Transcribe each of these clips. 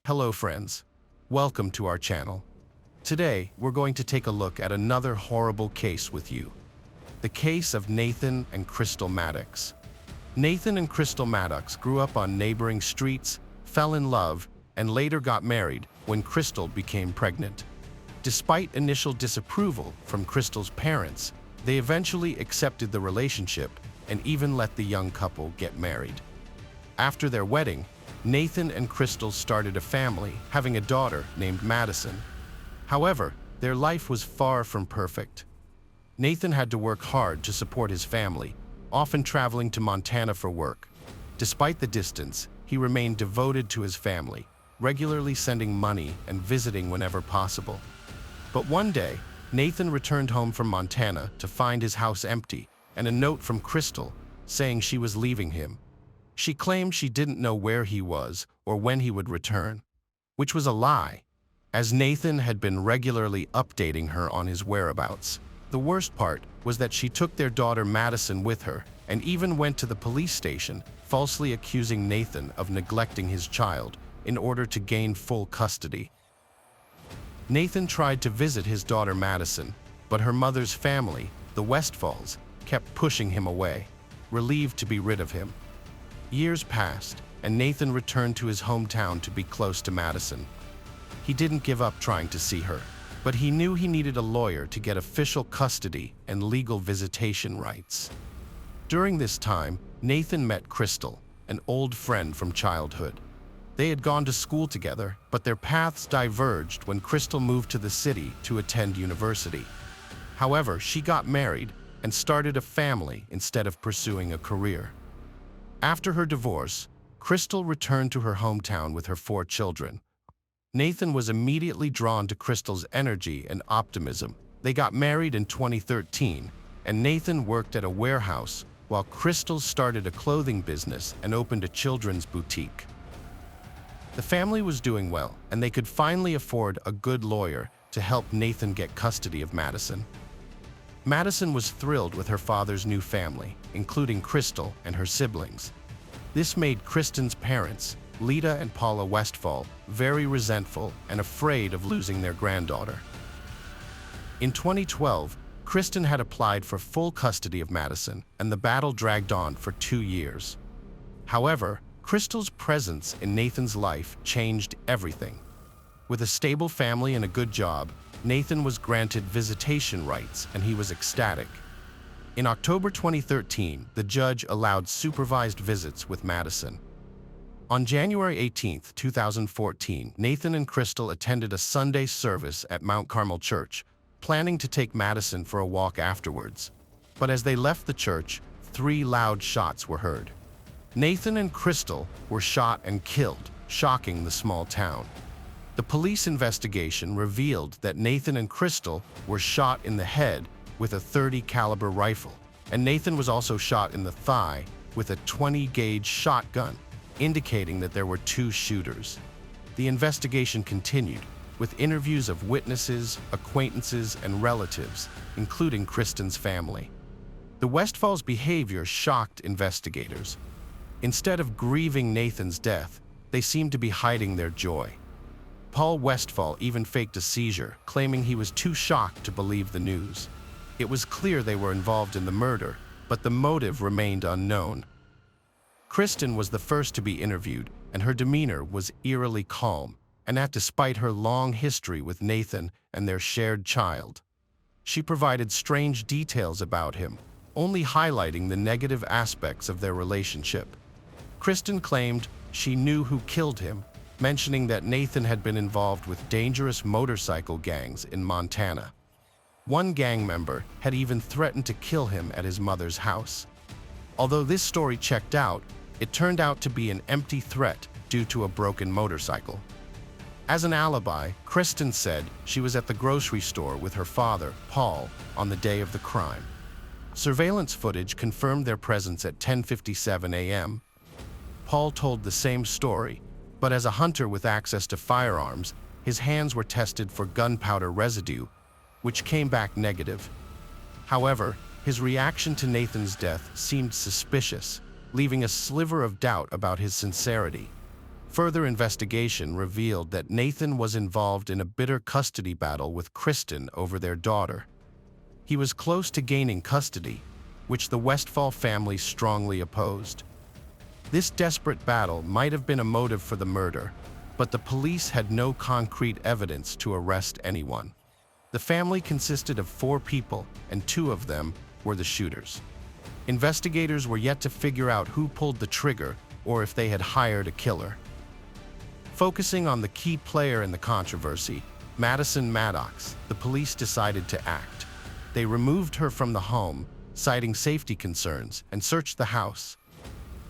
Hello friends, welcome to our channel. Today, we're going to take a look at another horrible case with you. The case of Nathan and Crystal Maddox. Nathan and Crystal Maddox grew up on neighboring streets, fell in love, and later got married when Crystal became pregnant. Despite initial disapproval from Crystal's parents, they eventually accepted the relationship and even let the young couple get married. After their wedding, Nathan and Crystal started a family, having a daughter named Madison. However, their life was far from perfect. Nathan had to work hard to support his family, often traveling to Montana for work. Despite the distance, he remained devoted to his family, regularly sending money and visiting whenever possible. But one day, Nathan returned home from Montana to find his house empty and a note from Crystal saying she was leaving him. She claimed she didn't know where he was or when he would return, which was a lie, as Nathan had been regularly updating her on his whereabouts. The worst part was that she took their daughter Madison with her and even went to the police station, falsely accusing Nathan of neglecting his child in order to gain full custody. Nathan tried to visit his daughter Madison, but her mother's family, the Westfalls, kept pushing him away, relieved to be rid of him. Years passed, and Nathan returned to his hometown to be close to Madison. He didn't give up trying to see her, but he knew he needed a lawyer to get official custody and legal visitation rights. During this time, Nathan met Crystal, an old friend from childhood. They had gone to school together, but their paths diverged when Crystal moved to the city to attend university. However, she got married and started a family instead of pursuing a career. After her divorce, Crystal returned to her hometown with her 4 children. Nathan was immediately drawn to Crystal's energy and optimism. They got married in 2013, and Nathan worked at a warehouse while Crystal started a clothing business and opened a children's boutique. The family was doing well, and they could finally afford a good lawyer to help Nathan get custody of Madison. Madison was thrilled with her father's new family, including Crystal and her siblings. This made Kristen's parents, Lita and Paula Westfall, very resentful and afraid of losing their granddaughter. In 2012, Kristen had applied for full custody of Madison, and the battle dragged on for 2 years. However, Crystal's presence in Nathan's life changed everything. With a stable family and a good job, Nathan was granted visitation rights, and he was ecstatic. In October 2013, the judge allowed supervised visits with Madison. On January 18, 2014, Nathan and Crystal attended a Sunday service at Mount Carmel Church, planning to take Madison for a walk afterwards. But as they left the church, 3 loud shots were heard. Nathan and Crystal were shot and killed, shocking the small town. The police investigation revealed that Nathan and Crystal were shot in the head with a .30 caliber rifle, and Nathan was also shot in the thigh with a 20-gauge shotgun, indicating that there were 2 shooters. The investigation continued, with interviews of witnesses, acquaintances, and relatives, including Kristen's family. The Westfalls' behavior shocked investigators. Instead of grieving Nathan's death, they seemed to be hiding their joy. Paul Westfall even faked a seizure, claiming he was too shocked to believe the news. It was clear they were involved in the murder, but the motive remained unknown. Kristen was the first to be interviewed, and her demeanor was eerily calm, and that despite her long history with Nathan and their shared child. She provided strange details about him, only highlighting the negative aspects of their relationship. Kristen claimed she knew who killed him, mentioning that Nathan had been involved with dangerous motorcycle gangs in Montana. One gang member had even threatened to kill him at his mother's house. Although this story checked out, it turned out to be an empty threat due to a broken motorcycle. As an alibi, Kristen said she was at the grocery store with her father, Paul, on the day of the crime. Surveillance footage confirmed their presence at 10:57 a.m. Paul told the same story, but as a hunter with access to firearms, his hands were tested for gunpowder residue, which came back negative. However, his reaction to Nathan's death seemed suspicious, leaving a sliver of doubt about his sincerity. Further investigation revealed that Nathan was involved in a bitter custody battle with Kristen over their daughter. He was close to gaining custody, which the Westfall family strongly opposed. This desperate battle might have been a motive for the murder, but the police had no concrete evidence to arrest anyone. The family consisted of 4 people, and 2 of them were the shooters. Investigators were yet to figure out who pulled the trigger or if they had hired a killer. Focusing on the key player in the controversy, Maddox, the police decided to act. They removed her from the home, citing safety concerns, and searched the house.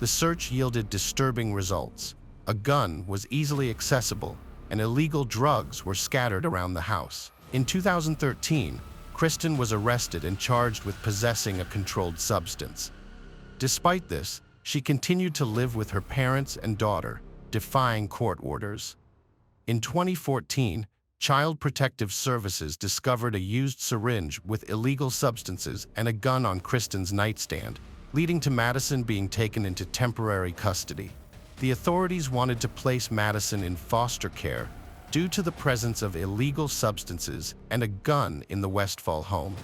The search yielded disturbing results. A gun was easily accessible, and illegal drugs were scattered around the house. In 2013, Kristen was arrested and charged with possessing a controlled substance. Despite this, she continued to live with her parents and daughter, defying court orders. In 2014, Child Protective Services discovered a used syringe with illegal substances and a gun on Kristen's nightstand, leading to Madison being taken into temporary custody. The authorities wanted to place Madison in foster care due to the presence of illegal substances and a gun in the Westfall home.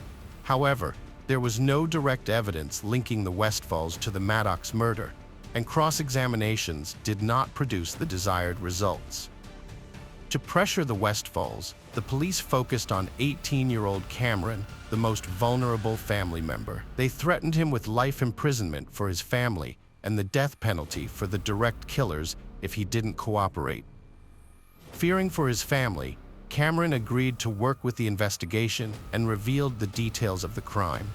However, there was no direct evidence linking the Westfalls to the Maddox murder, and cross-examinations did not produce the desired results. To pressure the Westfalls, the police focused on 18-year-old Cameron, the most vulnerable family member. They threatened him with life imprisonment for his family and the death penalty for the direct killers if he didn't cooperate. Fearing for his family, Cameron agreed to work with the investigation and revealed the details of the crime.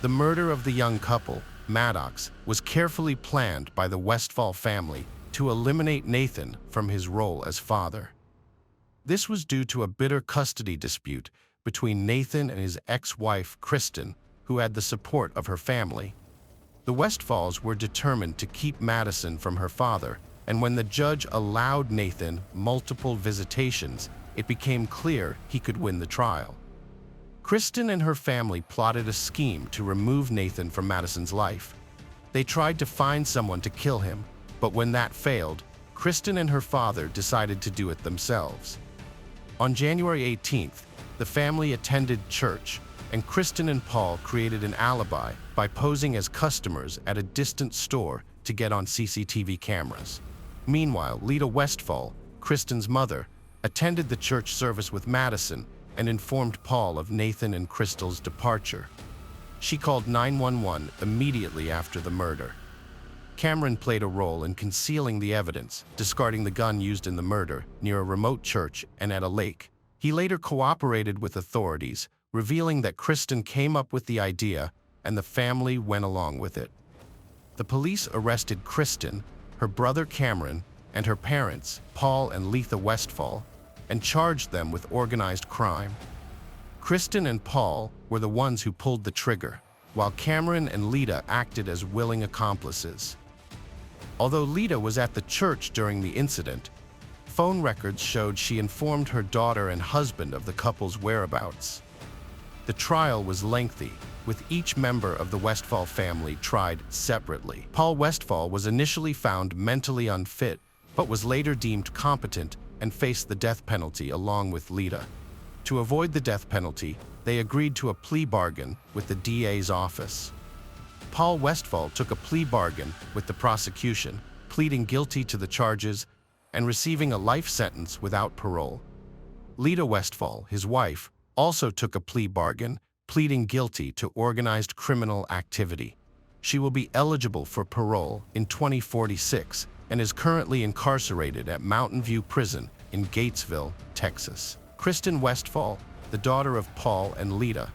The murder of the young couple, Maddox, was carefully planned by the Westfall family to eliminate Nathan from his role as father. This was due to a bitter custody dispute between Nathan and his ex-wife, Kristen, who had the support of her family. The Westfalls were determined to keep Madison from her father, and when the judge allowed Nathan multiple visitations, it became clear he could win the trial. Kristen and her family plotted a scheme to remove Nathan from Madison's life. They tried to find someone to kill him, but when that failed, Kristen and her father decided to do it themselves. On January 18th, the family attended church, and Kristen and Paul created an alibi by posing as customers at a distant store to get on CCTV cameras. Meanwhile, Lita Westfall, Kristen's mother, attended the church service with Madison and informed Paul of Nathan and Crystal's departure. She called 911 immediately after the murder. Cameron played a role in concealing the evidence, discarding the gun used in the murder near a remote church and at a lake. He later cooperated with authorities, revealing that Kristen came up with the idea and the family went along with it. The police arrested Kristen, her brother Cameron, and her parents, Paul and Lita Westfall, and charged them with organized crime. Kristen and Paul were the ones who pulled the trigger, while Cameron and Lita acted as willing accomplices. Although Lita was at the church during the incident, phone records showed she informed her daughter and husband of the couple's whereabouts. The trial was lengthy, with each member of the Westfall family tried separately. Paul Westfall was initially found mentally unfit, but was later deemed competent and faced the death penalty along with Lita. To avoid the death penalty, they agreed to a plea bargain with the DA's office. Paul Westfall took a plea bargain with the prosecution, pleading guilty to the charges and receiving a life sentence without parole. Lita Westfall, his wife, also took a plea bargain, pleading guilty to organized criminal activity. She will be eligible for parole in 2046 and is currently incarcerated at Mountain View Prison in Gatesville, Texas. Kristen Westfall, the daughter of Paul and Lita,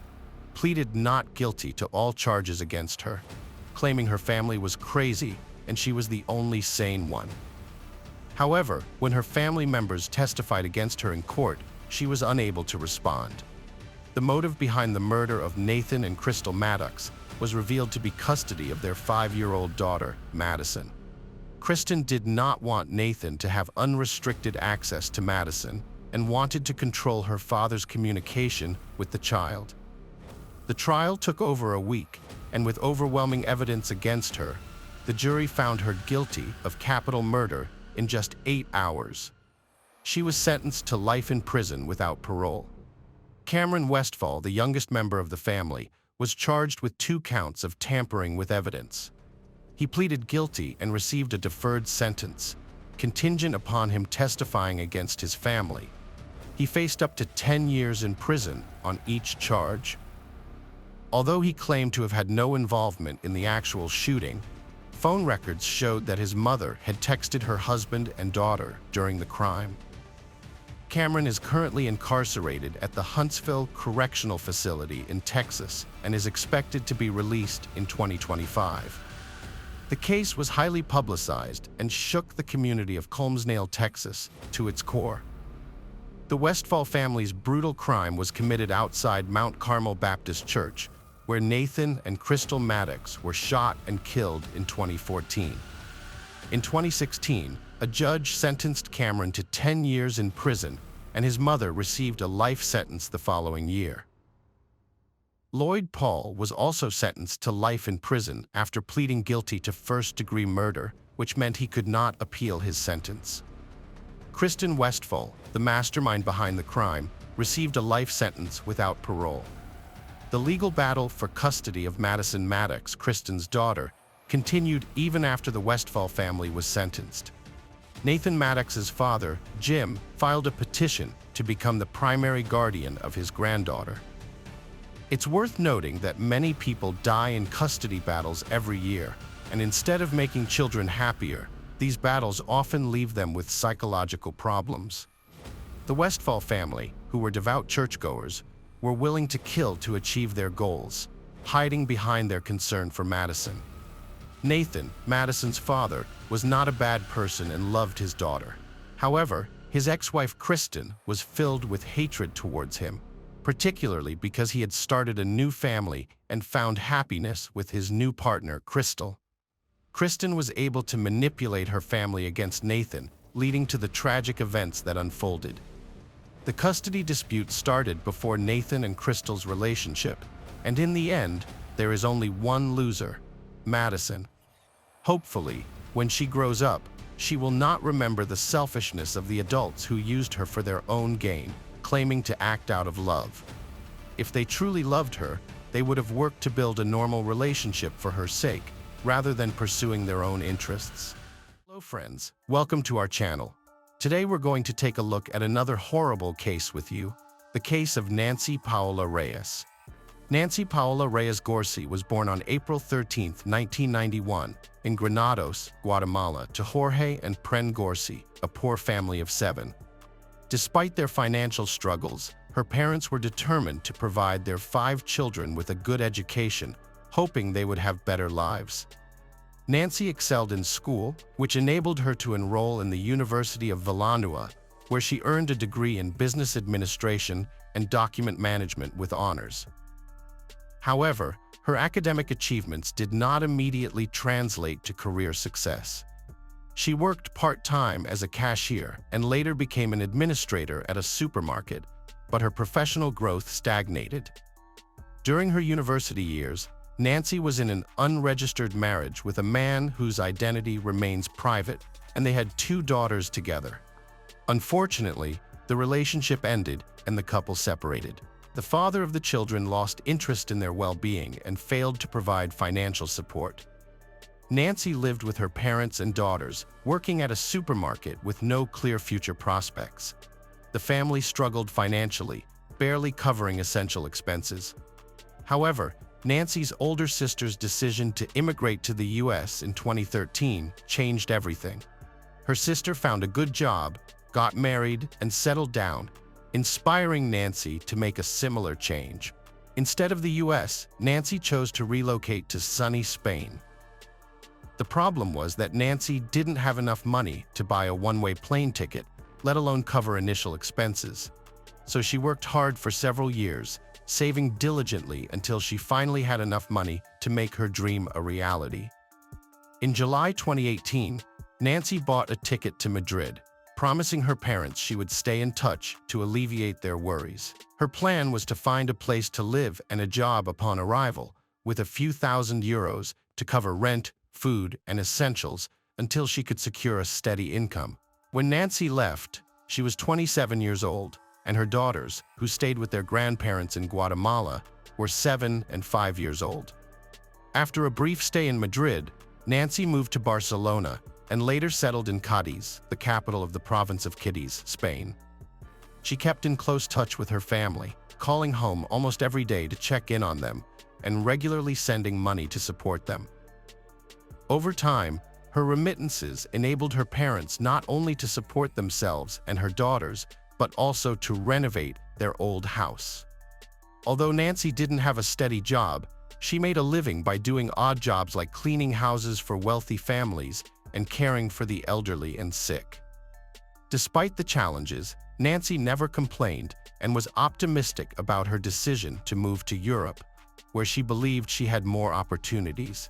pleaded not guilty to all charges against her, claiming her family was crazy and she was the only sane one. However, when her family members testified against her in court, she was unable to respond. The motive behind the murder of Nathan and Crystal Maddox was revealed to be custody of their 5-year-old daughter, Madison. Kristen did not want Nathan to have unrestricted access to Madison and wanted to control her father's communication with the child. The trial took over a week, and with overwhelming evidence against her, the jury found her guilty of capital murder in just 8 hours. She was sentenced to life in prison without parole. Cameron Westfall, the youngest member of the family, was charged with 2 counts of tampering with evidence. He pleaded guilty and received a deferred sentence, contingent upon him testifying against his family. He faced up to 10 years in prison on each charge. Although he claimed to have had no involvement in the actual shooting, phone records showed that his mother had texted her husband and daughter during the crime. Cameron is currently incarcerated at the Huntsville Correctional Facility in Texas and is expected to be released in 2025. The case was highly publicized and shook the community of Colmsnale, Texas, to its core. The Westfall family's brutal crime was committed outside Mount Carmel Baptist Church, where Nathan and Crystal Maddox were shot and killed in 2014. In 2016, a judge sentenced Cameron to 10 years in prison, and his mother received a life sentence the following year. Lloyd Paul was also sentenced to life in prison after pleading guilty to first-degree murder, which meant he could not appeal his sentence. Kristen Westfall, the mastermind behind the crime, received a life sentence without parole. The legal battle for custody of Madison Maddox, Kristen's daughter, continued even after the Westfall family was sentenced. Nathan Maddox's father, Jim, filed a petition to become the primary guardian of his granddaughter. It's worth noting that many people die in custody battles every year, and instead of making children happier, these battles often leave them with psychological problems. The Westfall family, who were devout churchgoers, were willing to kill to achieve their goals, hiding behind their concern for Madison. Nathan, Madison's father, was not a bad person and loved his daughter. However, his ex-wife Kristen was filled with hatred towards him, particularly because he had started a new family and found happiness with his new partner, Crystal. Kristen was able to manipulate her family against Nathan, leading to the tragic events that unfolded. The custody dispute started before Nathan and Crystal's relationship, and in the end, there is only one loser, Madison. Hopefully, when she grows up, she will not remember the selfishness of the adults who used her for their own gain, claiming to act out of love. If they truly loved her, they would have worked to build a normal relationship for her sake, rather than pursuing their own interests. Hello friends, welcome to our channel. Today we're going to take a look at another horrible case with you, the case of Nancy Paola Reyes. Nancy Paola Reyes Gorsi was born on April 13, 1991, in Granados, Guatemala, to Jorge and Pren Gorsi, a poor family of 7. Despite their financial struggles, her parents were determined to provide their 5 children with a good education, hoping they would have better lives. Nancy excelled in school, which enabled her to enroll in the University of Villanova, where she earned a degree in business administration and document management with honors. However, her academic achievements did not immediately translate to career success. She worked part-time as a cashier and later became an administrator at a supermarket, but her professional growth stagnated. During her university years, Nancy was in an unregistered marriage with a man whose identity remains private, and they had 2 daughters together. Unfortunately, the relationship ended and the couple separated. The father of the children lost interest in their well-being and failed to provide financial support. Nancy lived with her parents and daughters, working at a supermarket with no clear future prospects. The family struggled financially, barely covering essential expenses. However, Nancy's older sister's decision to immigrate to the U.S. in 2013 changed everything. Her sister found a good job, got married, and settled down, inspiring Nancy to make a similar change. Instead of the U.S., Nancy chose to relocate to sunny Spain. The problem was that Nancy didn't have enough money to buy a one-way plane ticket, let alone cover initial expenses. So she worked hard for several years, saving diligently until she finally had enough money to make her dream a reality. In July 2018, Nancy bought a ticket to Madrid, promising her parents she would stay in touch to alleviate their worries. Her plan was to find a place to live and a job upon arrival, with a few thousand euros to cover rent, food, and essentials until she could secure a steady income. When Nancy left, she was 27 years old, and her daughters, who stayed with their grandparents in Guatemala, were 7 and 5 years old. After a brief stay in Madrid, Nancy moved to Barcelona and later settled in Cádiz, the capital of the province of Cádiz, Spain. She kept in close touch with her family, calling home almost every day to check in on them and regularly sending money to support them. Over time, her remittances enabled her parents not only to support themselves and her daughters, but also to renovate their old house. Although Nancy didn't have a steady job, she made a living by doing odd jobs like cleaning houses for wealthy families and caring for the elderly and sick. Despite the challenges, Nancy never complained and was optimistic about her decision to move to Europe, where she believed she had more opportunities.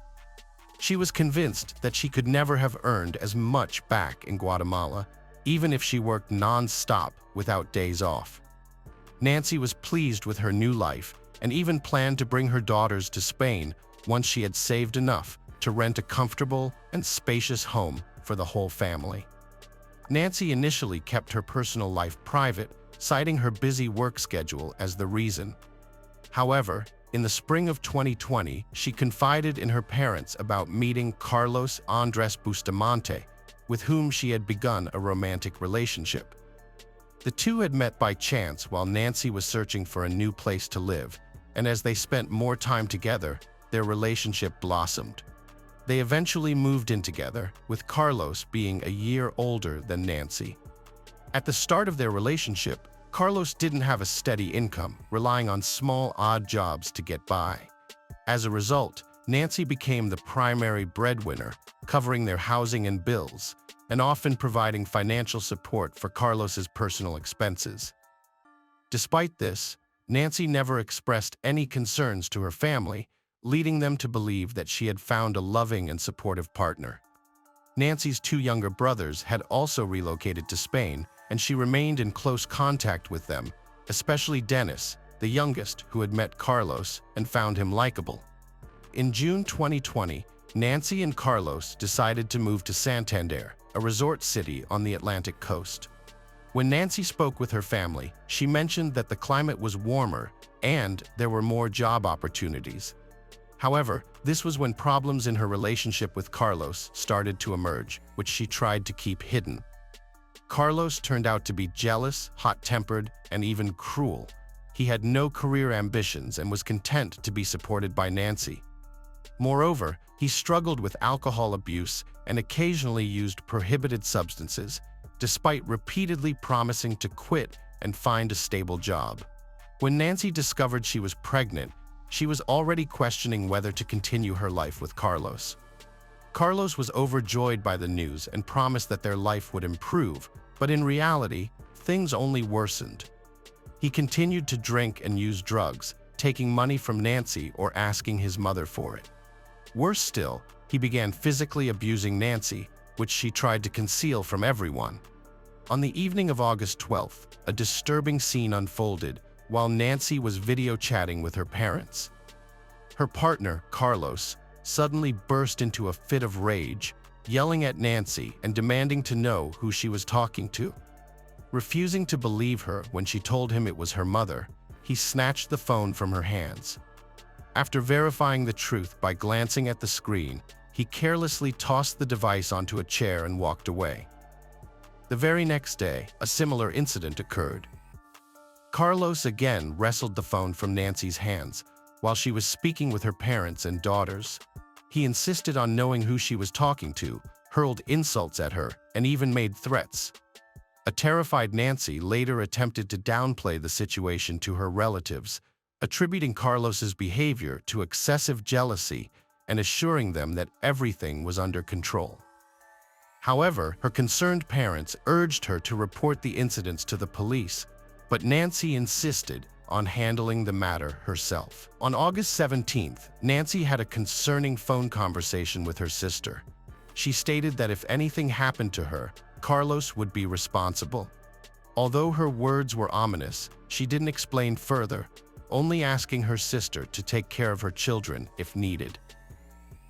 She was convinced that she could never have earned as much back in Guatemala, even if she worked non-stop without days off. Nancy was pleased with her new life and even planned to bring her daughters to Spain once she had saved enough to rent a comfortable and spacious home for the whole family. Nancy initially kept her personal life private, citing her busy work schedule as the reason. However, in the spring of 2020, she confided in her parents about meeting Carlos Andres Bustamante, with whom she had begun a romantic relationship. The two had met by chance while Nancy was searching for a new place to live, and as they spent more time together, their relationship blossomed. They eventually moved in together, with Carlos being a year older than Nancy. At the start of their relationship, Carlos didn't have a steady income, relying on small, odd jobs to get by. As a result, Nancy became the primary breadwinner, covering their housing and bills, and often providing financial support for Carlos's personal expenses. Despite this, Nancy never expressed any concerns to her family, leading them to believe that she had found a loving and supportive partner. Nancy's two younger brothers had also relocated to Spain, and she remained in close contact with them, especially Dennis, the youngest, who had met Carlos and found him likable. In June 2020, Nancy and Carlos decided to move to Santander, a resort city on the Atlantic coast. When Nancy spoke with her family, she mentioned that the climate was warmer and there were more job opportunities. However, this was when problems in her relationship with Carlos started to emerge, which she tried to keep hidden. Carlos turned out to be jealous, hot-tempered, and even cruel. He had no career ambitions and was content to be supported by Nancy. Moreover, he struggled with alcohol abuse and occasionally used prohibited substances, despite repeatedly promising to quit and find a stable job. When Nancy discovered she was pregnant, she was already questioning whether to continue her life with Carlos. Carlos was overjoyed by the news and promised that their life would improve, but in reality, things only worsened. He continued to drink and use drugs, taking money from Nancy or asking his mother for it. Worse still, he began physically abusing Nancy, which she tried to conceal from everyone. On the evening of August 12th, a disturbing scene unfolded while Nancy was video chatting with her parents. Her partner, Carlos, suddenly burst into a fit of rage, yelling at Nancy and demanding to know who she was talking to. Refusing to believe her when she told him it was her mother, he snatched the phone from her hands. After verifying the truth by glancing at the screen, he carelessly tossed the device onto a chair and walked away. The very next day, a similar incident occurred. Carlos again wrestled the phone from Nancy's hands while she was speaking with her parents and daughters. He insisted on knowing who she was talking to, hurled insults at her, and even made threats. A terrified Nancy later attempted to downplay the situation to her relatives, attributing Carlos's behavior to excessive jealousy and assuring them that everything was under control. However, her concerned parents urged her to report the incidents to the police, but Nancy insisted on handling the matter herself. On August 17th, Nancy had a concerning phone conversation with her sister. She stated that if anything happened to her, Carlos would be responsible. Although her words were ominous, she didn't explain further, only asking her sister to take care of her children if needed.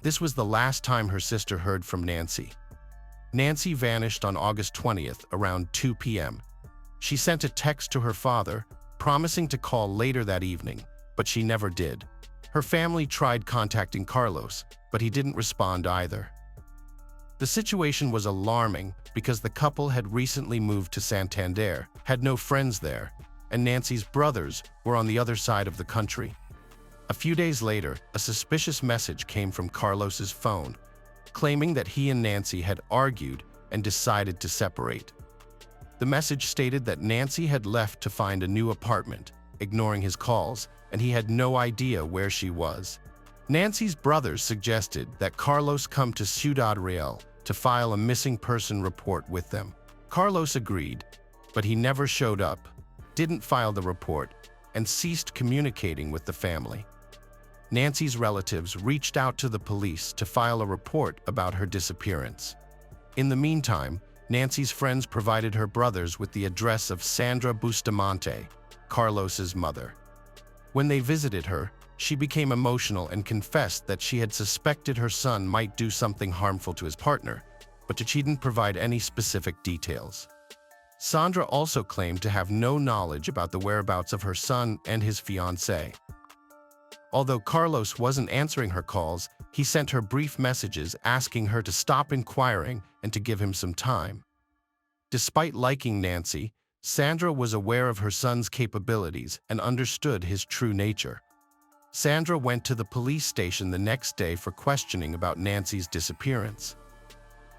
This was the last time her sister heard from Nancy. Nancy vanished on August 20th around 2 p.m. She sent a text to her father, promising to call later that evening, but she never did. Her family tried contacting Carlos, but he didn't respond either. The situation was alarming because the couple had recently moved to Santander, had no friends there, and Nancy's brothers were on the other side of the country. A few days later, a suspicious message came from Carlos's phone, claiming that he and Nancy had argued and decided to separate. The message stated that Nancy had left to find a new apartment, ignoring his calls, and he had no idea where she was. Nancy's brothers suggested that Carlos come to Ciudad Real to file a missing person report with them. Carlos agreed, but he never showed up, didn't file the report, and ceased communicating with the family. Nancy's relatives reached out to the police to file a report about her disappearance. In the meantime, Nancy's friends provided her brothers with the address of Sandra Bustamante, Carlos's mother. When they visited her, she became emotional and confessed that she had suspected her son might do something harmful to his partner, but she didn't provide any specific details. Sandra also claimed to have no knowledge about the whereabouts of her son and his fiancée. Although Carlos wasn't answering her calls, he sent her brief messages asking her to stop inquiring and to give him some time. Despite liking Nancy, Sandra was aware of her son's capabilities and understood his true nature. Sandra went to the police station the next day for questioning about Nancy's disappearance.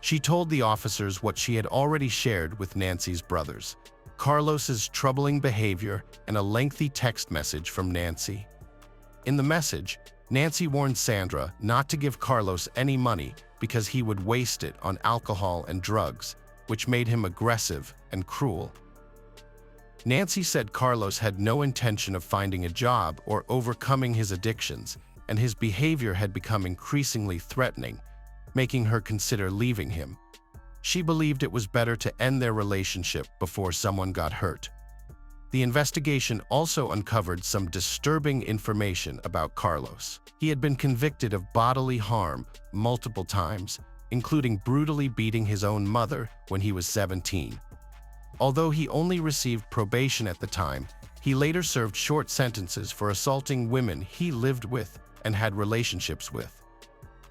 She told the officers what she had already shared with Nancy's brothers, Carlos's troubling behavior and a lengthy text message from Nancy. In the message, Nancy warned Sandra not to give Carlos any money because he would waste it on alcohol and drugs, which made him aggressive and cruel. Nancy said Carlos had no intention of finding a job or overcoming his addictions, and his behavior had become increasingly threatening, making her consider leaving him. She believed it was better to end their relationship before someone got hurt. The investigation also uncovered some disturbing information about Carlos. He had been convicted of bodily harm multiple times, including brutally beating his own mother when he was 17. Although he only received probation at the time, he later served short sentences for assaulting women he lived with and had relationships with.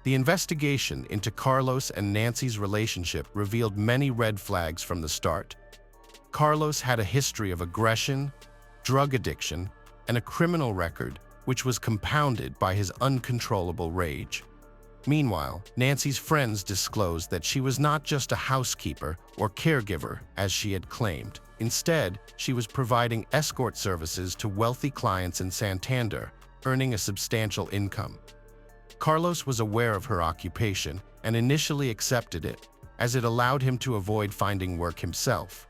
The investigation into Carlos and Nancy's relationship revealed many red flags from the start. Carlos had a history of aggression, drug addiction, and a criminal record, which was compounded by his uncontrollable rage. Meanwhile, Nancy's friends disclosed that she was not just a housekeeper or caregiver, as she had claimed. Instead, she was providing escort services to wealthy clients in Santander, earning a substantial income. Carlos was aware of her occupation and initially accepted it, as it allowed him to avoid finding work himself.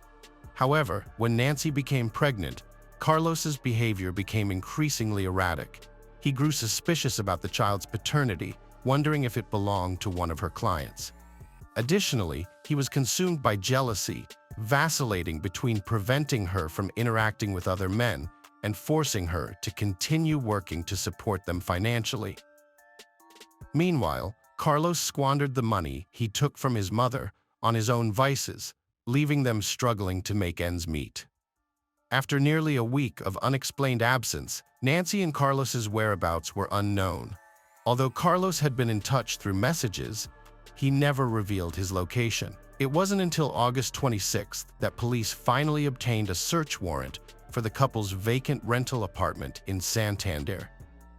However, when Nancy became pregnant, Carlos's behavior became increasingly erratic. He grew suspicious about the child's paternity, wondering if it belonged to one of her clients. Additionally, he was consumed by jealousy, vacillating between preventing her from interacting with other men and forcing her to continue working to support them financially. Meanwhile, Carlos squandered the money he took from his mother on his own vices, leaving them struggling to make ends meet. After nearly a week of unexplained absence, Nancy and Carlos's whereabouts were unknown. Although Carlos had been in touch through messages, he never revealed his location. It wasn't until August 26th that police finally obtained a search warrant for the couple's vacant rental apartment in Santander.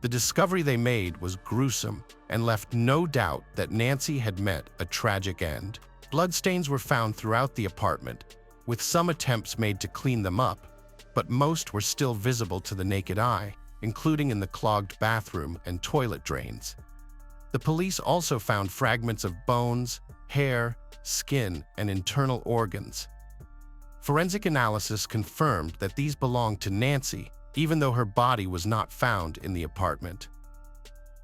The discovery they made was gruesome and left no doubt that Nancy had met a tragic end. Bloodstains were found throughout the apartment, with some attempts made to clean them up, but most were still visible to the naked eye, including in the clogged bathroom and toilet drains. The police also found fragments of bones, hair, skin, and internal organs. Forensic analysis confirmed that these belonged to Nancy, even though her body was not found in the apartment.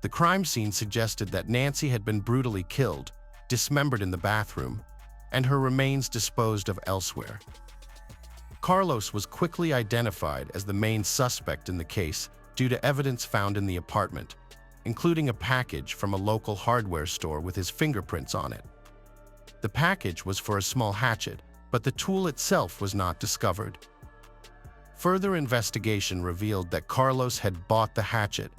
The crime scene suggested that Nancy had been brutally killed, dismembered in the bathroom, and her remains disposed of elsewhere. Carlos was quickly identified as the main suspect in the case due to evidence found in the apartment, including a package from a local hardware store with his fingerprints on it. The package was for a small hatchet, but the tool itself was not discovered. Further investigation revealed that Carlos had bought the hatchet,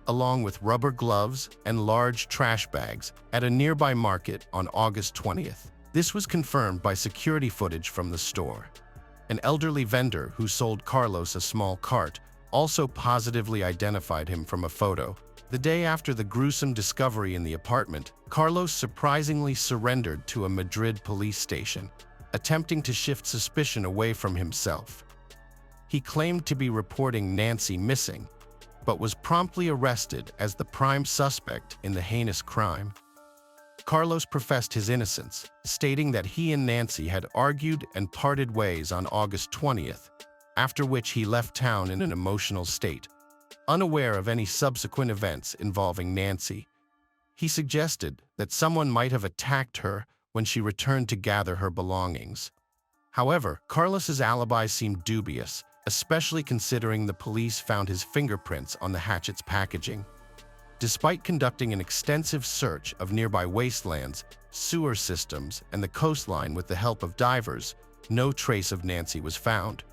along with rubber gloves and large trash bags, at a nearby market on August 20th. This was confirmed by security footage from the store. An elderly vendor who sold Carlos a small cart also positively identified him from a photo. The day after the gruesome discovery in the apartment, Carlos surprisingly surrendered to a Madrid police station, attempting to shift suspicion away from himself. He claimed to be reporting Nancy missing, but was promptly arrested as the prime suspect in the heinous crime. Carlos professed his innocence, stating that he and Nancy had argued and parted ways on August 20th, after which he left town in an emotional state, unaware of any subsequent events involving Nancy. He suggested that someone might have attacked her when she returned to gather her belongings. However, Carlos's alibi seemed dubious, especially considering the police found his fingerprints on the hatchet's packaging. Despite conducting an extensive search of nearby wastelands, sewer systems, and the coastline with the help of divers, no trace of Nancy was found.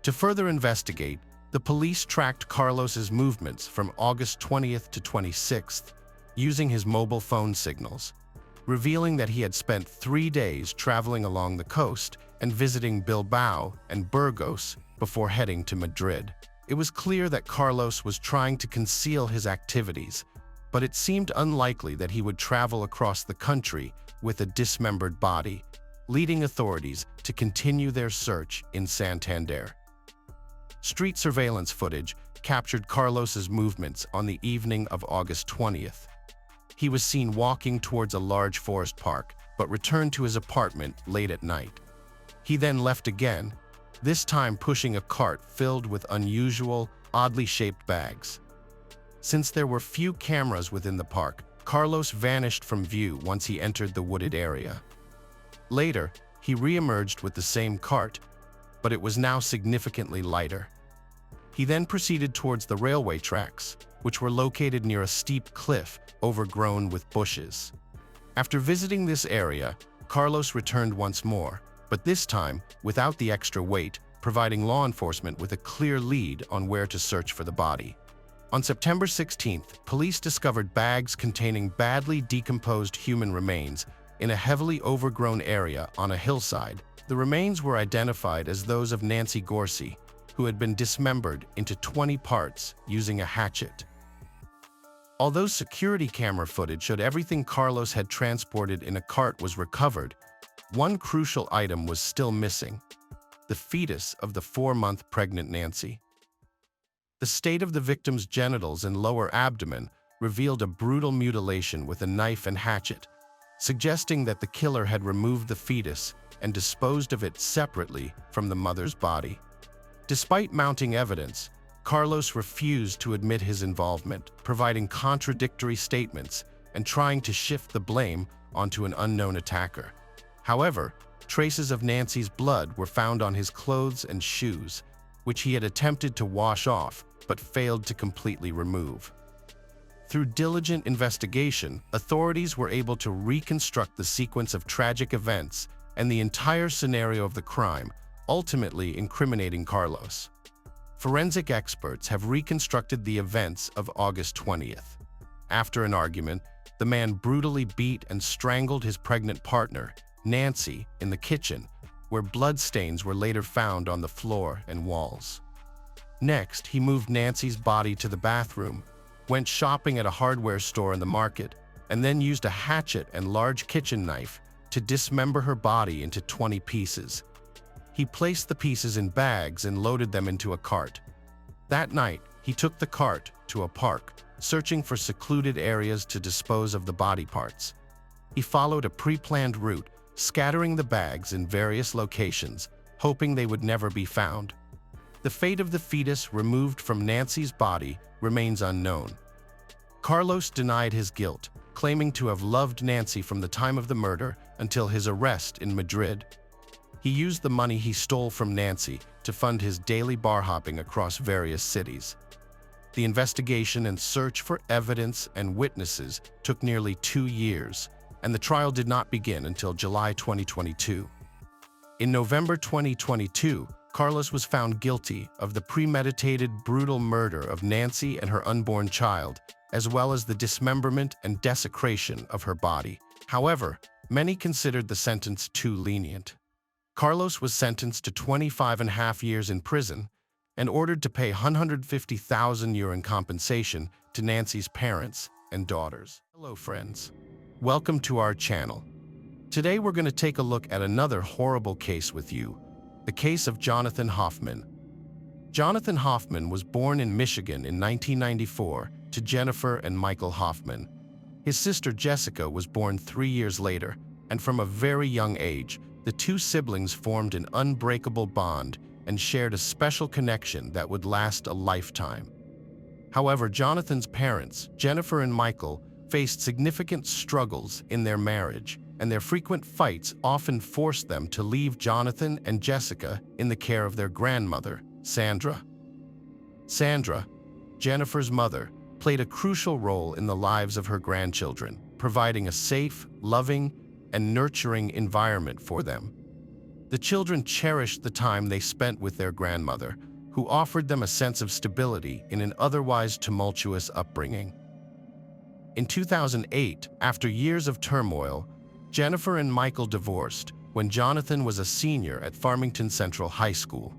To further investigate, the police tracked Carlos's movements from August 20th to 26th, using his mobile phone signals, revealing that he had spent 3 days traveling along the coast and visiting Bilbao and Burgos before heading to Madrid. It was clear that Carlos was trying to conceal his activities, but it seemed unlikely that he would travel across the country with a dismembered body, leading authorities to continue their search in Santander. Street surveillance footage captured Carlos's movements on the evening of August 20th. He was seen walking towards a large forest park, but returned to his apartment late at night. He then left again, this time pushing a cart filled with unusual, oddly shaped bags. Since there were few cameras within the park, Carlos vanished from view once he entered the wooded area. Later, he re-emerged with the same cart, but it was now significantly lighter. He then proceeded towards the railway tracks, which were located near a steep cliff overgrown with bushes. After visiting this area, Carlos returned once more, but this time without the extra weight, providing law enforcement with a clear lead on where to search for the body. On September 16th, police discovered bags containing badly decomposed human remains in a heavily overgrown area on a hillside. The remains were identified as those of Nancy Gorcey, who had been dismembered into 20 parts using a hatchet. Although security camera footage showed everything Carlos had transported in a cart was recovered, one crucial item was still missing: the fetus of the 4-month pregnant Nancy. The state of the victim's genitals and lower abdomen revealed a brutal mutilation with a knife and hatchet, suggesting that the killer had removed the fetus and disposed of it separately from the mother's body. Despite mounting evidence, Carlos refused to admit his involvement, providing contradictory statements and trying to shift the blame onto an unknown attacker. However, traces of Nancy's blood were found on his clothes and shoes, which he had attempted to wash off but failed to completely remove. Through diligent investigation, authorities were able to reconstruct the sequence of tragic events and the entire scenario of the crime, ultimately incriminating Carlos. Forensic experts have reconstructed the events of August 20th. After an argument, the man brutally beat and strangled his pregnant partner, Nancy, in the kitchen, where bloodstains were later found on the floor and walls. Next, he moved Nancy's body to the bathroom, went shopping at a hardware store in the market, and then used a hatchet and large kitchen knife to dismember her body into 20 pieces. He placed the pieces in bags and loaded them into a cart. That night, he took the cart to a park, searching for secluded areas to dispose of the body parts. He followed a pre-planned route, scattering the bags in various locations, hoping they would never be found. The fate of the fetus removed from Nancy's body remains unknown. Carlos denied his guilt, claiming to have loved Nancy from the time of the murder until his arrest in Madrid. He used the money he stole from Nancy to fund his daily bar hopping across various cities. The investigation and search for evidence and witnesses took nearly 2 years, and the trial did not begin until July 2022. In November 2022, Carlos was found guilty of the premeditated, brutal murder of Nancy and her unborn child, as well as the dismemberment and desecration of her body. However, many considered the sentence too lenient. Carlos was sentenced to 25.5 years in prison and ordered to pay €150,000 in compensation to Nancy's parents and daughters. Hello, friends. Welcome to our channel. Today we're going to take a look at another horrible case with you, the case of Jonathan Hoffman. Jonathan Hoffman was born in Michigan in 1994 to Jennifer and Michael Hoffman. His sister Jessica was born 3 years later, and from a very young age, the two siblings formed an unbreakable bond and shared a special connection that would last a lifetime. However, Jonathan's parents, Jennifer and Michael, faced significant struggles in their marriage, and their frequent fights often forced them to leave Jonathan and Jessica in the care of their grandmother, Sandra. Sandra, Jennifer's mother, played a crucial role in the lives of her grandchildren, providing a safe, loving, and nurturing environment for them. The children cherished the time they spent with their grandmother, who offered them a sense of stability in an otherwise tumultuous upbringing. In 2008, after years of turmoil, Jennifer and Michael divorced when Jonathan was a senior at Farmington Central High School.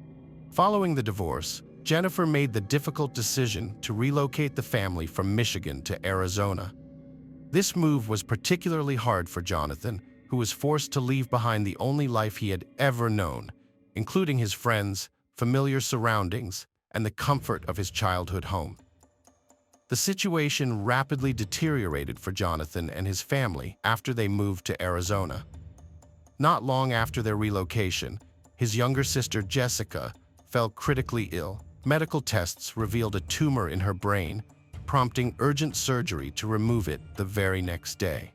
Following the divorce, Jennifer made the difficult decision to relocate the family from Michigan to Arizona. This move was particularly hard for Jonathan, who was forced to leave behind the only life he had ever known, including his friends, familiar surroundings, and the comfort of his childhood home. The situation rapidly deteriorated for Jonathan and his family after they moved to Arizona. Not long after their relocation, his younger sister Jessica fell critically ill. Medical tests revealed a tumor in her brain, prompting urgent surgery to remove it the very next day.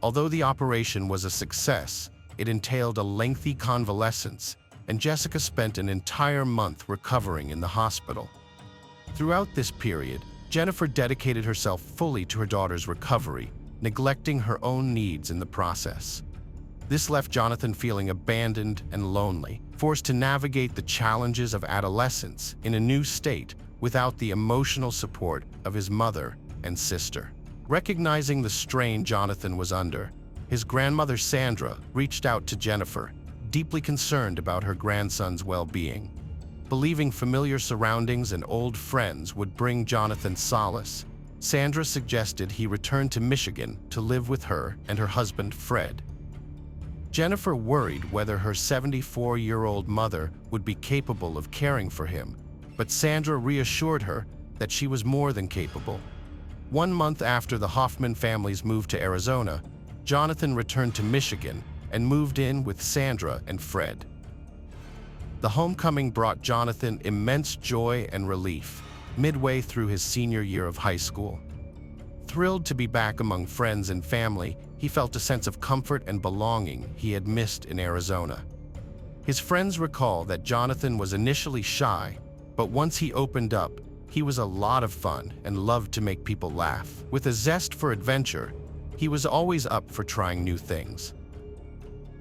Although the operation was a success, it entailed a lengthy convalescence, and Jessica spent an entire month recovering in the hospital. Throughout this period, Jennifer dedicated herself fully to her daughter's recovery, neglecting her own needs in the process. This left Jonathan feeling abandoned and lonely, forced to navigate the challenges of adolescence in a new state without the emotional support of his mother and sister. Recognizing the strain Jonathan was under, his grandmother Sandra reached out to Jennifer, deeply concerned about her grandson's well-being. Believing familiar surroundings and old friends would bring Jonathan solace, Sandra suggested he return to Michigan to live with her and her husband Fred. Jennifer worried whether her 74-year-old mother would be capable of caring for him, but Sandra reassured her that she was more than capable. 1 month after the Hoffman family's move to Arizona, Jonathan returned to Michigan and moved in with Sandra and Fred. The homecoming brought Jonathan immense joy and relief midway through his senior year of high school. Thrilled to be back among friends and family, he felt a sense of comfort and belonging he had missed in Arizona. His friends recall that Jonathan was initially shy, but once he opened up, he was a lot of fun and loved to make people laugh. With a zest for adventure, he was always up for trying new things.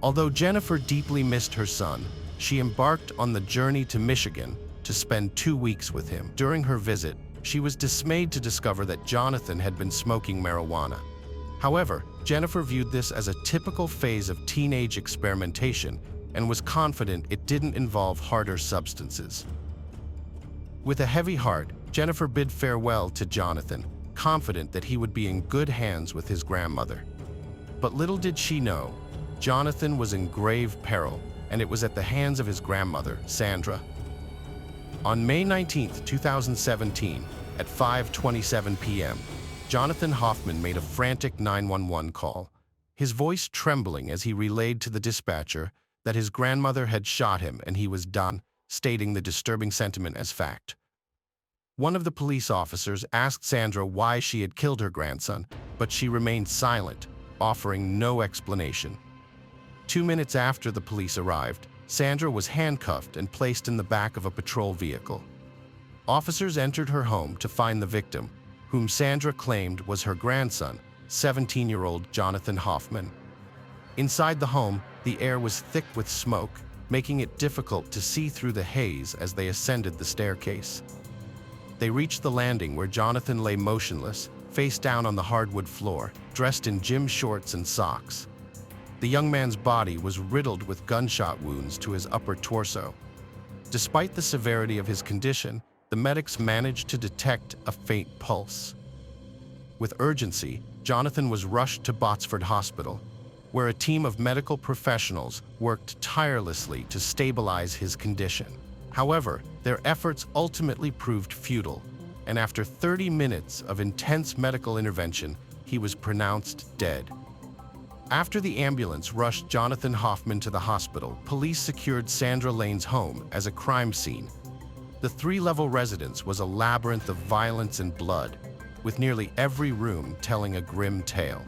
Although Jennifer deeply missed her son, she embarked on the journey to Michigan to spend 2 weeks with him. During her visit, she was dismayed to discover that Jonathan had been smoking marijuana. However, Jennifer viewed this as a typical phase of teenage experimentation and was confident it didn't involve harder substances. With a heavy heart, Jennifer bid farewell to Jonathan, confident that he would be in good hands with his grandmother. But little did she know, Jonathan was in grave peril, and it was at the hands of his grandmother, Sandra. On May 19, 2017, at 5:27 p.m., Jonathan Hoffman made a frantic 911 call, his voice trembling as he relayed to the dispatcher that his grandmother had shot him and he was done, stating the disturbing sentiment as fact. One of the police officers asked Sandra why she had killed her grandson, but she remained silent, offering no explanation. 2 minutes after the police arrived, Sandra was handcuffed and placed in the back of a patrol vehicle. Officers entered her home to find the victim, whom Sandra claimed was her grandson, 17-year-old Jonathan Hoffman. Inside the home, the air was thick with smoke, making it difficult to see through the haze as they ascended the staircase. They reached the landing where Jonathan lay motionless, face down on the hardwood floor, dressed in gym shorts and socks. The young man's body was riddled with gunshot wounds to his upper torso. Despite the severity of his condition, the medics managed to detect a faint pulse. With urgency, Jonathan was rushed to Botsford Hospital, where a team of medical professionals worked tirelessly to stabilize his condition. However, their efforts ultimately proved futile, and after 30 minutes of intense medical intervention, he was pronounced dead. After the ambulance rushed Jonathan Hoffman to the hospital, police secured Sandra Lane's home as a crime scene. The three-level residence was a labyrinth of violence and blood, with nearly every room telling a grim tale.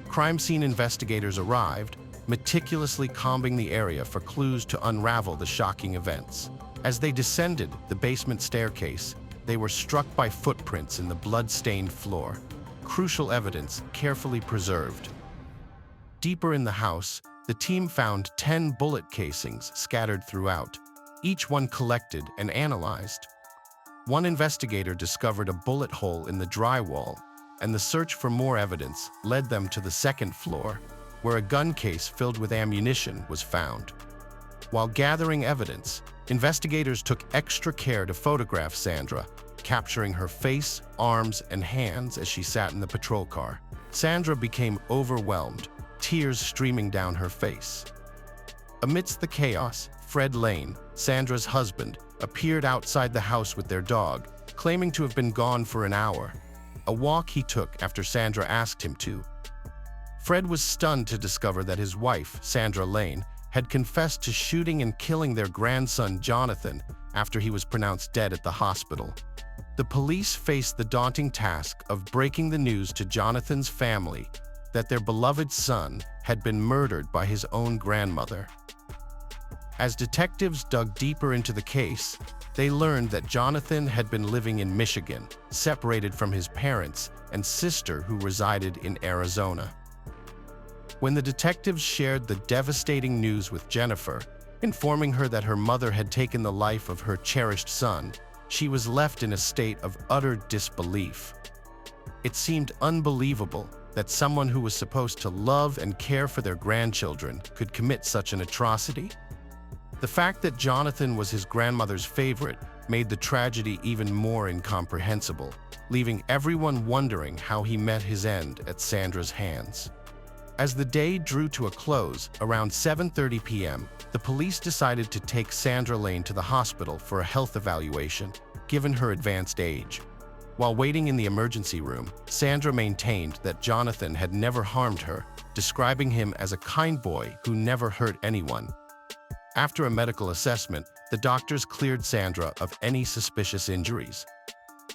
Crime scene investigators arrived, meticulously combing the area for clues to unravel the shocking events. As they descended the basement staircase, they were struck by footprints in the blood-stained floor, crucial evidence carefully preserved. Deeper in the house, the team found 10 bullet casings scattered throughout, each one collected and analyzed. One investigator discovered a bullet hole in the drywall, and the search for more evidence led them to the second floor, where a gun case filled with ammunition was found. While gathering evidence, investigators took extra care to photograph Sandra, capturing her face, arms, and hands as she sat in the patrol car. Sandra became overwhelmed, tears streaming down her face. Amidst the chaos, Fred Lane, Sandra's husband, appeared outside the house with their dog, claiming to have been gone for an hour, a walk he took after Sandra asked him to. Fred was stunned to discover that his wife, Sandra Lane, had confessed to shooting and killing their grandson Jonathan after he was pronounced dead at the hospital. The police faced the daunting task of breaking the news to Jonathan's family that their beloved son had been murdered by his own grandmother. As detectives dug deeper into the case, they learned that Jonathan had been living in Michigan, separated from his parents and sister who resided in Arizona. When the detectives shared the devastating news with Jennifer, informing her that her mother had taken the life of her cherished son, she was left in a state of utter disbelief. It seemed unbelievable that someone who was supposed to love and care for their grandchildren could commit such an atrocity. The fact that Jonathan was his grandmother's favorite made the tragedy even more incomprehensible, leaving everyone wondering how he met his end at Sandra's hands. As the day drew to a close, around 7:30 p.m., the police decided to take Sandra Lane to the hospital for a health evaluation, given her advanced age. While waiting in the emergency room, Sandra maintained that Jonathan had never harmed her, describing him as a kind boy who never hurt anyone. After a medical assessment, the doctors cleared Sandra of any suspicious injuries.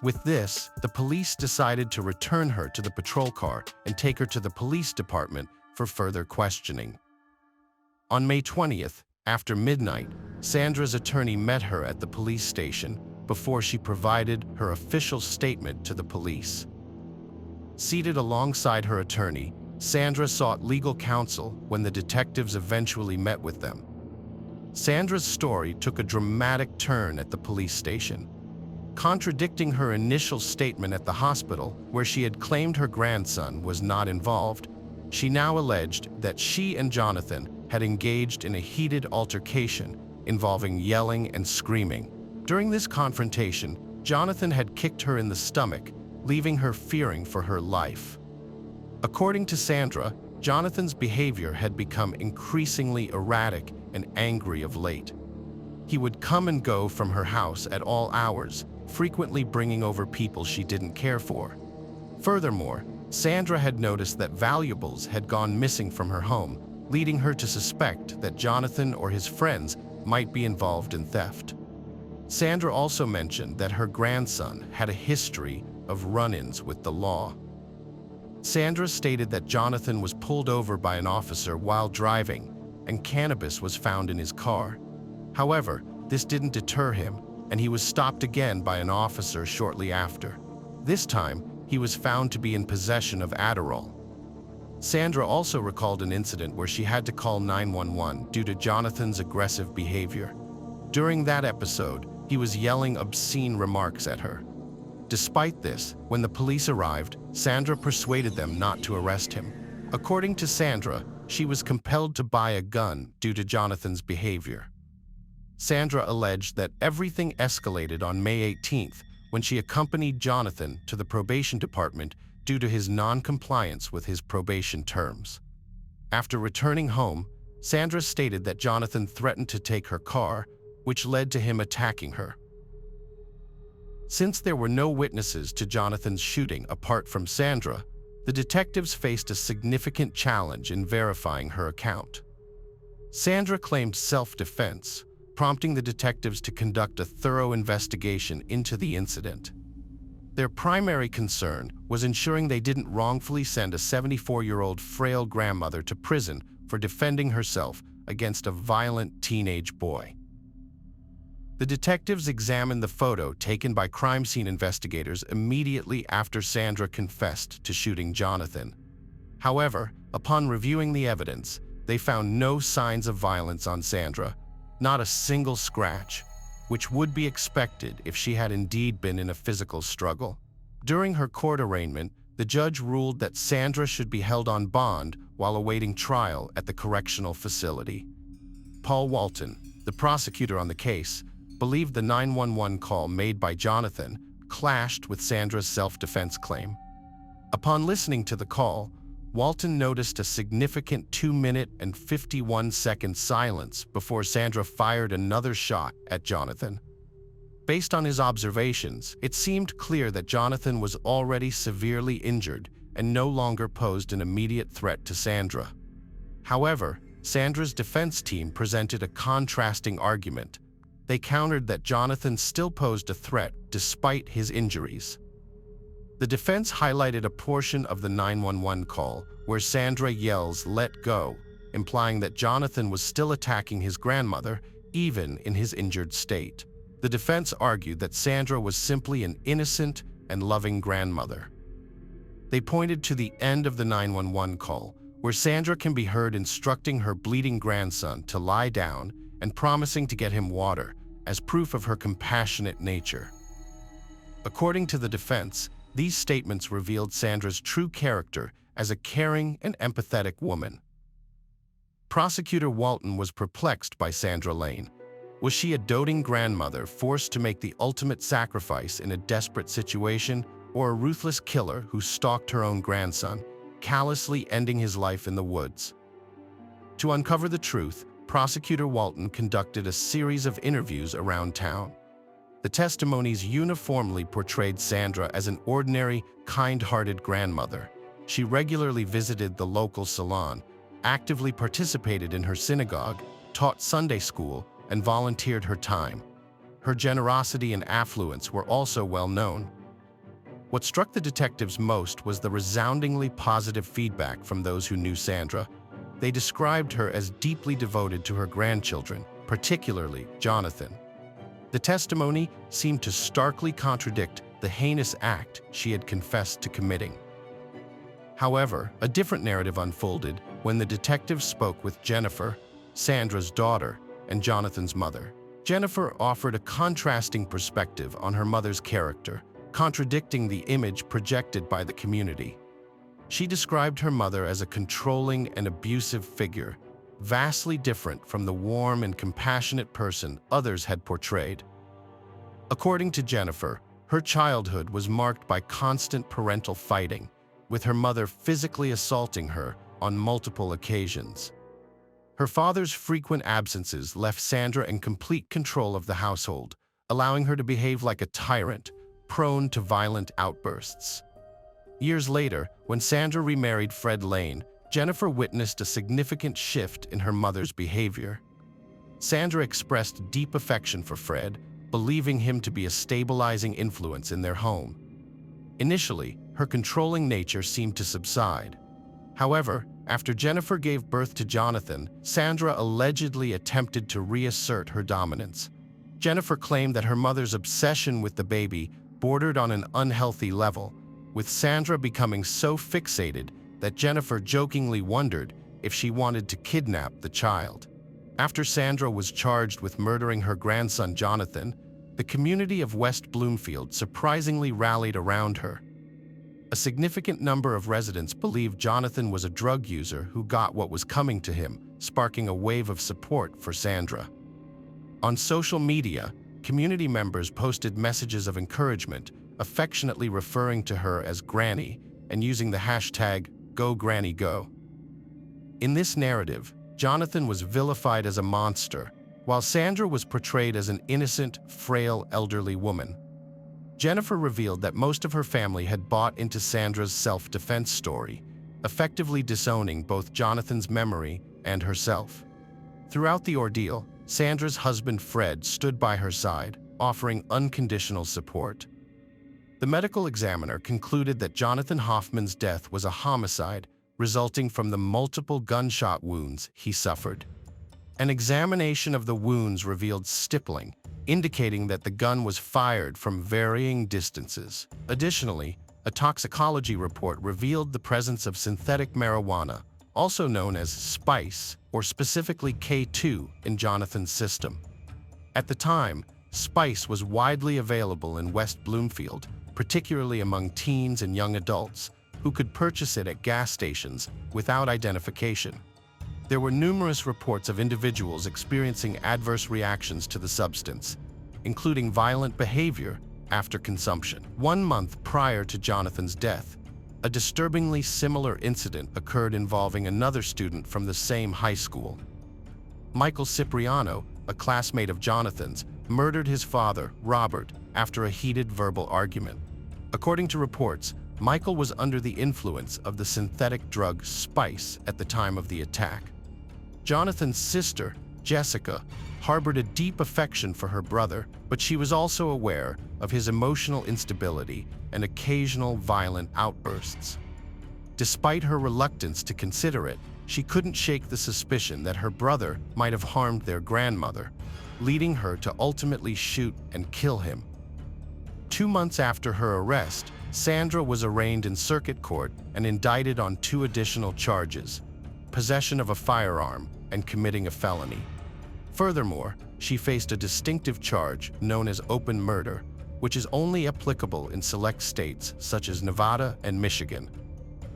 With this, the police decided to return her to the patrol car and take her to the police department for further questioning. On May 20th, after midnight, Sandra's attorney met her at the police station before she provided her official statement to the police. Seated alongside her attorney, Sandra sought legal counsel when the detectives eventually met with them. Sandra's story took a dramatic turn at the police station. Contradicting her initial statement at the hospital, where she had claimed her grandson was not involved, she now alleged that she and Jonathan had engaged in a heated altercation involving yelling and screaming. During this confrontation, Jonathan had kicked her in the stomach, leaving her fearing for her life. According to Sandra, Jonathan's behavior had become increasingly erratic and angry of late. He would come and go from her house at all hours, frequently bringing over people she didn't care for. Furthermore, Sandra had noticed that valuables had gone missing from her home, leading her to suspect that Jonathan or his friends might be involved in theft. Sandra also mentioned that her grandson had a history of run-ins with the law. Sandra stated that Jonathan was pulled over by an officer while driving, and cannabis was found in his car. However, this didn't deter him, and he was stopped again by an officer shortly after. This time, he was found to be in possession of Adderall. Sandra also recalled an incident where she had to call 911 due to Jonathan's aggressive behavior. During that episode, he was yelling obscene remarks at her. Despite this, when the police arrived, Sandra persuaded them not to arrest him. According to Sandra, she was compelled to buy a gun due to Jonathan's behavior. Sandra alleged that everything escalated on May 18th when she accompanied Jonathan to the probation department due to his non-compliance with his probation terms. After returning home, Sandra stated that Jonathan threatened to take her car, which led to him attacking her. Since there were no witnesses to Jonathan's shooting apart from Sandra, the detectives faced a significant challenge in verifying her account. Sandra claimed self-defense, prompting the detectives to conduct a thorough investigation into the incident. Their primary concern was ensuring they didn't wrongfully send a 74-year-old frail grandmother to prison for defending herself against a violent teenage boy. The detectives examined the photo taken by crime scene investigators immediately after Sandra confessed to shooting Jonathan. However, upon reviewing the evidence, they found no signs of violence on Sandra, not a single scratch, which would be expected if she had indeed been in a physical struggle. During her court arraignment, the judge ruled that Sandra should be held on bond while awaiting trial at the correctional facility. Paul Walton, the prosecutor on the case, believed the 911 call made by Jonathan clashed with Sandra's self-defense claim. Upon listening to the call, Walton noticed a significant 2-minute and 51-second silence before Sandra fired another shot at Jonathan. Based on his observations, it seemed clear that Jonathan was already severely injured and no longer posed an immediate threat to Sandra. However, Sandra's defense team presented a contrasting argument. They countered that Jonathan still posed a threat despite his injuries. The defense highlighted a portion of the 911 call where Sandra yells, "Let go," implying that Jonathan was still attacking his grandmother, even in his injured state. The defense argued that Sandra was simply an innocent and loving grandmother. They pointed to the end of the 911 call, where Sandra can be heard instructing her bleeding grandson to lie down and promising to get him water, as proof of her compassionate nature. According to the defense, these statements revealed Sandra's true character as a caring and empathetic woman. Prosecutor Walton was perplexed by Sandra Lane. Was she a doting grandmother forced to make the ultimate sacrifice in a desperate situation, or a ruthless killer who stalked her own grandson, callously ending his life in the woods? To uncover the truth, Prosecutor Walton conducted a series of interviews around town. The testimonies uniformly portrayed Sandra as an ordinary, kind-hearted grandmother. She regularly visited the local salon, actively participated in her synagogue, taught Sunday school, and volunteered her time. Her generosity and affluence were also well known. What struck the detectives most was the resoundingly positive feedback from those who knew Sandra. They described her as deeply devoted to her grandchildren, particularly Jonathan. The testimony seemed to starkly contradict the heinous act she had confessed to committing. However, a different narrative unfolded when the detectives spoke with Jennifer, Sandra's daughter, and Jonathan's mother. Jennifer offered a contrasting perspective on her mother's character, contradicting the image projected by the community. She described her mother as a controlling and abusive figure, vastly different from the warm and compassionate person others had portrayed. According to Jennifer, her childhood was marked by constant parental fighting, with her mother physically assaulting her on multiple occasions. Her father's frequent absences left Sandra in complete control of the household, allowing her to behave like a tyrant, prone to violent outbursts. Years later, when Sandra remarried Fred Lane, Jennifer witnessed a significant shift in her mother's behavior. Sandra expressed deep affection for Fred, believing him to be a stabilizing influence in their home. Initially, her controlling nature seemed to subside. However, after Jennifer gave birth to Jonathan, Sandra allegedly attempted to reassert her dominance. Jennifer claimed that her mother's obsession with the baby bordered on an unhealthy level, with Sandra becoming so fixated that Jennifer jokingly wondered if she wanted to kidnap the child. After Sandra was charged with murdering her grandson Jonathan, the community of West Bloomfield surprisingly rallied around her. A significant number of residents believed Jonathan was a drug user who got what was coming to him, sparking a wave of support for Sandra. On social media, community members posted messages of encouragement, affectionately referring to her as Granny and using the hashtag #GoGrannyGo. In this narrative, Jonathan was vilified as a monster, while Sandra was portrayed as an innocent, frail, elderly woman. Jennifer revealed that most of her family had bought into Sandra's self-defense story, effectively disowning both Jonathan's memory and herself. Throughout the ordeal, Sandra's husband Fred stood by her side, offering unconditional support. The medical examiner concluded that Jonathan Hoffman's death was a homicide resulting from the multiple gunshot wounds he suffered. An examination of the wounds revealed stippling, indicating that the gun was fired from varying distances. Additionally, a toxicology report revealed the presence of synthetic marijuana, also known as spice, or specifically K2, in Jonathan's system. At the time, spice was widely available in West Bloomfield, particularly among teens and young adults, who could purchase it at gas stations without identification. There were numerous reports of individuals experiencing adverse reactions to the substance, including violent behavior after consumption. 1 month prior to Jonathan's death, a disturbingly similar incident occurred involving another student from the same high school. Michael Cipriano, a classmate of Jonathan's, murdered his father, Robert, after a heated verbal argument. According to reports, Michael was under the influence of the synthetic drug spice at the time of the attack. Jonathan's sister, Jessica, harbored a deep affection for her brother, but she was also aware of his emotional instability and occasional violent outbursts. Despite her reluctance to consider it, she couldn't shake the suspicion that her brother might have harmed their grandmother, leading her to ultimately shoot and kill him. 2 months after her arrest, Sandra was arraigned in circuit court and indicted on 2 additional charges: possession of a firearm and committing a felony. Furthermore, she faced a distinctive charge known as open murder, which is only applicable in select states such as Nevada and Michigan.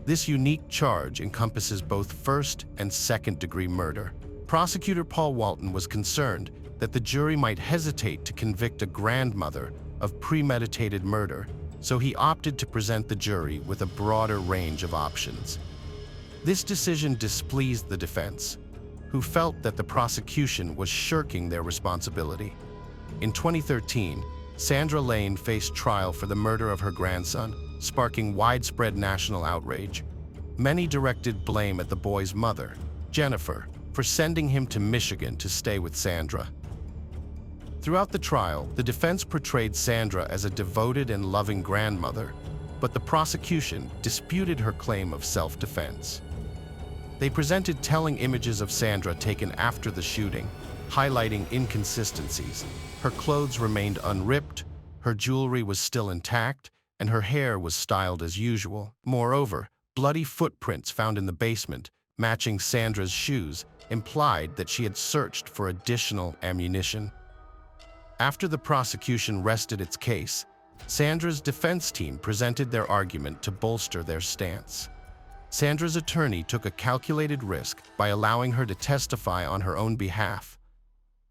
This unique charge encompasses both first and second-degree murder. Prosecutor Paul Walton was concerned that the jury might hesitate to convict a grandmother of premeditated murder, so he opted to present the jury with a broader range of options. This decision displeased the defense, who felt that the prosecution was shirking their responsibility. In 2013, Sandra Lane faced trial for the murder of her grandson, sparking widespread national outrage. Many directed blame at the boy's mother, Jennifer, for sending him to Michigan to stay with Sandra. Throughout the trial, the defense portrayed Sandra as a devoted and loving grandmother, but the prosecution disputed her claim of self-defense. They presented telling images of Sandra taken after the shooting, highlighting inconsistencies. Her clothes remained unripped, her jewelry was still intact, and her hair was styled as usual. Moreover, bloody footprints found in the basement, matching Sandra's shoes, implied that she had searched for additional ammunition. After the prosecution rested its case, Sandra's defense team presented their argument to bolster their stance. Sandra's attorney took a calculated risk by allowing her to testify on her own behalf.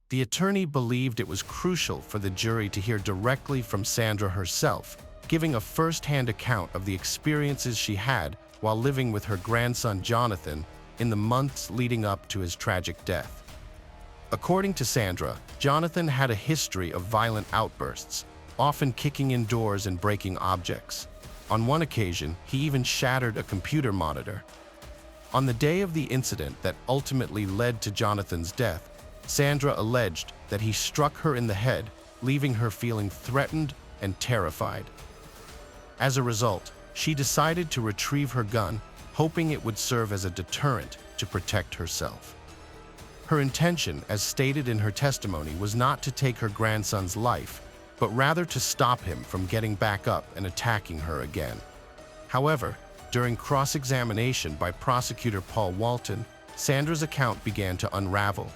The attorney believed it was crucial for the jury to hear directly from Sandra herself, giving a first-hand account of the experiences she had while living with her grandson Jonathan in the months leading up to his tragic death. According to Sandra, Jonathan had a history of violent outbursts, often kicking in doors and breaking objects. On one occasion, he even shattered a computer monitor. On the day of the incident that ultimately led to Jonathan's death, Sandra alleged that he struck her in the head, leaving her feeling threatened and terrified. As a result, she decided to retrieve her gun, hoping it would serve as a deterrent to protect herself. Her intention, as stated in her testimony, was not to take her grandson's life, but rather to stop him from getting back up and attacking her again. However, during cross-examination by prosecutor Paul Walton, Sandra's account began to unravel.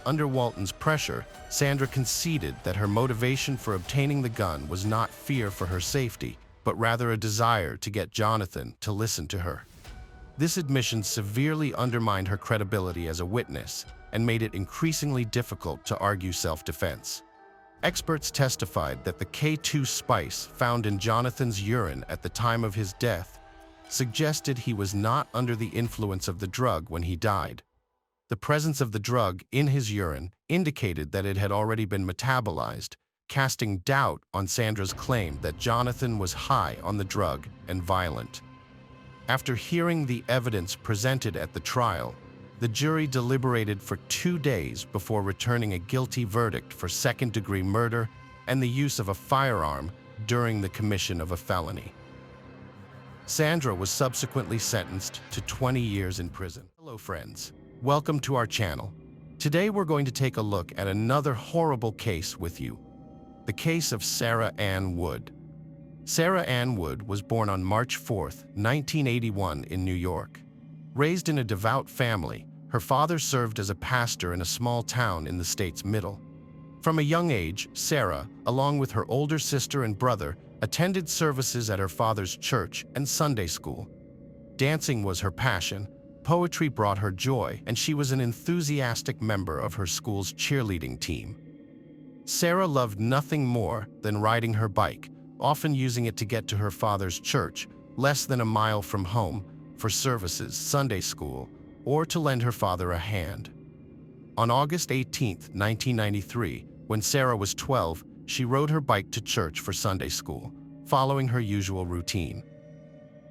Under Walton's pressure, Sandra conceded that her motivation for obtaining the gun was not fear for her safety, but rather a desire to get Jonathan to listen to her. This admission severely undermined her credibility as a witness and made it increasingly difficult to argue self-defense. Experts testified that the K2 spice found in Jonathan's urine at the time of his death suggested he was not under the influence of the drug when he died. The presence of the drug in his urine indicated that it had already been metabolized, casting doubt on Sandra's claim that Jonathan was high on the drug and violent. After hearing the evidence presented at the trial, the jury deliberated for 2 days before returning a guilty verdict for second-degree murder and the use of a firearm during the commission of a felony. Sandra was subsequently sentenced to 20 years in prison. Hello friends, welcome to our channel. Today we're going to take a look at another horrible case with you. The case of Sarah Ann Wood. Sarah Ann Wood was born on March 4, 1981 in New York. Raised in a devout family, her father served as a pastor in a small town in the state's middle. From a young age, Sarah, along with her older sister and brother, attended services at her father's church and Sunday school. Dancing was her passion, poetry brought her joy, and she was an enthusiastic member of her school's cheerleading team. Sarah loved nothing more than riding her bike, often using it to get to her father's church, less than a mile from home, for services, Sunday school, or to lend her father a hand. On August 18, 1993, when Sarah was 12, she rode her bike to church for Sunday school, following her usual routine.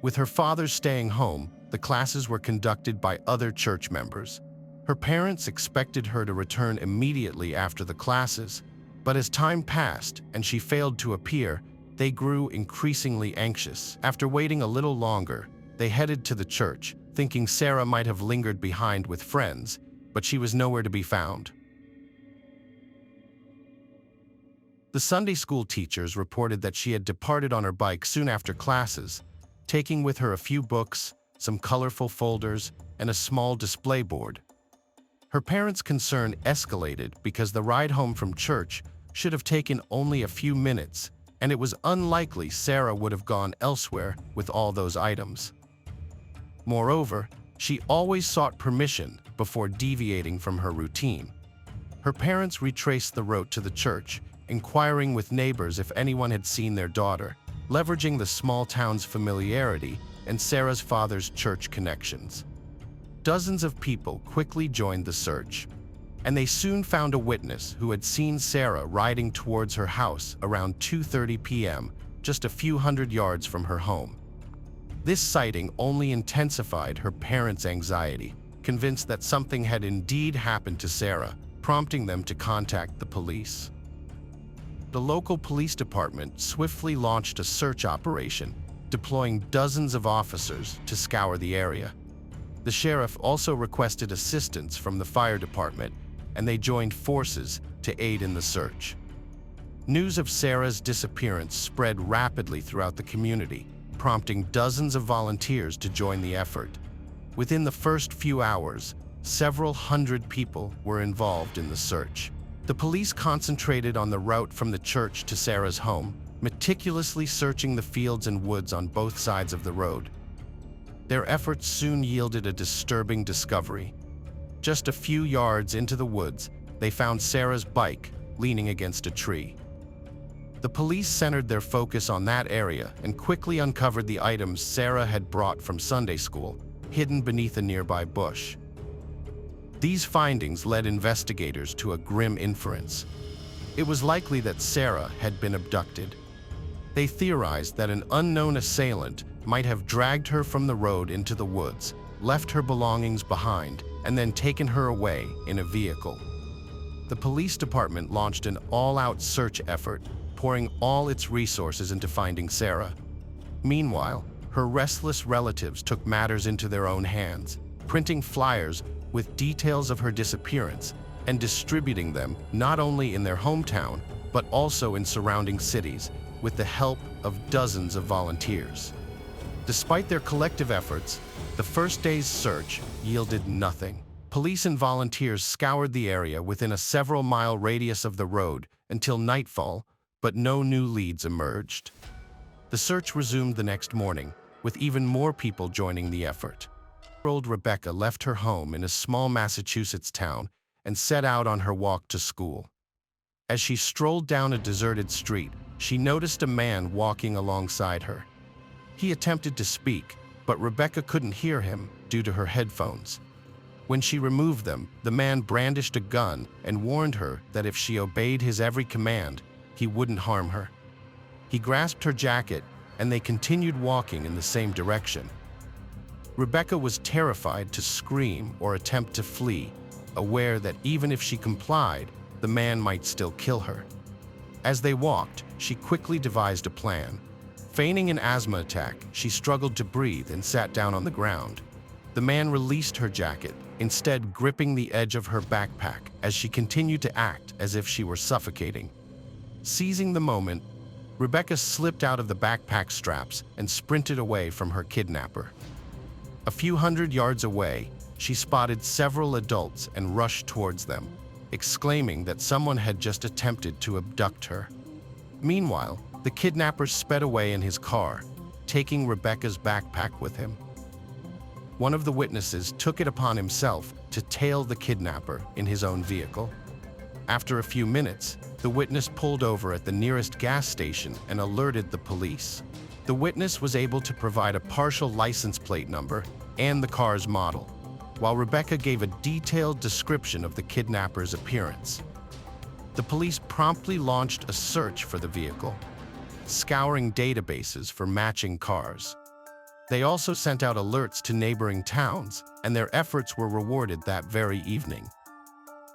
With her father staying home, the classes were conducted by other church members. Her parents expected her to return immediately after the classes, but as time passed and she failed to appear, they grew increasingly anxious. After waiting a little longer, they headed to the church, thinking Sarah might have lingered behind with friends, but she was nowhere to be found. The Sunday school teachers reported that she had departed on her bike soon after classes, taking with her a few books, some colorful folders, and a small display board. Her parents' concern escalated because the ride home from church should have taken only a few minutes, and it was unlikely Sarah would have gone elsewhere with all those items. Moreover, she always sought permission before deviating from her routine. Her parents retraced the route to the church, inquiring with neighbors if anyone had seen their daughter, leveraging the small town's familiarity and Sarah's father's church connections. Dozens of people quickly joined the search, and they soon found a witness who had seen Sarah riding towards her house around 2:30 p.m., just a few hundred yards from her home. This sighting only intensified her parents' anxiety, convinced that something had indeed happened to Sarah, prompting them to contact the police. The local police department swiftly launched a search operation, deploying dozens of officers to scour the area. The sheriff also requested assistance from the fire department, and they joined forces to aid in the search. News of Sarah's disappearance spread rapidly throughout the community, prompting dozens of volunteers to join the effort. Within the first few hours, several hundred people were involved in the search. The police concentrated on the route from the church to Sarah's home, meticulously searching the fields and woods on both sides of the road. Their efforts soon yielded a disturbing discovery. Just a few yards into the woods, they found Sarah's bike leaning against a tree. The police centered their focus on that area and quickly uncovered the items Sarah had brought from Sunday school, hidden beneath a nearby bush. These findings led investigators to a grim inference. It was likely that Sarah had been abducted. They theorized that an unknown assailant might have dragged her from the road into the woods, left her belongings behind, and then taken her away in a vehicle. The police department launched an all-out search effort, pouring all its resources into finding Sarah. Meanwhile, her restless relatives took matters into their own hands, printing flyers with details of her disappearance and distributing them not only in their hometown, but also in surrounding cities, with the help of dozens of volunteers. Despite their collective efforts, the first day's search yielded nothing. Police and volunteers scoured the area within a several-mile radius of the road until nightfall, but no new leads emerged. The search resumed the next morning, with even more people joining the effort. 8-year-old Rebecca left her home in a small Massachusetts town and set out on her walk to school. As she strolled down a deserted street, she noticed a man walking alongside her. He attempted to speak, but Rebecca couldn't hear him due to her headphones. When she removed them, the man brandished a gun and warned her that if she obeyed his every command, he wouldn't harm her. He grasped her jacket, and they continued walking in the same direction. Rebecca was terrified to scream or attempt to flee, aware that even if she complied, the man might still kill her. As they walked, she quickly devised a plan. Feigning an asthma attack, she struggled to breathe and sat down on the ground. The man released her jacket, instead gripping the edge of her backpack as she continued to act as if she were suffocating. Seizing the moment, Rebecca slipped out of the backpack straps and sprinted away from her kidnapper. A few hundred yards away, she spotted several adults and rushed towards them, exclaiming that someone had just attempted to abduct her. Meanwhile, the kidnapper sped away in his car, taking Rebecca's backpack with him. One of the witnesses took it upon himself to tail the kidnapper in his own vehicle. After a few minutes, the witness pulled over at the nearest gas station and alerted the police. The witness was able to provide a partial license plate number and the car's model, while Rebecca gave a detailed description of the kidnapper's appearance. The police promptly launched a search for the vehicle, scouring databases for matching cars. They also sent out alerts to neighboring towns, and their efforts were rewarded that very evening.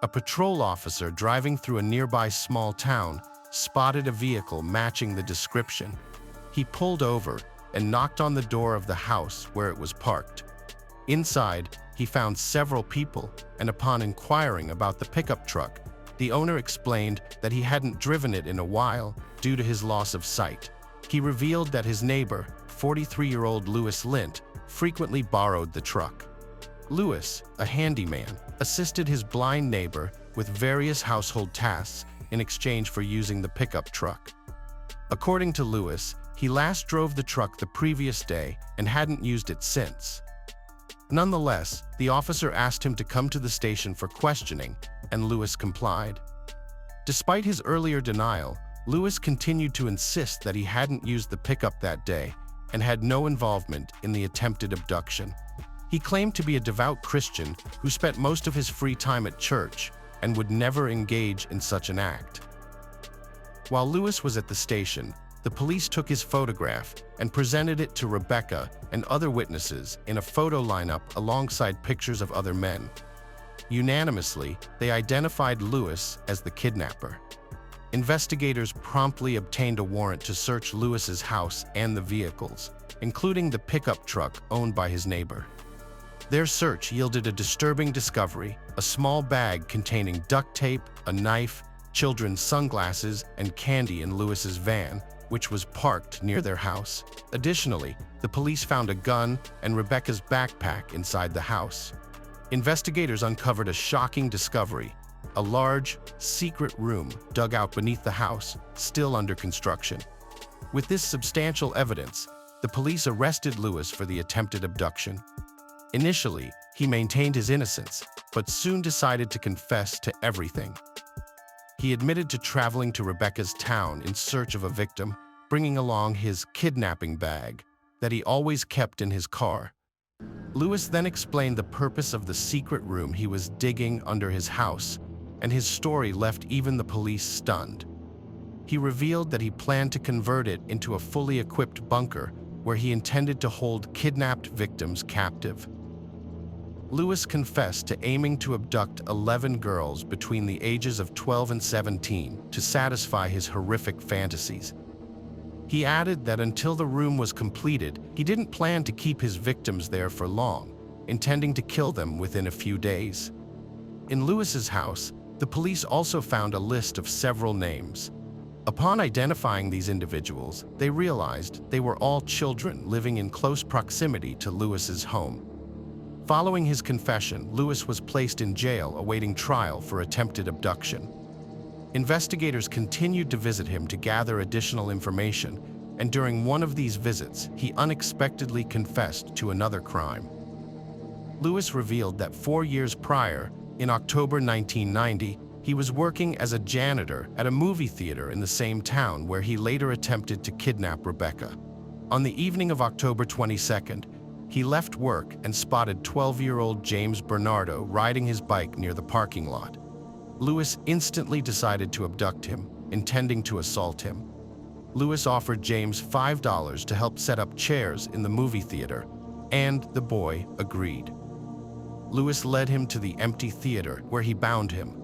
A patrol officer driving through a nearby small town spotted a vehicle matching the description. He pulled over and knocked on the door of the house where it was parked. Inside, he found several people, and upon inquiring about the pickup truck, the owner explained that he hadn't driven it in a while due to his loss of sight. He revealed that his neighbor, 43-year-old Lewis Lint, frequently borrowed the truck. Lewis, a handyman, assisted his blind neighbor with various household tasks in exchange for using the pickup truck. According to Lewis, he last drove the truck the previous day and hadn't used it since. Nonetheless, the officer asked him to come to the station for questioning, and Lewis complied. Despite his earlier denial, Lewis continued to insist that he hadn't used the pickup that day and had no involvement in the attempted abduction. He claimed to be a devout Christian who spent most of his free time at church and would never engage in such an act. While Lewis was at the station, the police took his photograph and presented it to Rebecca and other witnesses in a photo lineup alongside pictures of other men. Unanimously, they identified Lewis as the kidnapper. Investigators promptly obtained a warrant to search Lewis's house and the vehicles, including the pickup truck owned by his neighbor. Their search yielded a disturbing discovery: a small bag containing duct tape, a knife, children's sunglasses, and candy in Lewis's van, which was parked near their house. Additionally, the police found a gun and Rebecca's backpack inside the house. Investigators uncovered a shocking discovery: a large, secret room dug out beneath the house, still under construction. With this substantial evidence, the police arrested Lewis for the attempted abduction. Initially, he maintained his innocence, but soon decided to confess to everything. He admitted to traveling to Rebecca's town in search of a victim, bringing along his kidnapping bag that he always kept in his car. Lewis then explained the purpose of the secret room he was digging under his house, and his story left even the police stunned. He revealed that he planned to convert it into a fully equipped bunker where he intended to hold kidnapped victims captive. Lewis confessed to aiming to abduct 11 girls between the ages of 12 and 17 to satisfy his horrific fantasies. He added that until the room was completed, he didn't plan to keep his victims there for long, intending to kill them within a few days. In Lewis's house, the police also found a list of several names. Upon identifying these individuals, they realized they were all children living in close proximity to Lewis's home. Following his confession, Lewis was placed in jail awaiting trial for attempted abduction. Investigators continued to visit him to gather additional information, and during one of these visits, he unexpectedly confessed to another crime. Lewis revealed that 4 years prior, in October 1990, he was working as a janitor at a movie theater in the same town where he later attempted to kidnap Rebecca. On the evening of October 22nd, he left work and spotted 12-year-old James Bernardo riding his bike near the parking lot. Lewis instantly decided to abduct him, intending to assault him. Lewis offered James $5 to help set up chairs in the movie theater, and the boy agreed. Lewis led him to the empty theater where he bound him.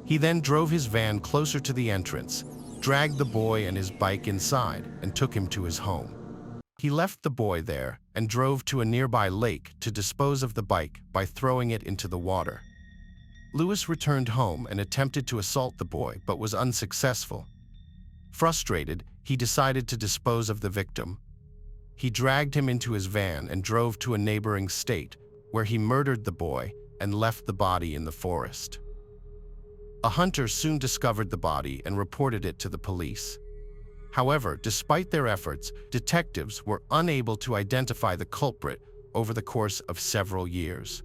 He then drove his van closer to the entrance, dragged the boy and his bike inside, and took him to his home. He left the boy there and drove to a nearby lake to dispose of the bike by throwing it into the water. Lewis returned home and attempted to assault the boy, but was unsuccessful. Frustrated, he decided to dispose of the victim. He dragged him into his van and drove to a neighboring state, where he murdered the boy and left the body in the forest. A hunter soon discovered the body and reported it to the police. However, despite their efforts, detectives were unable to identify the culprit over the course of several years.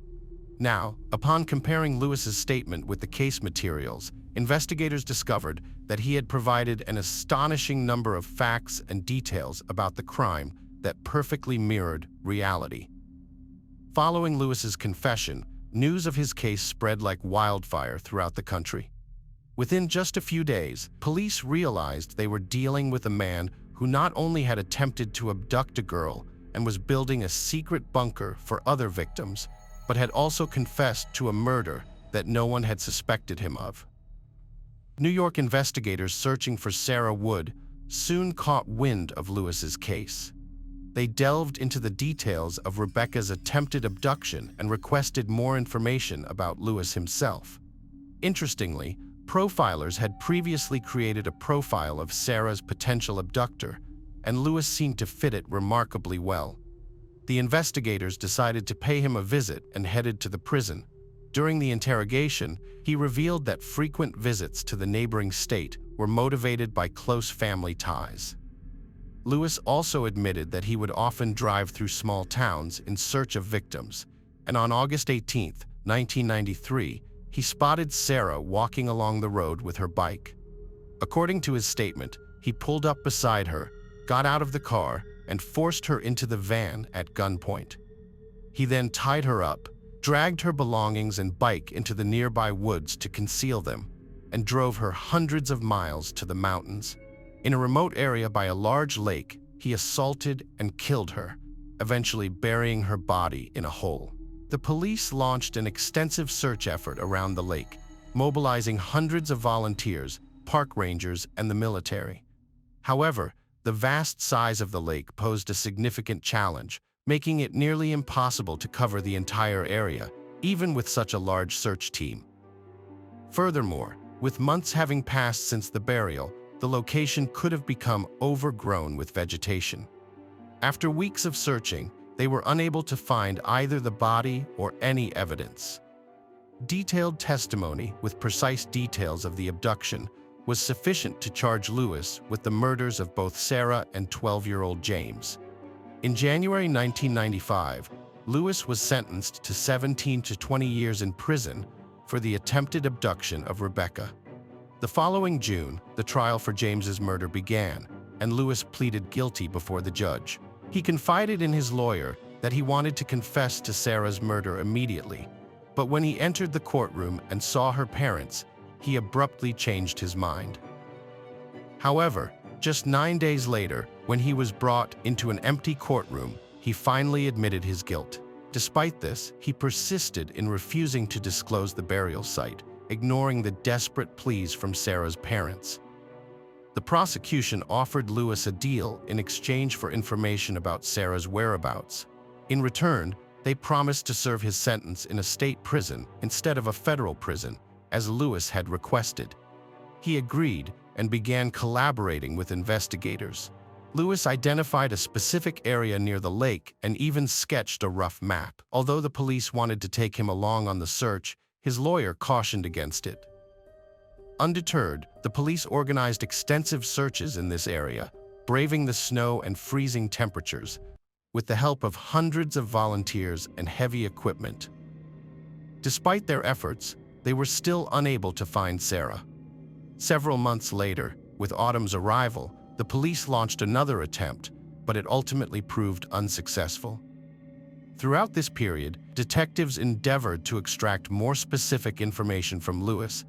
Now, upon comparing Lewis's statement with the case materials, investigators discovered that he had provided an astonishing number of facts and details about the crime that perfectly mirrored reality. Following Lewis's confession, news of his case spread like wildfire throughout the country. Within just a few days, police realized they were dealing with a man who not only had attempted to abduct a girl and was building a secret bunker for other victims, but had also confessed to a murder that no one had suspected him of. New York investigators searching for Sarah Wood soon caught wind of Lewis's case. They delved into the details of Rebecca's attempted abduction and requested more information about Lewis himself. Interestingly, profilers had previously created a profile of Sarah's potential abductor, and Lewis seemed to fit it remarkably well. The investigators decided to pay him a visit and headed to the prison. During the interrogation, he revealed that frequent visits to the neighboring state were motivated by close family ties. Lewis also admitted that he would often drive through small towns in search of victims, and on August 18, 1993, he spotted Sarah walking along the road with her bike. According to his statement, he pulled up beside her, got out of the car, and forced her into the van at gunpoint. He then tied her up, dragged her belongings and bike into the nearby woods to conceal them, and drove her hundreds of miles to the mountains. In a remote area by a large lake, he assaulted and killed her, eventually burying her body in a hole. The police launched an extensive search effort around the lake, mobilizing hundreds of volunteers, park rangers, and the military. However, the vast size of the lake posed a significant challenge, making it nearly impossible to cover the entire area, even with such a large search team. Furthermore, with months having passed since the burial, the location could have become overgrown with vegetation. After weeks of searching, they were unable to find either the body or any evidence. Detailed testimony with precise details of the abduction was sufficient to charge Lewis with the murders of both Sarah and 12-year-old James. In January 1995, Lewis was sentenced to 17 to 20 years in prison for the attempted abduction of Rebecca. The following June, the trial for James's murder began, and Lewis pleaded guilty before the judge. He confided in his lawyer that he wanted to confess to Sarah's murder immediately, but when he entered the courtroom and saw her parents, he abruptly changed his mind. However, just 9 days later, when he was brought into an empty courtroom, he finally admitted his guilt. Despite this, he persisted in refusing to disclose the burial site, ignoring the desperate pleas from Sarah's parents. The prosecution offered Lewis a deal in exchange for information about Sarah's whereabouts. In return, they promised to serve his sentence in a state prison instead of a federal prison, as Lewis had requested. He agreed, and began collaborating with investigators. Lewis identified a specific area near the lake and even sketched a rough map. Although the police wanted to take him along on the search, his lawyer cautioned against it. Undeterred, the police organized extensive searches in this area, braving the snow and freezing temperatures, with the help of hundreds of volunteers and heavy equipment. Despite their efforts, they were still unable to find Sarah. Several months later, with autumn's arrival, the police launched another attempt, but it ultimately proved unsuccessful. Throughout this period, detectives endeavored to extract more specific information from Lewis,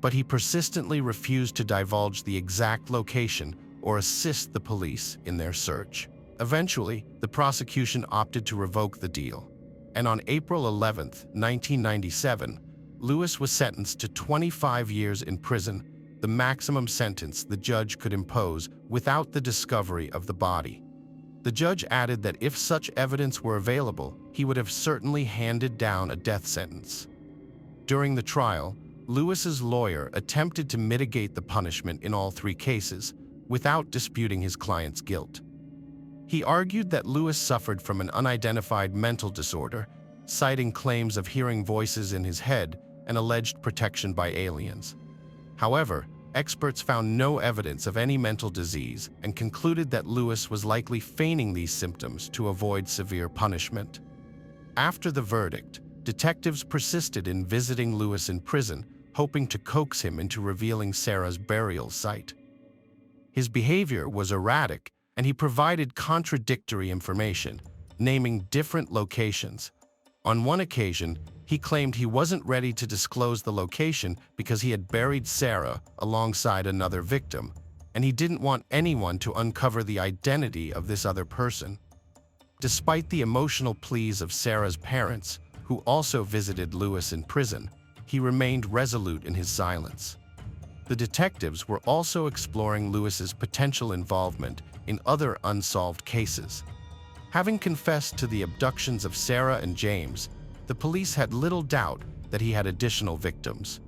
but he persistently refused to divulge the exact location or assist the police in their search. Eventually, the prosecution opted to revoke the deal, and on April 11, 1997, Lewis was sentenced to 25 years in prison, the maximum sentence the judge could impose without the discovery of the body. The judge added that if such evidence were available, he would have certainly handed down a death sentence. During the trial, Lewis's lawyer attempted to mitigate the punishment in all three cases, without disputing his client's guilt. He argued that Lewis suffered from an unidentified mental disorder, citing claims of hearing voices in his head and alleged protection by aliens. However, experts found no evidence of any mental disease and concluded that Lewis was likely feigning these symptoms to avoid severe punishment. After the verdict, detectives persisted in visiting Lewis in prison, hoping to coax him into revealing Sarah's burial site. His behavior was erratic, and he provided contradictory information, naming different locations. On one occasion, he claimed he wasn't ready to disclose the location because he had buried Sarah alongside another victim, and he didn't want anyone to uncover the identity of this other person. Despite the emotional pleas of Sarah's parents, who also visited Lewis in prison, he remained resolute in his silence. The detectives were also exploring Lewis's potential involvement in other unsolved cases. Having confessed to the abductions of Sarah and James, the police had little doubt that he had additional victims.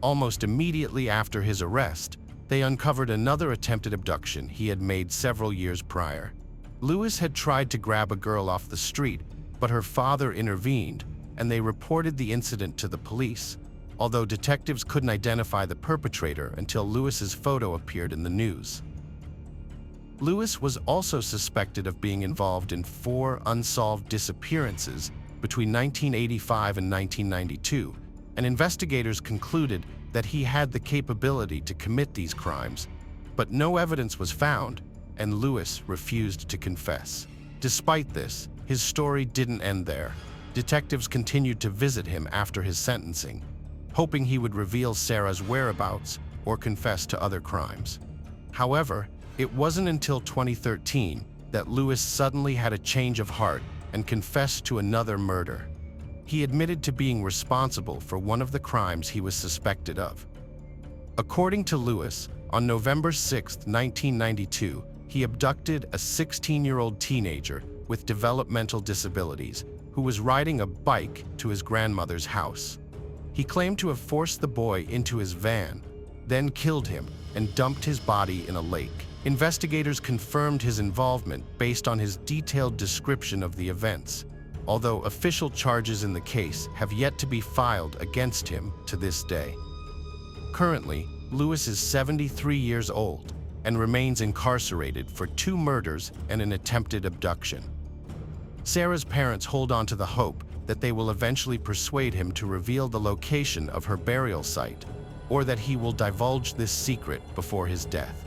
Almost immediately after his arrest, they uncovered another attempted abduction he had made several years prior. Lewis had tried to grab a girl off the street, but her father intervened, and they reported the incident to the police, although detectives couldn't identify the perpetrator until Lewis's photo appeared in the news. Lewis was also suspected of being involved in 4 unsolved disappearances between 1985 and 1992, and investigators concluded that he had the capability to commit these crimes, but no evidence was found, and Lewis refused to confess. Despite this, his story didn't end there. Detectives continued to visit him after his sentencing, hoping he would reveal Sarah's whereabouts or confess to other crimes. However, it wasn't until 2013 that Lewis suddenly had a change of heart and confessed to another murder. He admitted to being responsible for one of the crimes he was suspected of. According to Lewis, on November 6, 1992, he abducted a 16-year-old teenager with developmental disabilities who was riding a bike to his grandmother's house. He claimed to have forced the boy into his van, then killed him and dumped his body in a lake. Investigators confirmed his involvement based on his detailed description of the events, although official charges in the case have yet to be filed against him to this day. Currently, Lewis is 73 years old and remains incarcerated for 2 murders and an attempted abduction. Sarah's parents hold on to the hope that they will eventually persuade him to reveal the location of her burial site, or that he will divulge this secret before his death.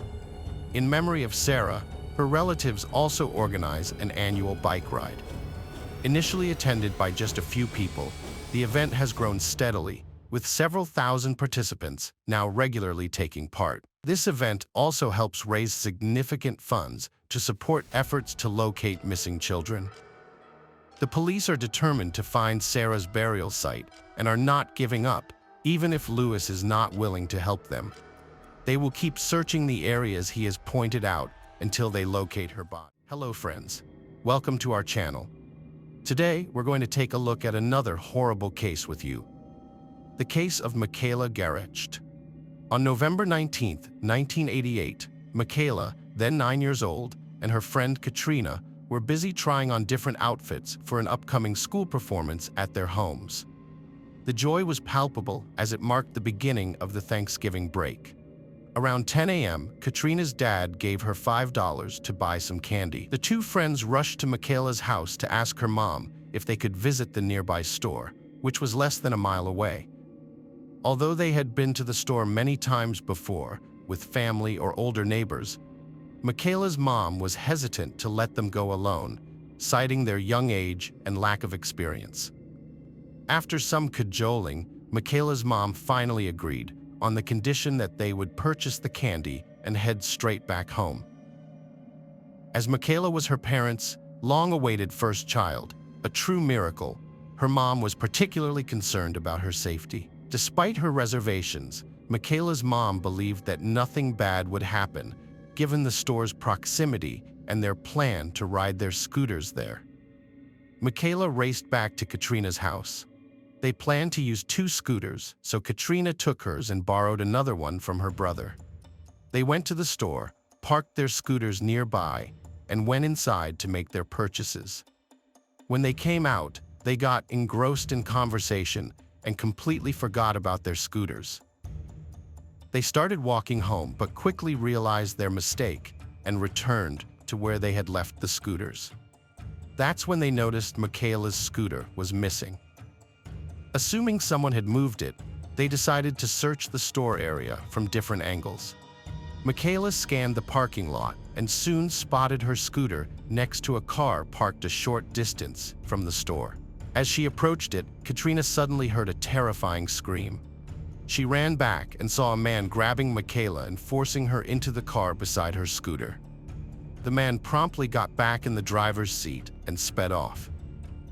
In memory of Sarah, her relatives also organize an annual bike ride. Initially attended by just a few people, the event has grown steadily, with several thousand participants now regularly taking part. This event also helps raise significant funds to support efforts to locate missing children. The police are determined to find Sarah's burial site and are not giving up, even if Lewis is not willing to help them. They will keep searching the areas he has pointed out until they locate her body. Hello friends, welcome to our channel. Today, we're going to take a look at another horrible case with you. The case of Michaela Gerecht. On November 19, 1988, Michaela, then 9 years old, and her friend Katrina were busy trying on different outfits for an upcoming school performance at their homes. The joy was palpable as it marked the beginning of the Thanksgiving break. Around 10 a.m., Katrina's dad gave her $5 to buy some candy. The two friends rushed to Michaela's house to ask her mom if they could visit the nearby store, which was less than a mile away. Although they had been to the store many times before, with family or older neighbors, Michaela's mom was hesitant to let them go alone, citing their young age and lack of experience. After some cajoling, Michaela's mom finally agreed, on the condition that they would purchase the candy and head straight back home. As Michaela was her parents' long-awaited first child, a true miracle, her mom was particularly concerned about her safety. Despite her reservations, Michaela's mom believed that nothing bad would happen, given the store's proximity and their plan to ride their scooters there. Michaela raced back to Katrina's house. They planned to use 2 scooters, so Katrina took hers and borrowed another one from her brother. They went to the store, parked their scooters nearby, and went inside to make their purchases. When they came out, they got engrossed in conversation and completely forgot about their scooters. They started walking home but quickly realized their mistake and returned to where they had left the scooters. That's when they noticed Michaela's scooter was missing. Assuming someone had moved it, they decided to search the store area from different angles. Michaela scanned the parking lot and soon spotted her scooter next to a car parked a short distance from the store. As she approached it, Katrina suddenly heard a terrifying scream. She ran back and saw a man grabbing Michaela and forcing her into the car beside her scooter. The man promptly got back in the driver's seat and sped off.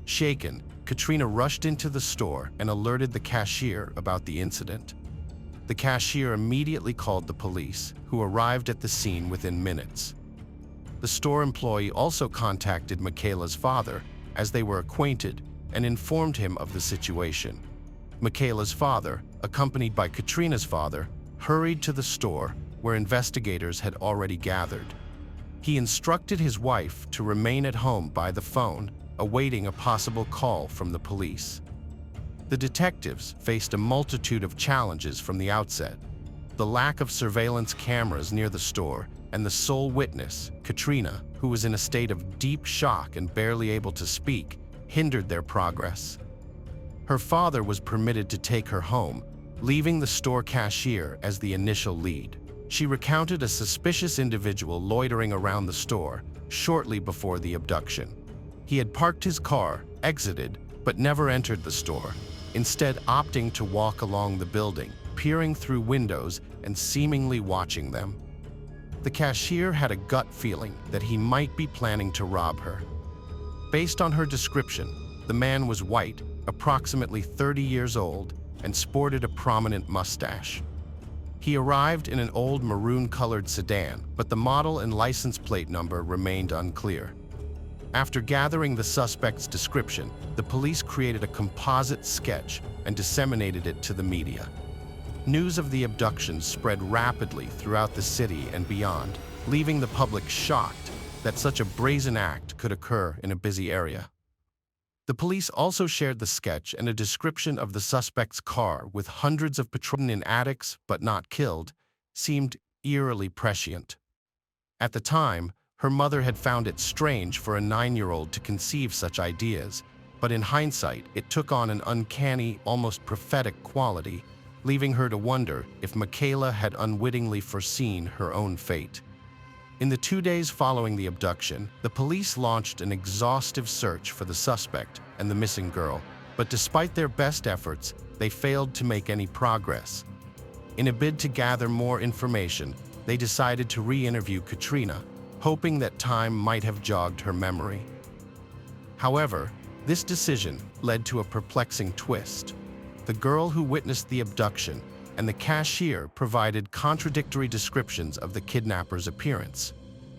Shaken, Katrina rushed into the store and alerted the cashier about the incident. The cashier immediately called the police, who arrived at the scene within minutes. The store employee also contacted Michaela's father, as they were acquainted, and informed him of the situation. Michaela's father, accompanied by Katrina's father, hurried to the store where investigators had already gathered. He instructed his wife to remain at home by the phone, awaiting a possible call from the police. The detectives faced a multitude of challenges from the outset. The lack of surveillance cameras near the store and the sole witness, Katrina, who was in a state of deep shock and barely able to speak, hindered their progress. Her father was permitted to take her home, leaving the store cashier as the initial lead. She recounted a suspicious individual loitering around the store shortly before the abduction. He had parked his car, exited, but never entered the store, instead opting to walk along the building, peering through windows and seemingly watching them. The cashier had a gut feeling that he might be planning to rob her. Based on her description, the man was white, approximately 30 years old, and sported a prominent mustache. He arrived in an old maroon-colored sedan, but the model and license plate number remained unclear. After gathering the suspect's description, the police created a composite sketch and disseminated it to the media. News of the abduction spread rapidly throughout the city and beyond, leaving the public shocked that such a brazen act could occur in a busy area. The police also shared the sketch and a description of the suspect's car with hundreds of patrons in addicts but not killed, seemed eerily prescient. At the time, her mother had found it strange for a 9-year-old to conceive such ideas, but in hindsight, it took on an uncanny, almost prophetic quality, leaving her to wonder if Michaela had unwittingly foreseen her own fate. In the 2 days following the abduction, the police launched an exhaustive search for the suspect and the missing girl, but despite their best efforts, they failed to make any progress. In a bid to gather more information, they decided to re-interview Katrina, hoping that time might have jogged her memory. However, this decision led to a perplexing twist. The girl who witnessed the abduction and the cashier provided contradictory descriptions of the kidnapper's appearance.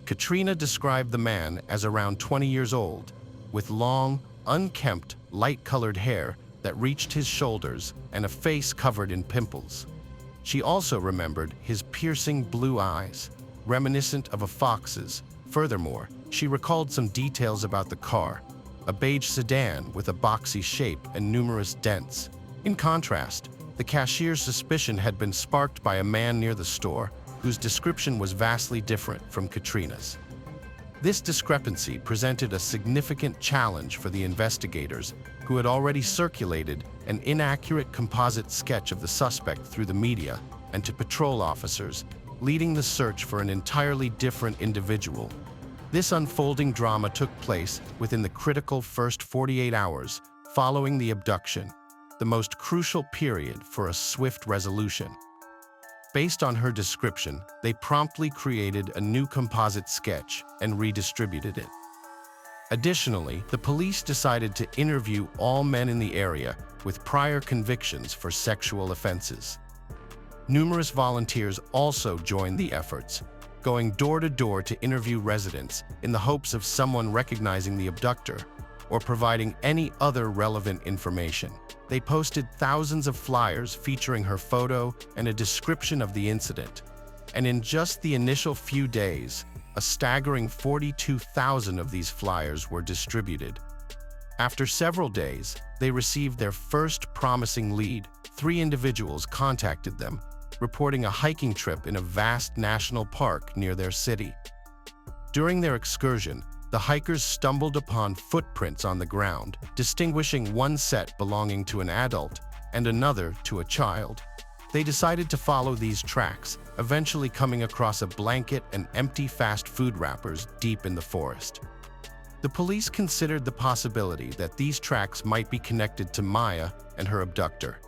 Katrina described the man as around 20 years old, with long, unkempt, light-colored hair that reached his shoulders and a face covered in pimples. She also remembered his piercing blue eyes, reminiscent of a fox's. Furthermore, she recalled some details about the car, a beige sedan with a boxy shape and numerous dents. In contrast, the cashier's suspicion had been sparked by a man near the store whose description was vastly different from Katrina's. This discrepancy presented a significant challenge for the investigators, who had already circulated an inaccurate composite sketch of the suspect through the media and to patrol officers, leading the search for an entirely different individual. This unfolding drama took place within the critical first 48 hours following the abduction, the most crucial period for a swift resolution. Based on her description, they promptly created a new composite sketch and redistributed it. Additionally, the police decided to interview all men in the area with prior convictions for sexual offenses. Numerous volunteers also joined the efforts, going door to door to interview residents in the hopes of someone recognizing the abductor or providing any other relevant information. They posted thousands of flyers featuring her photo and a description of the incident. And in just the initial few days, a staggering 42,000 of these flyers were distributed. After several days, they received their first promising lead. 3 individuals contacted them, reporting a hiking trip in a vast national park near their city. During their excursion, the hikers stumbled upon footprints on the ground, distinguishing one set belonging to an adult and another to a child. They decided to follow these tracks, eventually coming across a blanket and empty fast food wrappers deep in the forest. The police considered the possibility that these tracks might be connected to Maya and her abductor.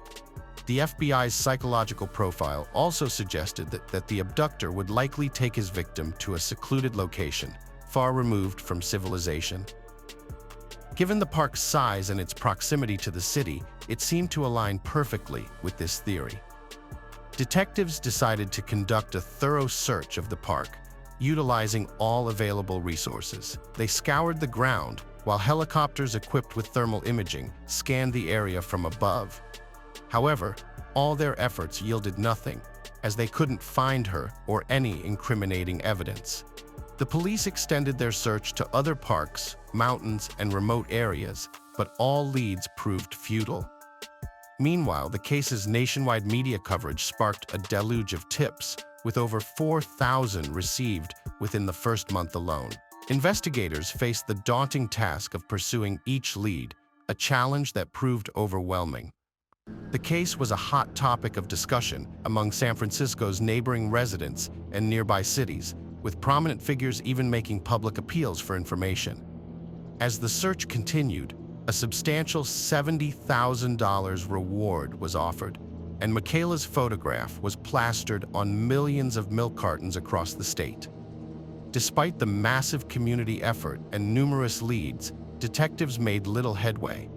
The FBI's psychological profile also suggested that the abductor would likely take his victim to a secluded location, far removed from civilization. Given the park's size and its proximity to the city, it seemed to align perfectly with this theory. Detectives decided to conduct a thorough search of the park, utilizing all available resources. They scoured the ground, while helicopters equipped with thermal imaging scanned the area from above. However, all their efforts yielded nothing, as they couldn't find her or any incriminating evidence. The police extended their search to other parks, mountains, and remote areas, but all leads proved futile. Meanwhile, the case's nationwide media coverage sparked a deluge of tips, with over 4,000 received within the first month alone. Investigators faced the daunting task of pursuing each lead, a challenge that proved overwhelming. The case was a hot topic of discussion among San Francisco's neighboring residents and nearby cities, with prominent figures even making public appeals for information. As the search continued, a substantial $70,000 reward was offered, and Michaela's photograph was plastered on millions of milk cartons across the state. Despite the massive community effort and numerous leads, detectives made little headway.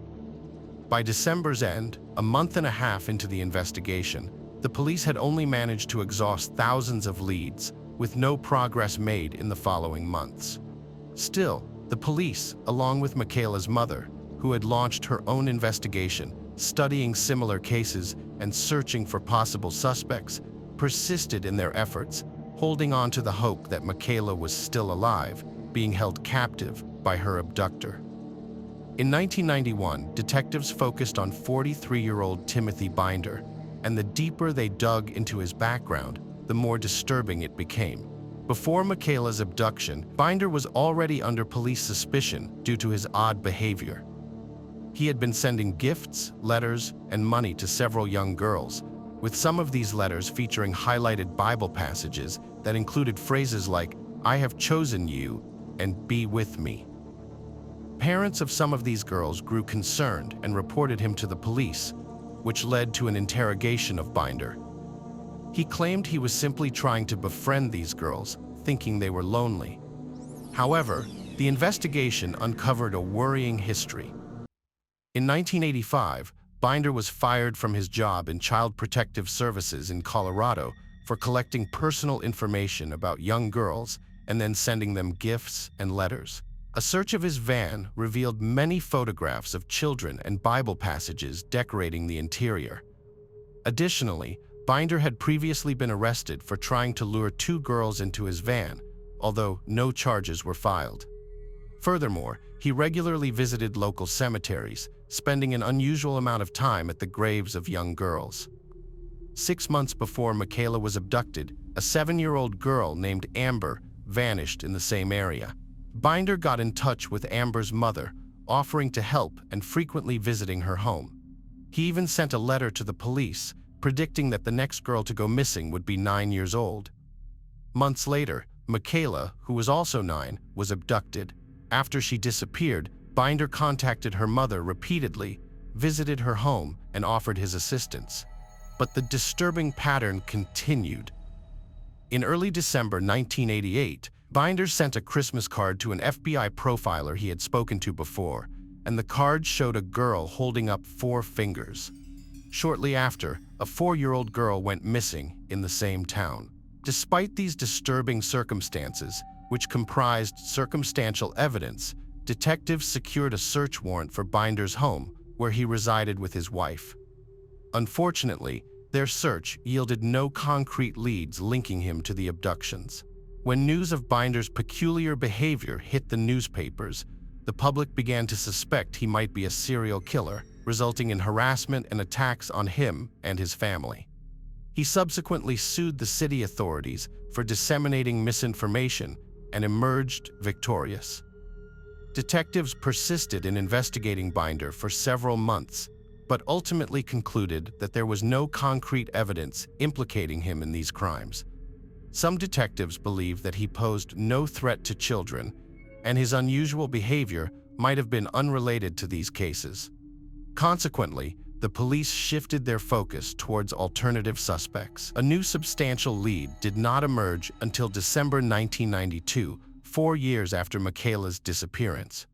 By December's end, a month and a half into the investigation, the police had only managed to exhaust thousands of leads, with no progress made in the following months. Still, the police, along with Michaela's mother, who had launched her own investigation, studying similar cases and searching for possible suspects, persisted in their efforts, holding on to the hope that Michaela was still alive, being held captive by her abductor. In 1991, detectives focused on 43-year-old Timothy Binder, and the deeper they dug into his background, the more disturbing it became. Before Michaela's abduction, Binder was already under police suspicion due to his odd behavior. He had been sending gifts, letters, and money to several young girls, with some of these letters featuring highlighted Bible passages that included phrases like, "I have chosen you," and "be with me." Parents of some of these girls grew concerned and reported him to the police, which led to an interrogation of Binder. He claimed he was simply trying to befriend these girls, thinking they were lonely. However, the investigation uncovered a worrying history. In 1985, Binder was fired from his job in Child Protective Services in Colorado for collecting personal information about young girls and then sending them gifts and letters. A search of his van revealed many photographs of children and Bible passages decorating the interior. Additionally, Binder had previously been arrested for trying to lure two girls into his van, although no charges were filed. Furthermore, he regularly visited local cemeteries, spending an unusual amount of time at the graves of young girls. 6 months before Michaela was abducted, a 7-year-old girl named Amber vanished in the same area. Binder got in touch with Amber's mother, offering to help and frequently visiting her home. He even sent a letter to the police, predicting that the next girl to go missing would be 9 years old. Months later, Michaela, who was also 9, was abducted. After she disappeared, Binder contacted her mother repeatedly, visited her home, and offered his assistance. But the disturbing pattern continued. In early December 1988, Binder sent a Christmas card to an FBI profiler he had spoken to before, and the card showed a girl holding up 4 fingers. Shortly after, a 4-year-old girl went missing in the same town. Despite these disturbing circumstances, which comprised circumstantial evidence, detectives secured a search warrant for Binder's home, where he resided with his wife. Unfortunately, their search yielded no concrete leads linking him to the abductions. When news of Binder's peculiar behavior hit the newspapers, the public began to suspect he might be a serial killer, resulting in harassment and attacks on him and his family. He subsequently sued the city authorities for disseminating misinformation and emerged victorious. Detectives persisted in investigating Binder for several months, but ultimately concluded that there was no concrete evidence implicating him in these crimes. Some detectives believe that he posed no threat to children, and his unusual behavior might have been unrelated to these cases. Consequently, the police shifted their focus towards alternative suspects. A new substantial lead did not emerge until December 1992, 4 years after Michaela's disappearance.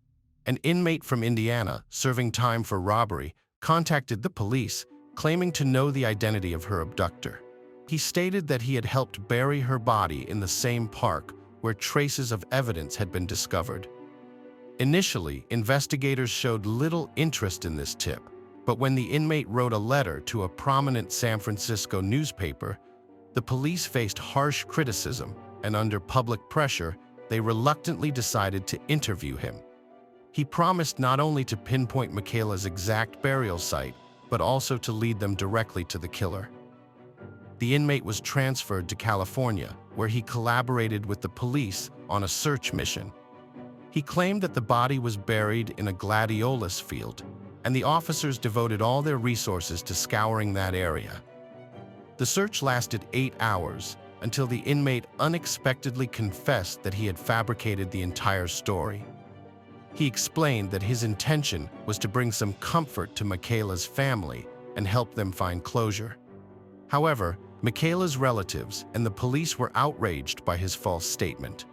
An inmate from Indiana, serving time for robbery, contacted the police, claiming to know the identity of her abductor. He stated that he had helped bury her body in the same park where traces of evidence had been discovered. Initially, investigators showed little interest in this tip, but when the inmate wrote a letter to a prominent San Francisco newspaper, the police faced harsh criticism, and under public pressure, they reluctantly decided to interview him. He promised not only to pinpoint Michaela's exact burial site, but also to lead them directly to the killer. The inmate was transferred to California, where he collaborated with the police on a search mission. He claimed that the body was buried in a gladiolus field, and the officers devoted all their resources to scouring that area. The search lasted 8 hours, until the inmate unexpectedly confessed that he had fabricated the entire story. He explained that his intention was to bring some comfort to Michaela's family and help them find closure. However, Michaela's relatives and the police were outraged by his false statement.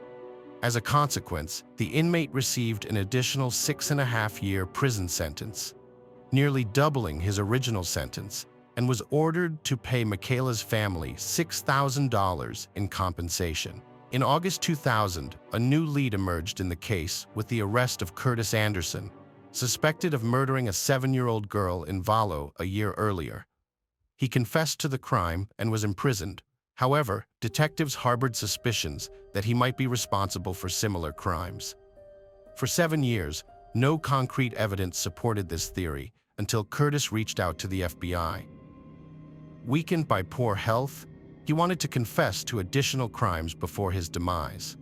As a consequence, the inmate received an additional 6.5-year prison sentence, nearly doubling his original sentence, and was ordered to pay Michaela's family $6,000 in compensation. In August 2000, a new lead emerged in the case with the arrest of Curtis Anderson, suspected of murdering a 7-year-old girl in Valo a year earlier. He confessed to the crime and was imprisoned. However, detectives harbored suspicions that he might be responsible for similar crimes. For 7 years, no concrete evidence supported this theory until Curtis reached out to the FBI. Weakened by poor health, he wanted to confess to additional crimes before his demise.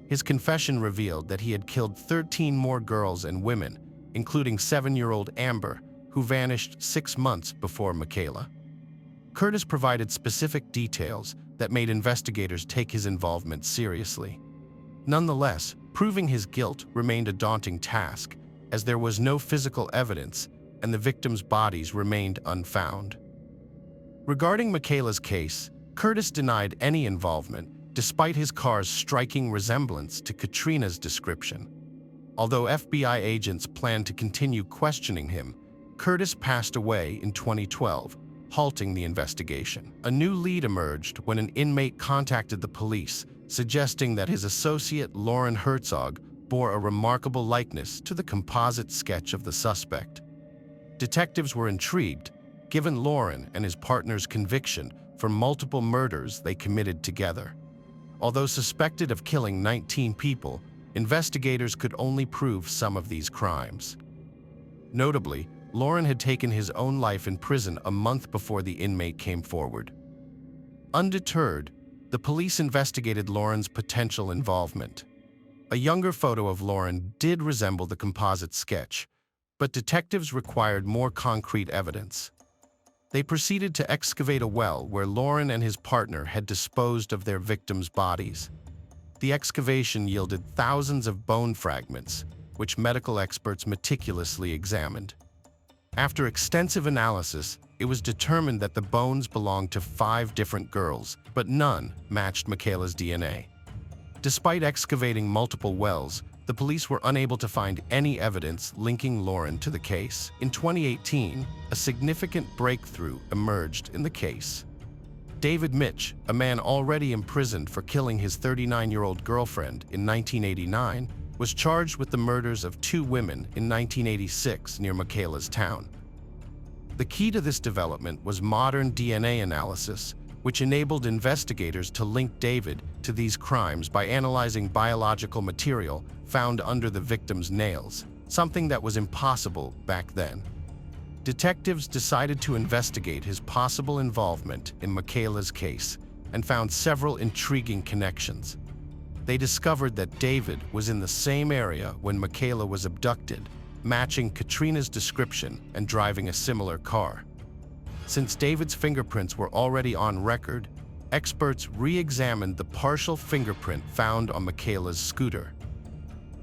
His confession revealed that he had killed 13 more girls and women, including 7-year-old Amber, who vanished 6 months before Michaela. Curtis provided specific details that made investigators take his involvement seriously. Nonetheless, proving his guilt remained a daunting task, as there was no physical evidence and the victims' bodies remained unfound. Regarding Michaela's case, Curtis denied any involvement, despite his car's striking resemblance to Katrina's description. Although FBI agents planned to continue questioning him, Curtis passed away in 2012, halting the investigation. A new lead emerged when an inmate contacted the police, suggesting that his associate Lauren Herzog bore a remarkable likeness to the composite sketch of the suspect. Detectives were intrigued, given Lauren and his partner's conviction for multiple murders they committed together. Although suspected of killing 19 people, investigators could only prove some of these crimes. Notably, Lauren had taken his own life in prison a month before the inmate came forward. Undeterred, the police investigated Lauren's potential involvement. A younger photo of Lauren did resemble the composite sketch, but detectives required more concrete evidence. They proceeded to excavate a well where Lauren and his partner had disposed of their victims' bodies. The excavation yielded thousands of bone fragments, which medical experts meticulously examined. After extensive analysis, it was determined that the bones belonged to 5 different girls, but none matched Michaela's DNA. Despite excavating multiple wells, the police were unable to find any evidence linking Lauren to the case. In 2018, a significant breakthrough emerged in the case. David Mitch, a man already imprisoned for killing his 39-year-old girlfriend in 1989, was charged with the murders of 2 women in 1986 near Michaela's town. The key to this development was modern DNA analysis, which enabled investigators to link David to these crimes by analyzing biological material found under the victim's nails, something that was impossible back then. Detectives decided to investigate his possible involvement in Michaela's case and found several intriguing connections. They discovered that David was in the same area when Michaela was abducted, matching Katrina's description and driving a similar car. Since David's fingerprints were already on record, experts re-examined the partial fingerprint found on Michaela's scooter.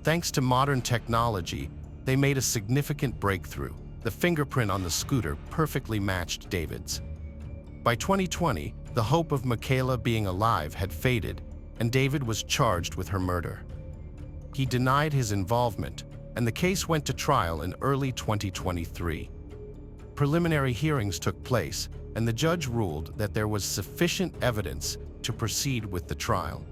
Thanks to modern technology, they made a significant breakthrough. The fingerprint on the scooter perfectly matched David's. By 2020, the hope of Michaela being alive had faded, and David was charged with her murder. He denied his involvement, and the case went to trial in early 2023. Preliminary hearings took place, and the judge ruled that there was sufficient evidence to proceed with the trial.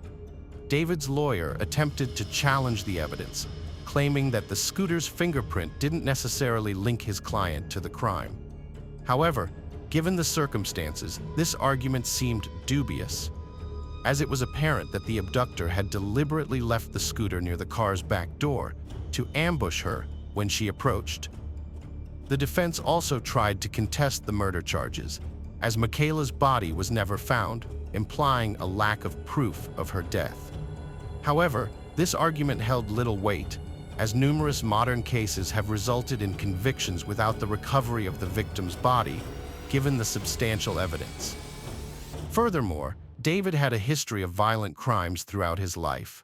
David's lawyer attempted to challenge the evidence, claiming that the scooter's fingerprint didn't necessarily link his client to the crime. However, given the circumstances, this argument seemed dubious, as it was apparent that the abductor had deliberately left the scooter near the car's back door to ambush her when she approached. The defense also tried to contest the murder charges, as Michaela's body was never found, implying a lack of proof of her death. However, this argument held little weight, as numerous modern cases have resulted in convictions without the recovery of the victim's body, given the substantial evidence. Furthermore, David had a history of violent crimes throughout his life.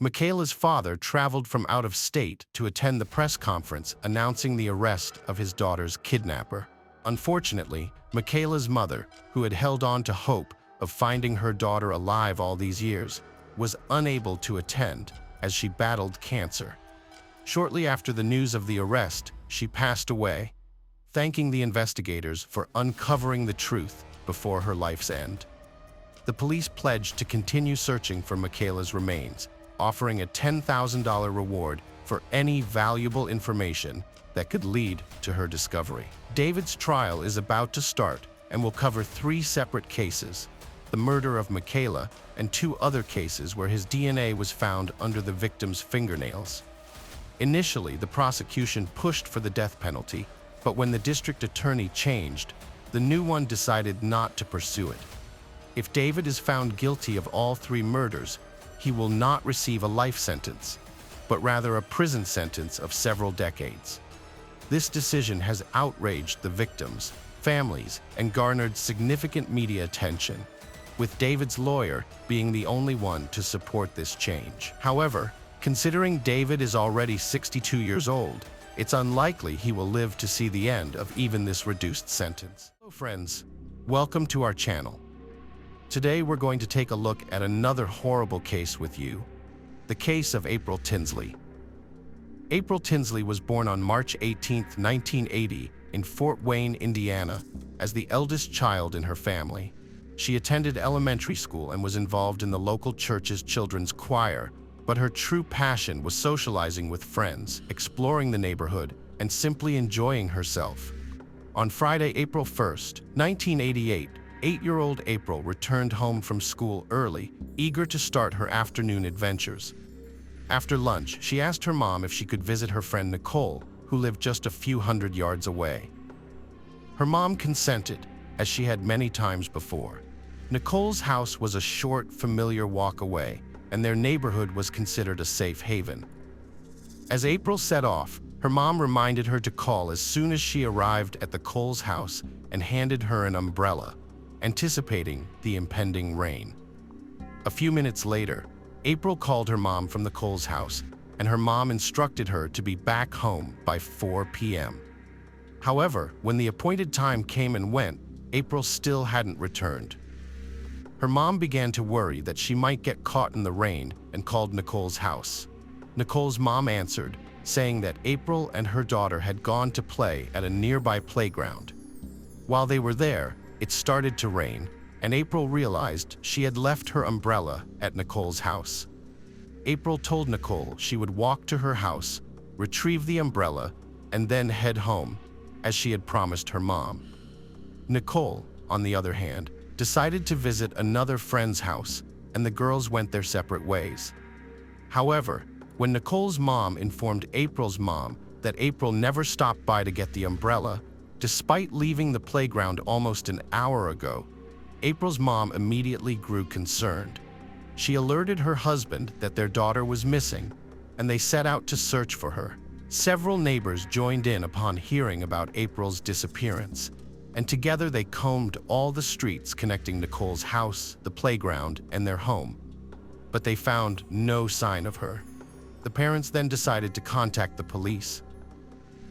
Michaela's father traveled from out of state to attend the press conference announcing the arrest of his daughter's kidnapper. Unfortunately, Michaela's mother, who had held on to hope of finding her daughter alive all these years, was unable to attend as she battled cancer. Shortly after the news of the arrest, she passed away, thanking the investigators for uncovering the truth before her life's end. The police pledged to continue searching for Michaela's remains, offering a $10,000 reward for any valuable information that could lead to her discovery. David's trial is about to start and will cover 3 separate cases: the murder of Michaela and 2 other cases where his DNA was found under the victim's fingernails. Initially, the prosecution pushed for the death penalty, but when the district attorney changed, the new one decided not to pursue it. If David is found guilty of all 3 murders, he will not receive a life sentence, but rather a prison sentence of several decades. This decision has outraged the victims, families, and garnered significant media attention, with David's lawyer being the only one to support this change. However, considering David is already 62 years old, it's unlikely he will live to see the end of even this reduced sentence. Hello friends, welcome to our channel. Today we're going to take a look at another horrible case with you, the case of April Tinsley. April Tinsley was born on March 18, 1980, in Fort Wayne, Indiana, as the eldest child in her family. She attended elementary school and was involved in the local church's children's choir, but her true passion was socializing with friends, exploring the neighborhood, and simply enjoying herself. On Friday, April 1st, 1988, 8-year-old April returned home from school early, eager to start her afternoon adventures. After lunch, she asked her mom if she could visit her friend Nicole, who lived just a few hundred yards away. Her mom consented, as she had many times before. Nicole's house was a short, familiar walk away, and their neighborhood was considered a safe haven. As April set off, her mom reminded her to call as soon as she arrived at the Coles house and handed her an umbrella, anticipating the impending rain. A few minutes later, April called her mom from the Coles house, and her mom instructed her to be back home by 4 p.m. However, when the appointed time came and went, April still hadn't returned. Her mom began to worry that she might get caught in the rain and called Nicole's house. Nicole's mom answered, saying that April and her daughter had gone to play at a nearby playground. While they were there, it started to rain, and April realized she had left her umbrella at Nicole's house. April told Nicole she would walk to her house, retrieve the umbrella, and then head home, as she had promised her mom. Nicole, on the other hand, decided to visit another friend's house, and the girls went their separate ways. However, when Nicole's mom informed April's mom that April never stopped by to get the umbrella, despite leaving the playground almost an hour ago, April's mom immediately grew concerned. She alerted her husband that their daughter was missing, and they set out to search for her. Several neighbors joined in upon hearing about April's disappearance, and together they combed all the streets connecting Nicole's house, the playground, and their home. But they found no sign of her. The parents then decided to contact the police.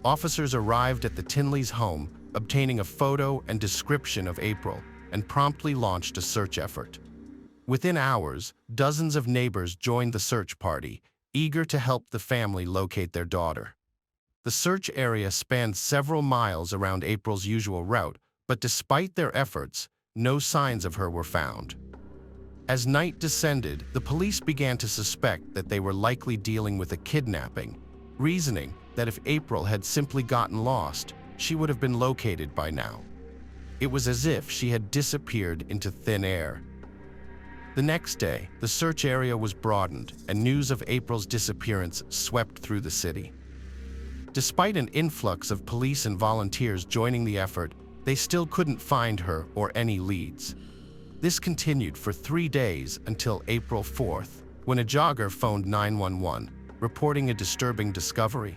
Officers arrived at the Tinley's home, obtaining a photo and description of April, and promptly launched a search effort. Within hours, dozens of neighbors joined the search party, eager to help the family locate their daughter. The search area spanned several miles around April's usual route, but despite their efforts, no signs of her were found. As night descended, the police began to suspect that they were likely dealing with a kidnapping, reasoning that if April had simply gotten lost, she would have been located by now. It was as if she had disappeared into thin air. The next day, the search area was broadened, and news of April's disappearance swept through the city. Despite an influx of police and volunteers joining the effort, they still couldn't find her or any leads. This continued for 3 days until April 4th, when a jogger phoned 911, reporting a disturbing discovery.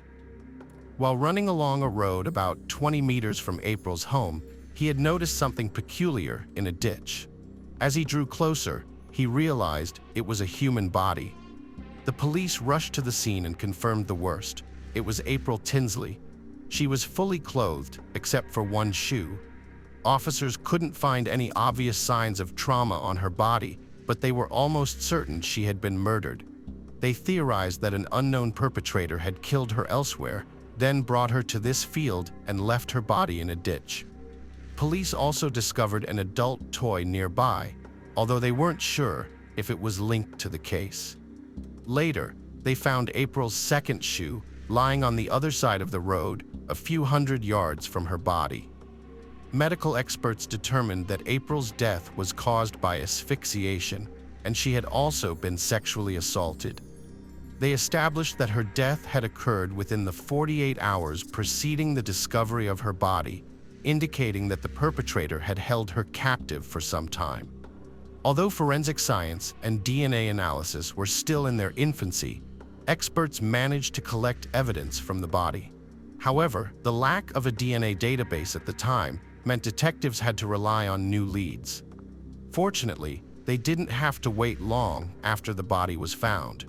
While running along a road about 20 meters from April's home, he had noticed something peculiar in a ditch. As he drew closer, he realized it was a human body. The police rushed to the scene and confirmed the worst. It was April Tinsley. She was fully clothed, except for one shoe. Officers couldn't find any obvious signs of trauma on her body, but they were almost certain she had been murdered. They theorized that an unknown perpetrator had killed her elsewhere, then brought her to this field and left her body in a ditch. Police also discovered an adult toy nearby, although they weren't sure if it was linked to the case. Later, they found April's second shoe lying on the other side of the road, a few hundred yards from her body. Medical experts determined that April's death was caused by asphyxiation, and she had also been sexually assaulted. They established that her death had occurred within the 48 hours preceding the discovery of her body, indicating that the perpetrator had held her captive for some time. Although forensic science and DNA analysis were still in their infancy, experts managed to collect evidence from the body. However, the lack of a DNA database at the time meant detectives had to rely on new leads. Fortunately, they didn't have to wait long after the body was found.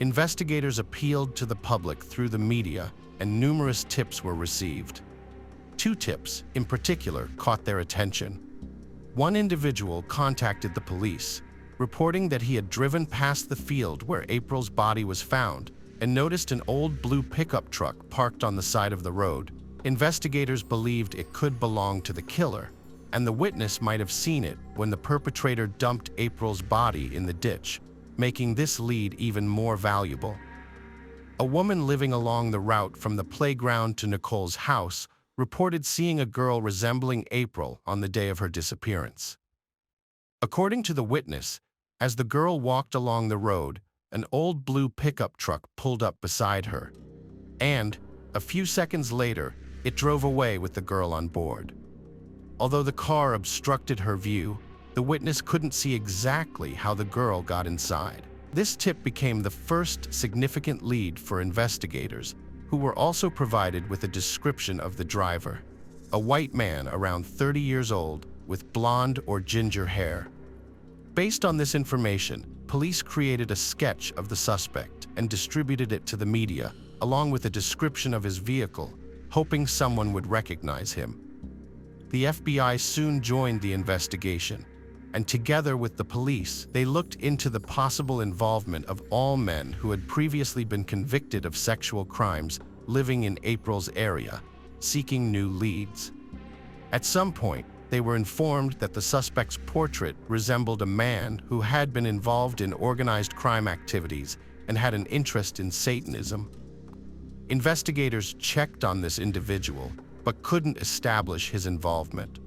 Investigators appealed to the public through the media, and numerous tips were received. 2 tips, in particular, caught their attention. One individual contacted the police, reporting that he had driven past the field where April's body was found and noticed an old blue pickup truck parked on the side of the road. Investigators believed it could belong to the killer, and the witness might have seen it when the perpetrator dumped April's body in the ditch, making this lead even more valuable. A woman living along the route from the playground to Nicole's house reported seeing a girl resembling April on the day of her disappearance. According to the witness, as the girl walked along the road, an old blue pickup truck pulled up beside her, and, a few seconds later, it drove away with the girl on board. Although the car obstructed her view, the witness couldn't see exactly how the girl got inside. This tip became the first significant lead for investigators, who were also provided with a description of the driver: a white man around 30 years old with blonde or ginger hair. Based on this information, police created a sketch of the suspect and distributed it to the media, along with a description of his vehicle, hoping someone would recognize him. The FBI soon joined the investigation, and together with the police, they looked into the possible involvement of all men who had previously been convicted of sexual crimes living in April's area, seeking new leads. At some point, they were informed that the suspect's portrait resembled a man who had been involved in organized crime activities and had an interest in Satanism. Investigators checked on this individual, but couldn't establish his involvement.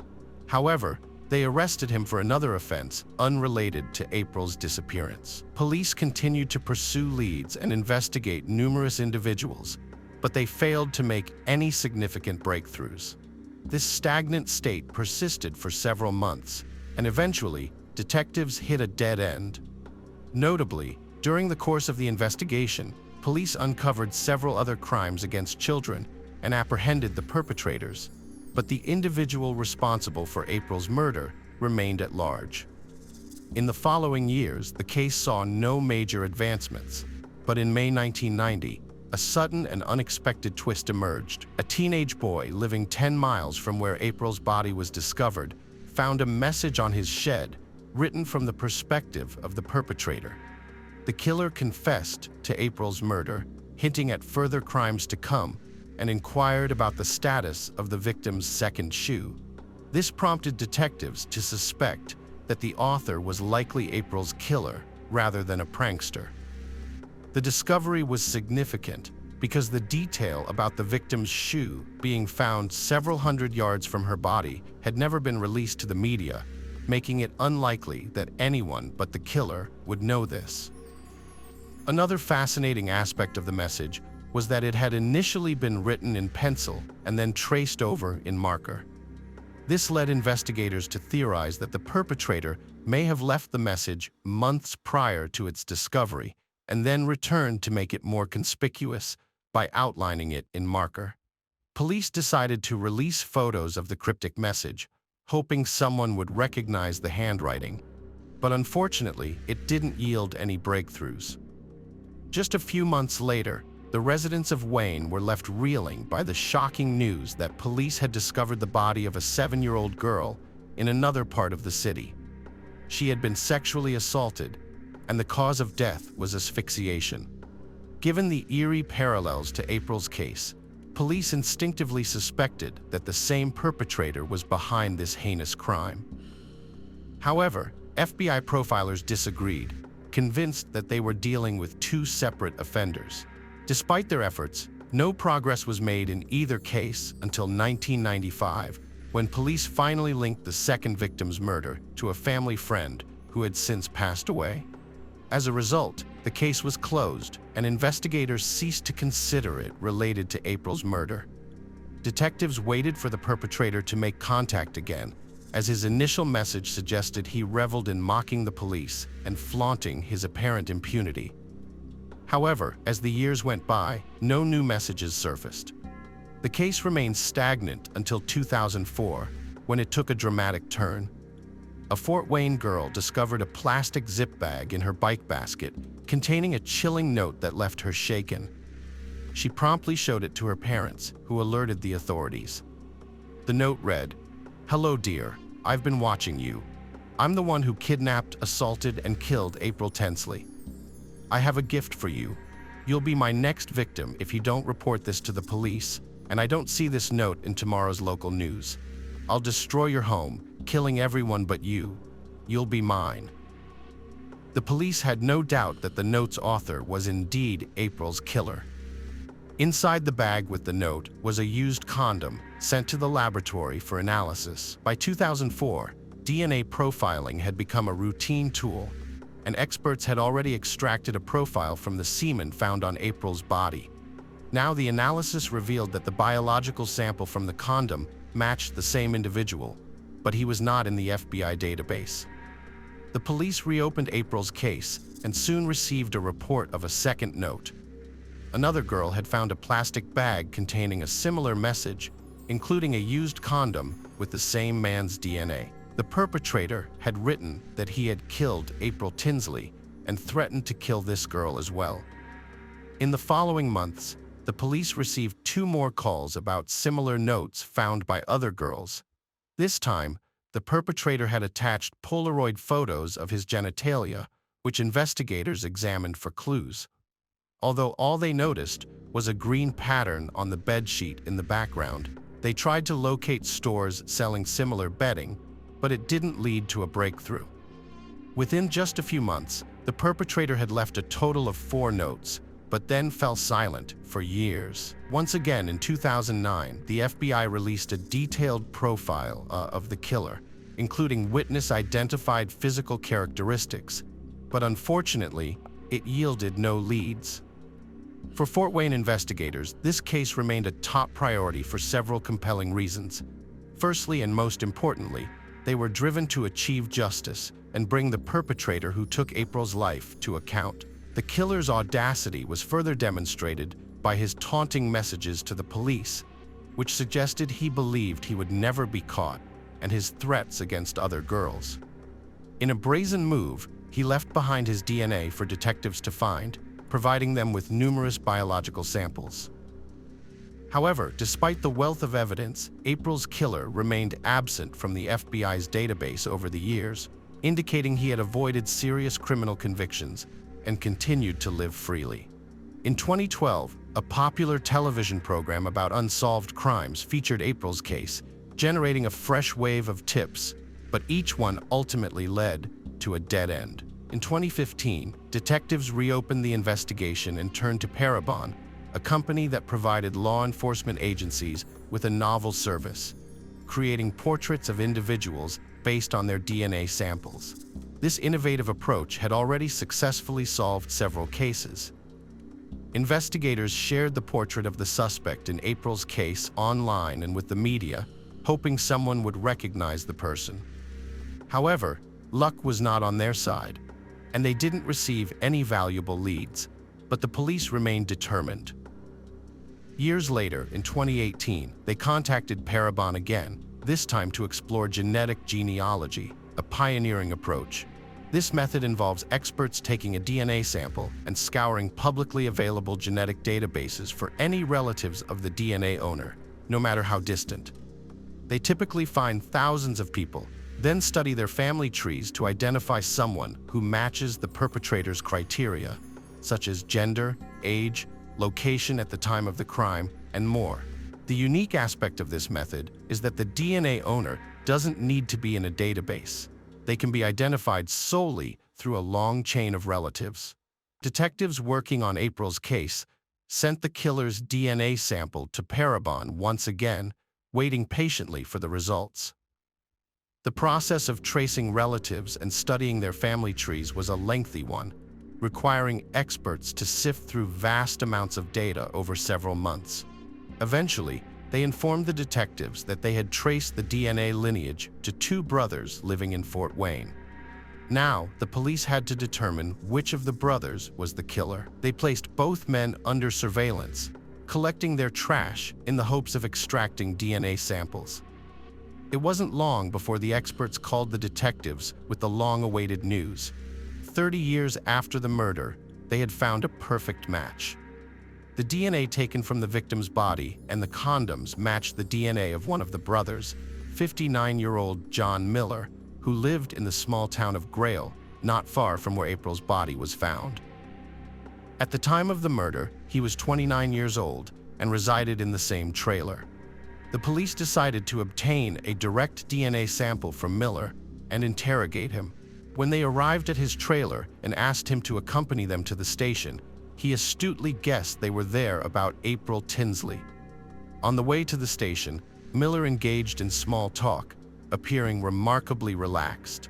However, they arrested him for another offense unrelated to April's disappearance. Police continued to pursue leads and investigate numerous individuals, but they failed to make any significant breakthroughs. This stagnant state persisted for several months, and eventually, detectives hit a dead end. Notably, during the course of the investigation, police uncovered several other crimes against children and apprehended the perpetrators, but the individual responsible for April's murder remained at large. In the following years, the case saw no major advancements, but in May 1990, a sudden and unexpected twist emerged. A teenage boy living 10 miles from where April's body was discovered found a message on his shed written from the perspective of the perpetrator. The killer confessed to April's murder, hinting at further crimes to come, and inquired about the status of the victim's second shoe. This prompted detectives to suspect that the author was likely April's killer rather than a prankster. The discovery was significant because the detail about the victim's shoe being found several hundred yards from her body had never been released to the media, making it unlikely that anyone but the killer would know this. Another fascinating aspect of the message was that it had initially been written in pencil and then traced over in marker. This led investigators to theorize that the perpetrator may have left the message months prior to its discovery and then returned to make it more conspicuous by outlining it in marker. Police decided to release photos of the cryptic message, hoping someone would recognize the handwriting, but unfortunately, it didn't yield any breakthroughs. Just a few months later, the residents of Wayne were left reeling by the shocking news that police had discovered the body of a 7-year-old girl in another part of the city. She had been sexually assaulted, and the cause of death was asphyxiation. Given the eerie parallels to April's case, police instinctively suspected that the same perpetrator was behind this heinous crime. However, FBI profilers disagreed, convinced that they were dealing with two separate offenders. Despite their efforts, no progress was made in either case until 1995, when police finally linked the second victim's murder to a family friend who had since passed away. As a result, the case was closed, and investigators ceased to consider it related to April's murder. Detectives waited for the perpetrator to make contact again, as his initial message suggested he reveled in mocking the police and flaunting his apparent impunity. However, as the years went by, no new messages surfaced. The case remained stagnant until 2004, when it took a dramatic turn. A Fort Wayne girl discovered a plastic zip bag in her bike basket containing a chilling note that left her shaken. She promptly showed it to her parents, who alerted the authorities. The note read, "Hello, dear. I've been watching you. I'm the one who kidnapped, assaulted, and killed April Tensley. I have a gift for you. You'll be my next victim if you don't report this to the police, and I don't see this note in tomorrow's local news. I'll destroy your home, killing everyone but you. You'll be mine." The police had no doubt that the note's author was indeed April's killer. Inside the bag with the note was a used condom sent to the laboratory for analysis. By 2004, DNA profiling had become a routine tool, and experts had already extracted a profile from the semen found on April's body. Now the analysis revealed that the biological sample from the condom matched the same individual, but he was not in the FBI database. The police reopened April's case and soon received a report of a second note. Another girl had found a plastic bag containing a similar message, including a used condom with the same man's DNA. The perpetrator had written that he had killed April Tinsley and threatened to kill this girl as well. In the following months, the police received 2 more calls about similar notes found by other girls. This time, the perpetrator had attached Polaroid photos of his genitalia, which investigators examined for clues. Although all they noticed was a green pattern on the bedsheet in the background, they tried to locate stores selling similar bedding, but it didn't lead to a breakthrough. Within just a few months, the perpetrator had left a total of 4 notes, but then fell silent for years. Once again, in 2009, the FBI released a detailed profile of the killer, including witness-identified physical characteristics, but unfortunately, it yielded no leads. For Fort Wayne investigators, this case remained a top priority for several compelling reasons. Firstly, and most importantly, they were driven to achieve justice and bring the perpetrator who took April's life to account. The killer's audacity was further demonstrated by his taunting messages to the police, which suggested he believed he would never be caught, and his threats against other girls. In a brazen move, he left behind his DNA for detectives to find, providing them with numerous biological samples. However, despite the wealth of evidence, April's killer remained absent from the FBI's database over the years, indicating he had avoided serious criminal convictions and continued to live freely. In 2012, a popular television program about unsolved crimes featured April's case, generating a fresh wave of tips, but each one ultimately led to a dead end. In 2015, detectives reopened the investigation and turned to Parabon, a company that provided law enforcement agencies with a novel service, creating portraits of individuals based on their DNA samples. This innovative approach had already successfully solved several cases. Investigators shared the portrait of the suspect in April's case online and with the media, hoping someone would recognize the person. However, luck was not on their side, and they didn't receive any valuable leads, but the police remained determined. Years later, in 2018, they contacted Parabon again, this time to explore genetic genealogy, a pioneering approach. This method involves experts taking a DNA sample and scouring publicly available genetic databases for any relatives of the DNA owner, no matter how distant. They typically find thousands of people, then study their family trees to identify someone who matches the perpetrator's criteria, such as gender, age, location at the time of the crime, and more. The unique aspect of this method is that the DNA owner doesn't need to be in a database. They can be identified solely through a long chain of relatives. Detectives working on April's case sent the killer's DNA sample to Parabon once again, waiting patiently for the results. The process of tracing relatives and studying their family trees was a lengthy one, requiring experts to sift through vast amounts of data over several months. Eventually, they informed the detectives that they had traced the DNA lineage to 2 brothers living in Fort Wayne. Now, the police had to determine which of the brothers was the killer. They placed both men under surveillance, collecting their trash in the hopes of extracting DNA samples. It wasn't long before the experts called the detectives with the long-awaited news. 30 years after the murder, they had found a perfect match. The DNA taken from the victim's body and the condoms matched the DNA of one of the brothers, 59-year-old John Miller, who lived in the small town of Grail, not far from where April's body was found. At the time of the murder, he was 29 years old and resided in the same trailer. The police decided to obtain a direct DNA sample from Miller and interrogate him. When they arrived at his trailer and asked him to accompany them to the station, he astutely guessed they were there about April Tinsley. On the way to the station, Miller engaged in small talk, appearing remarkably relaxed.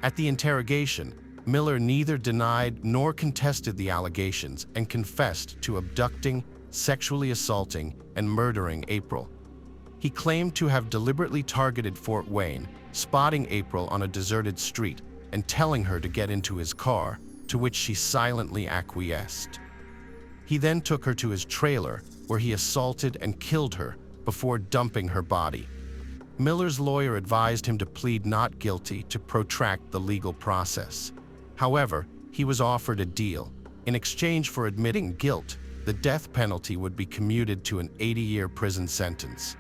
At the interrogation, Miller neither denied nor contested the allegations and confessed to abducting, sexually assaulting, and murdering April. He claimed to have deliberately targeted Fort Wayne, spotting April on a deserted street and telling her to get into his car, to which she silently acquiesced. He then took her to his trailer, where he assaulted and killed her before dumping her body. Miller's lawyer advised him to plead not guilty to protract the legal process. However, he was offered a deal. In exchange for admitting guilt, the death penalty would be commuted to an 80-year prison sentence.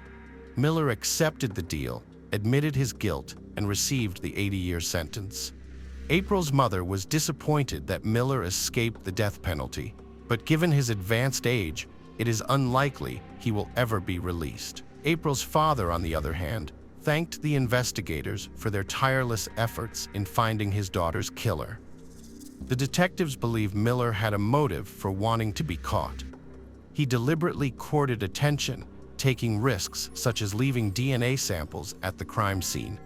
Miller accepted the deal, admitted his guilt, and received the 80-year sentence. April's mother was disappointed that Miller escaped the death penalty, but given his advanced age, it is unlikely he will ever be released. April's father, on the other hand, thanked the investigators for their tireless efforts in finding his daughter's killer. The detectives believe Miller had a motive for wanting to be caught. He deliberately courted attention, taking risks such as leaving DNA samples at the crime scene.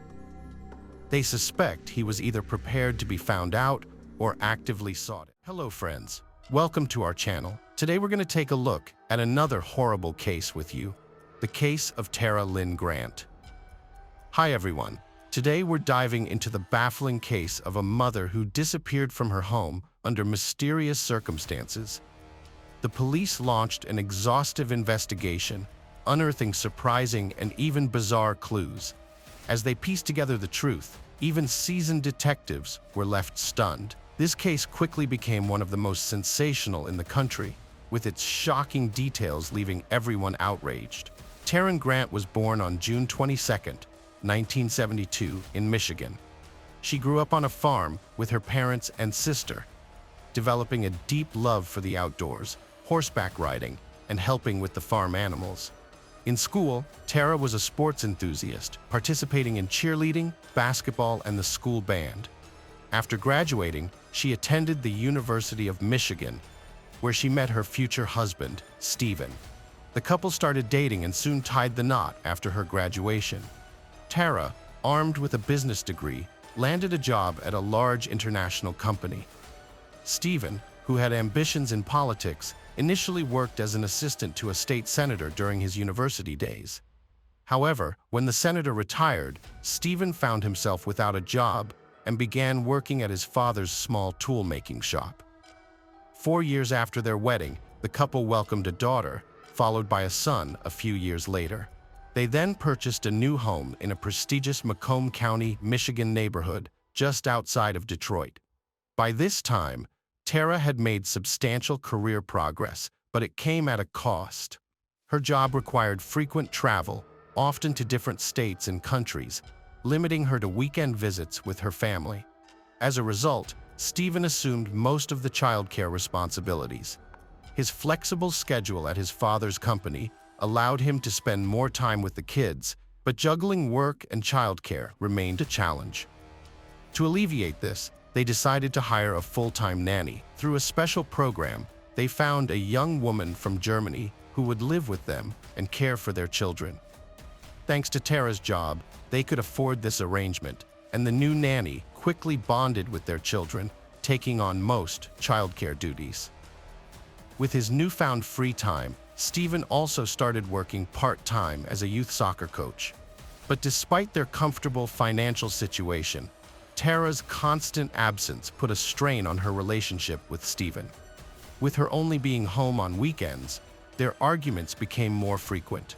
They suspect he was either prepared to be found out or actively sought it. Hello friends, welcome to our channel. Today we're going to take a look at another horrible case with you, the case of Tara Lynn Grant. Hi everyone, today we're diving into the baffling case of a mother who disappeared from her home under mysterious circumstances. The police launched an exhaustive investigation, unearthing surprising and even bizarre clues. As they pieced together the truth, even seasoned detectives were left stunned. This case quickly became one of the most sensational in the country, with its shocking details leaving everyone outraged. Tara Grant was born on June 22, 1972, in Michigan. She grew up on a farm with her parents and sister, developing a deep love for the outdoors, horseback riding, and helping with the farm animals. In school, Tara was a sports enthusiast, participating in cheerleading, basketball, and the school band. After graduating, she attended the University of Michigan, where she met her future husband, Stephen. The couple started dating and soon tied the knot after her graduation. Tara, armed with a business degree, landed a job at a large international company. Stephen, who had ambitions in politics, initially worked as an assistant to a state senator during his university days. However, when the senator retired, Stephen found himself without a job and began working at his father's small tool-making shop. 4 years after their wedding, the couple welcomed a daughter, followed by a son a few years later. They then purchased a new home in a prestigious Macomb County, Michigan neighborhood just outside of Detroit. By this time, Tara had made substantial career progress, but it came at a cost. Her job required frequent travel, often to different states and countries, limiting her to weekend visits with her family. As a result, Stephen assumed most of the childcare responsibilities. His flexible schedule at his father's company allowed him to spend more time with the kids, but juggling work and childcare remained a challenge. To alleviate this, they decided to hire a full-time nanny. Through a special program, they found a young woman from Germany who would live with them and care for their children. Thanks to Tara's job, they could afford this arrangement, and the new nanny quickly bonded with their children, taking on most childcare duties. With his newfound free time, Stephen also started working part-time as a youth soccer coach. But despite their comfortable financial situation, Tara's constant absence put a strain on her relationship with Stephen. With her only being home on weekends, their arguments became more frequent.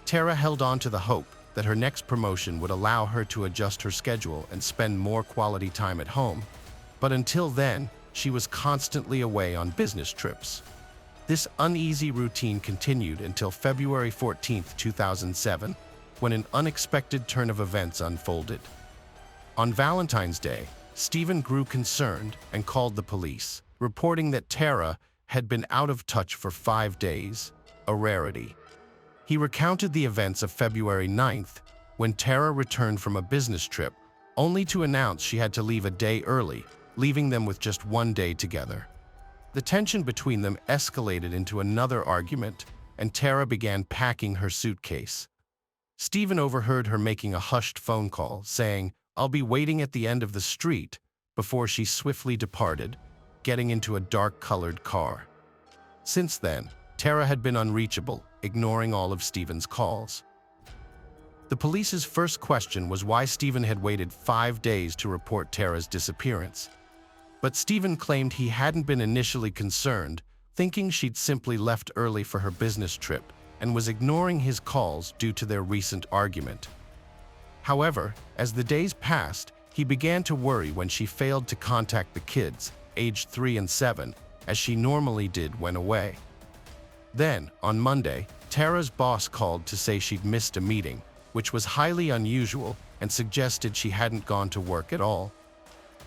Tara held on to the hope that her next promotion would allow her to adjust her schedule and spend more quality time at home, but until then, she was constantly away on business trips. This uneasy routine continued until February 14, 2007, when an unexpected turn of events unfolded. On Valentine's Day, Stephen grew concerned and called the police, reporting that Tara had been out of touch for 5 days, a rarity. He recounted the events of February 9th, when Tara returned from a business trip, only to announce she had to leave a day early, leaving them with just 1 day together. The tension between them escalated into another argument, and Tara began packing her suitcase. Stephen overheard her making a hushed phone call, saying, "I'll be waiting at the end of the street," before she swiftly departed, getting into a dark-colored car. Since then, Tara had been unreachable, ignoring all of Stephen's calls. The police's first question was why Stephen had waited 5 days to report Tara's disappearance. But Stephen claimed he hadn't been initially concerned, thinking she'd simply left early for her business trip and was ignoring his calls due to their recent argument. However, as the days passed, he began to worry when she failed to contact the kids, aged 3 and 7, as she normally did when away. Then, on Monday, Tara's boss called to say she'd missed a meeting, which was highly unusual and suggested she hadn't gone to work at all.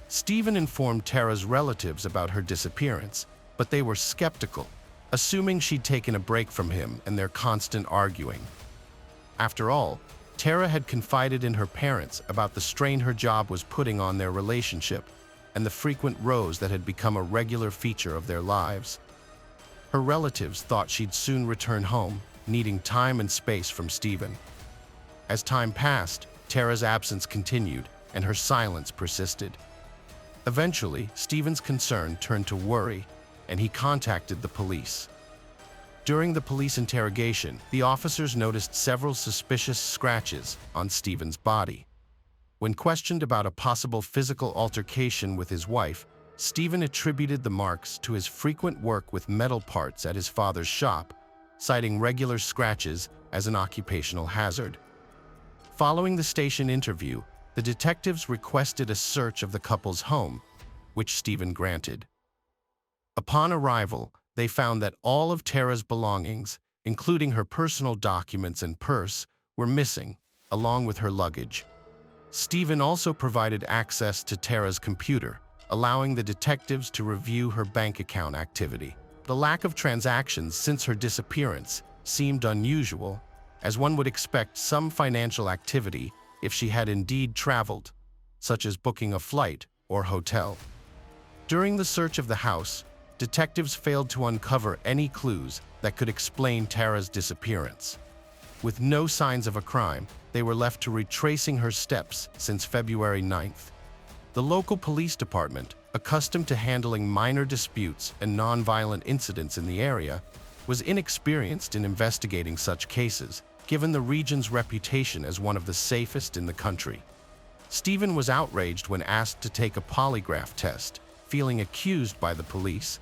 Stephen informed Tara's relatives about her disappearance, but they were skeptical, assuming she'd taken a break from him and their constant arguing. After all, Tara had confided in her parents about the strain her job was putting on their relationship and the frequent rows that had become a regular feature of their lives. Her relatives thought she'd soon return home, needing time and space from Stephen. As time passed, Tara's absence continued and her silence persisted. Eventually, Stephen's concern turned to worry, and he contacted the police. During the police interrogation, the officers noticed several suspicious scratches on Stephen's body. When questioned about a possible physical altercation with his wife, Stephen attributed the marks to his frequent work with metal parts at his father's shop, citing regular scratches as an occupational hazard. Following the station interview, the detectives requested a search of the couple's home, which Stephen granted. Upon arrival, they found that all of Tara's belongings, including her personal documents and purse, were missing, along with her luggage. Stephen also provided access to Tara's computer, allowing the detectives to review her bank account activity. The lack of transactions since her disappearance seemed unusual, as one would expect some financial activity if she had indeed traveled, such as booking a flight or hotel. During the search of the house, detectives failed to uncover any clues that could explain Tara's disappearance. With no signs of a crime, they were left to retracing her steps since February 9th. The local police department, accustomed to handling minor disputes and nonviolent incidents in the area, was inexperienced in investigating such cases, given the region's reputation as one of the safest in the country. Stephen was outraged when asked to take a polygraph test, feeling accused by the police.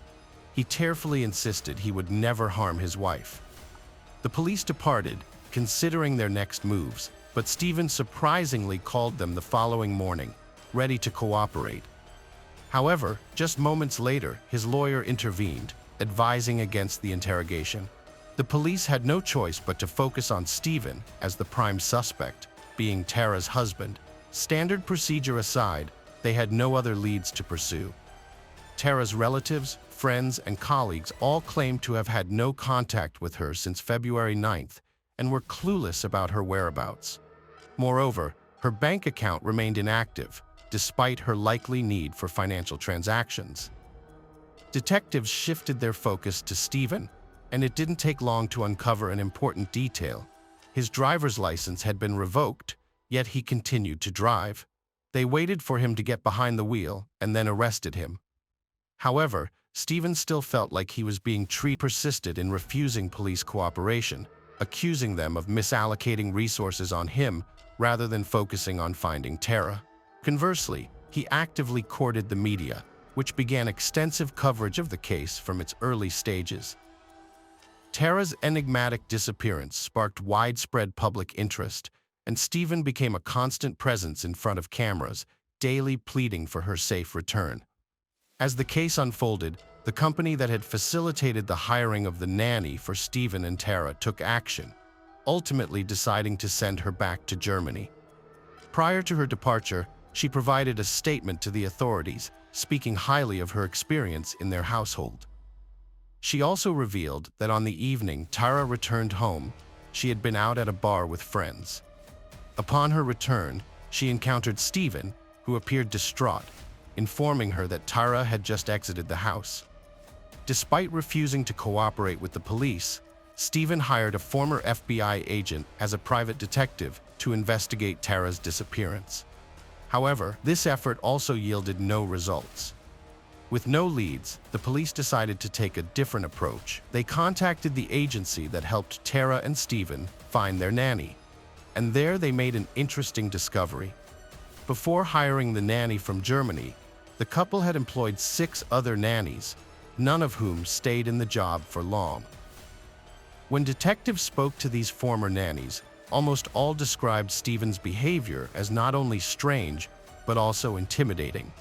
He tearfully insisted he would never harm his wife. The police departed, considering their next moves, but Stephen surprisingly called them the following morning, ready to cooperate. However, just moments later, his lawyer intervened, advising against the interrogation. The police had no choice but to focus on Stephen as the prime suspect, being Tara's husband. Standard procedure aside, they had no other leads to pursue. Tara's relatives, friends, and colleagues all claimed to have had no contact with her since February 9th and were clueless about her whereabouts. Moreover, her bank account remained inactive, despite her likely need for financial transactions. Detectives shifted their focus to Stephen, and it didn't take long to uncover an important detail. His driver's license had been revoked, yet he continued to drive. They waited for him to get behind the wheel and then arrested him. However, Stephen still felt like he was being persisted in refusing police cooperation, accusing them of misallocating resources on him rather than focusing on finding Tara. Conversely, he actively courted the media, which began extensive coverage of the case from its early stages. Tara's enigmatic disappearance sparked widespread public interest, and Stephen became a constant presence in front of cameras, daily pleading for her safe return. As the case unfolded, the company that had facilitated the hiring of the nanny for Stephen and Tara took action, ultimately deciding to send her back to Germany. Prior to her departure, she provided a statement to the authorities, speaking highly of her experience in their household. She also revealed that on the evening Tara returned home, she had been out at a bar with friends. Upon her return, she encountered Stephen, who appeared distraught, informing her that Tara had just exited the house. Despite refusing to cooperate with the police, Stephen hired a former FBI agent as a private detective to investigate Tara's disappearance. However, this effort also yielded no results. With no leads, the police decided to take a different approach. They contacted the agency that helped Tara and Stephen find their nanny, and there they made an interesting discovery. Before hiring the nanny from Germany, the couple had employed 6 other nannies, none of whom stayed in the job for long. When detectives spoke to these former nannies, almost all described Stephen's behavior as not only strange, but also intimidating.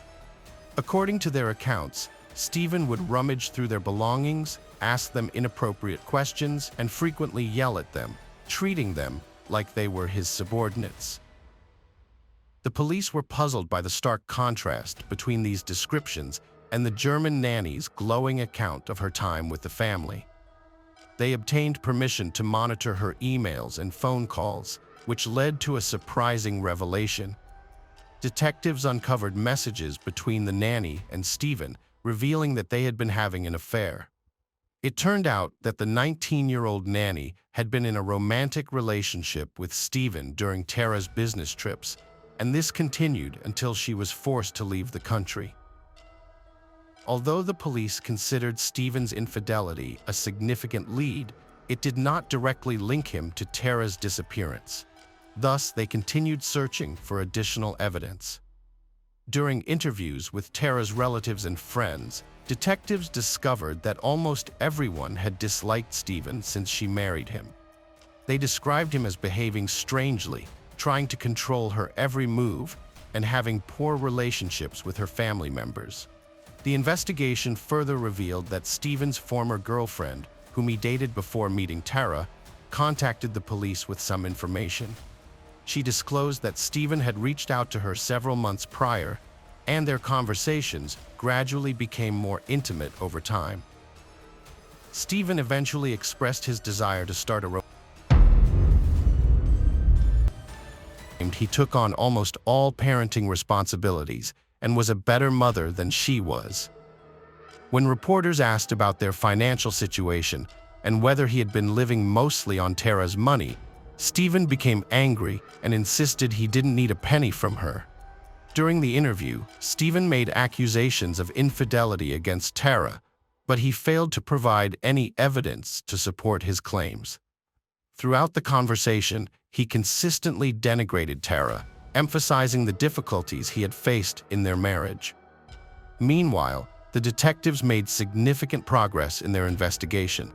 According to their accounts, Stephen would rummage through their belongings, ask them inappropriate questions, and frequently yell at them, treating them like they were his subordinates. The police were puzzled by the stark contrast between these descriptions and the German nanny's glowing account of her time with the family. They obtained permission to monitor her emails and phone calls, which led to a surprising revelation. Detectives uncovered messages between the nanny and Stephen, revealing that they had been having an affair. It turned out that the 19-year-old nanny had been in a romantic relationship with Stephen during Tara's business trips, and this continued until she was forced to leave the country. Although the police considered Stephen's infidelity a significant lead, it did not directly link him to Tara's disappearance. Thus, they continued searching for additional evidence. During interviews with Tara's relatives and friends, detectives discovered that almost everyone had disliked Stephen since she married him. They described him as behaving strangely, trying to control her every move, and having poor relationships with her family members. The investigation further revealed that Stephen's former girlfriend, whom he dated before meeting Tara, contacted the police with some information. She disclosed that Stephen had reached out to her several months prior, and their conversations gradually became more intimate over time. Stephen eventually expressed his desire to start a relationship. He took on almost all parenting responsibilities and was a better mother than she was. When reporters asked about their financial situation and whether he had been living mostly on Tara's money, Stephen became angry and insisted he didn't need a penny from her. During the interview, Stephen made accusations of infidelity against Tara, but he failed to provide any evidence to support his claims. Throughout the conversation, he consistently denigrated Tara, emphasizing the difficulties he had faced in their marriage. Meanwhile, the detectives made significant progress in their investigation.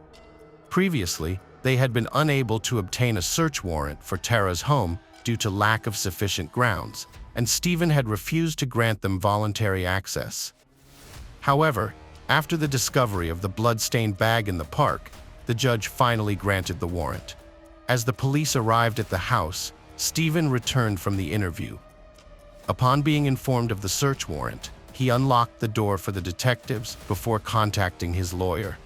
Previously, they had been unable to obtain a search warrant for Tara's home due to lack of sufficient grounds, and Stephen had refused to grant them voluntary access. However, after the discovery of the blood-stained bag in the park, the judge finally granted the warrant. As the police arrived at the house, Stephen returned from the interview. Upon being informed of the search warrant, he unlocked the door for the detectives before contacting his lawyer.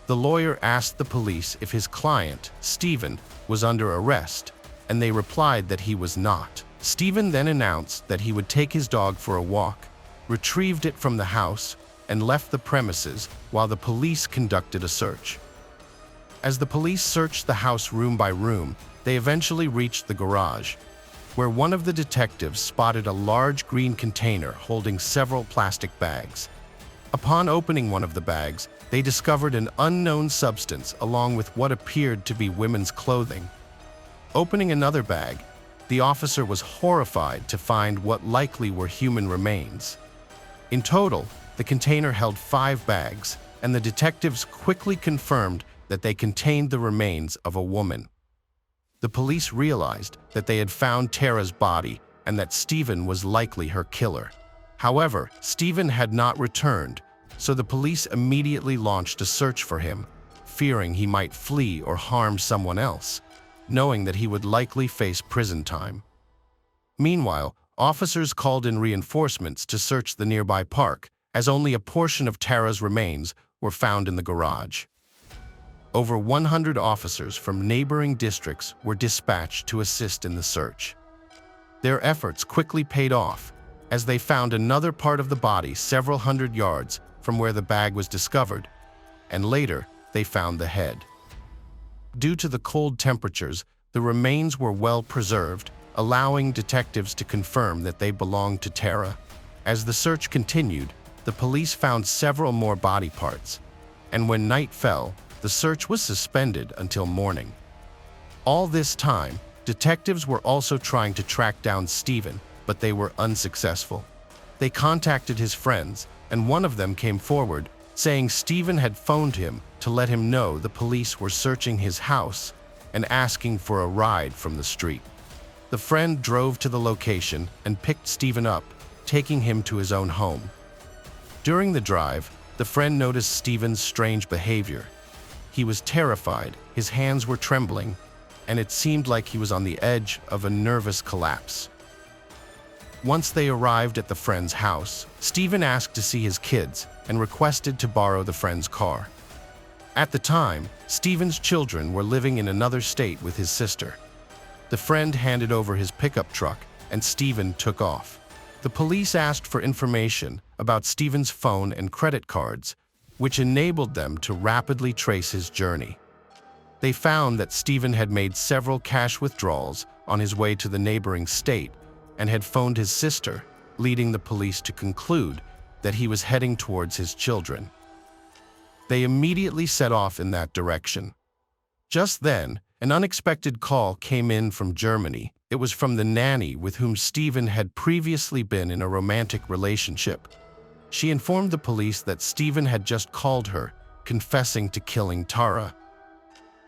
The lawyer asked the police if his client, Stephen, was under arrest, and they replied that he was not. Stephen then announced that he would take his dog for a walk, retrieved it from the house, and left the premises while the police conducted a search. As the police searched the house room by room, they eventually reached the garage, where one of the detectives spotted a large green container holding several plastic bags. Upon opening one of the bags, they discovered an unknown substance along with what appeared to be women's clothing. Opening another bag, the officer was horrified to find what likely were human remains. In total, the container held 5 bags, and the detectives quickly confirmed that they contained the remains of a woman. The police realized that they had found Tara's body and that Stephen was likely her killer. However, Stephen had not returned, so the police immediately launched a search for him, fearing he might flee or harm someone else, knowing that he would likely face prison time. Meanwhile, officers called in reinforcements to search the nearby park, as only a portion of Tara's remains were found in the garage. Over 100 officers from neighboring districts were dispatched to assist in the search. Their efforts quickly paid off, as they found another part of the body several hundred yards from where the bag was discovered, and later they found the head. Due to the cold temperatures, the remains were well preserved, allowing detectives to confirm that they belonged to Tara. As the search continued, the police found several more body parts, and when night fell, the search was suspended until morning. All this time, detectives were also trying to track down Stephen, but they were unsuccessful. They contacted his friends, and one of them came forward, saying Stephen had phoned him to let him know the police were searching his house and asking for a ride from the street. The friend drove to the location and picked Stephen up, taking him to his own home. During the drive, the friend noticed Stephen's strange behavior. He was terrified, his hands were trembling, and it seemed like he was on the edge of a nervous collapse. Once they arrived at the friend's house, Stephen asked to see his kids and requested to borrow the friend's car. At the time, Stephen's children were living in another state with his sister. The friend handed over his pickup truck, and Stephen took off. The police asked for information about Stephen's phone and credit cards, which enabled them to rapidly trace his journey. They found that Stephen had made several cash withdrawals on his way to the neighboring state and had phoned his sister, leading the police to conclude that he was heading towards his children. They immediately set off in that direction. Just then, an unexpected call came in from Germany. It was from the nanny with whom Stephen had previously been in a romantic relationship. She informed the police that Stephen had just called her, confessing to killing Tara.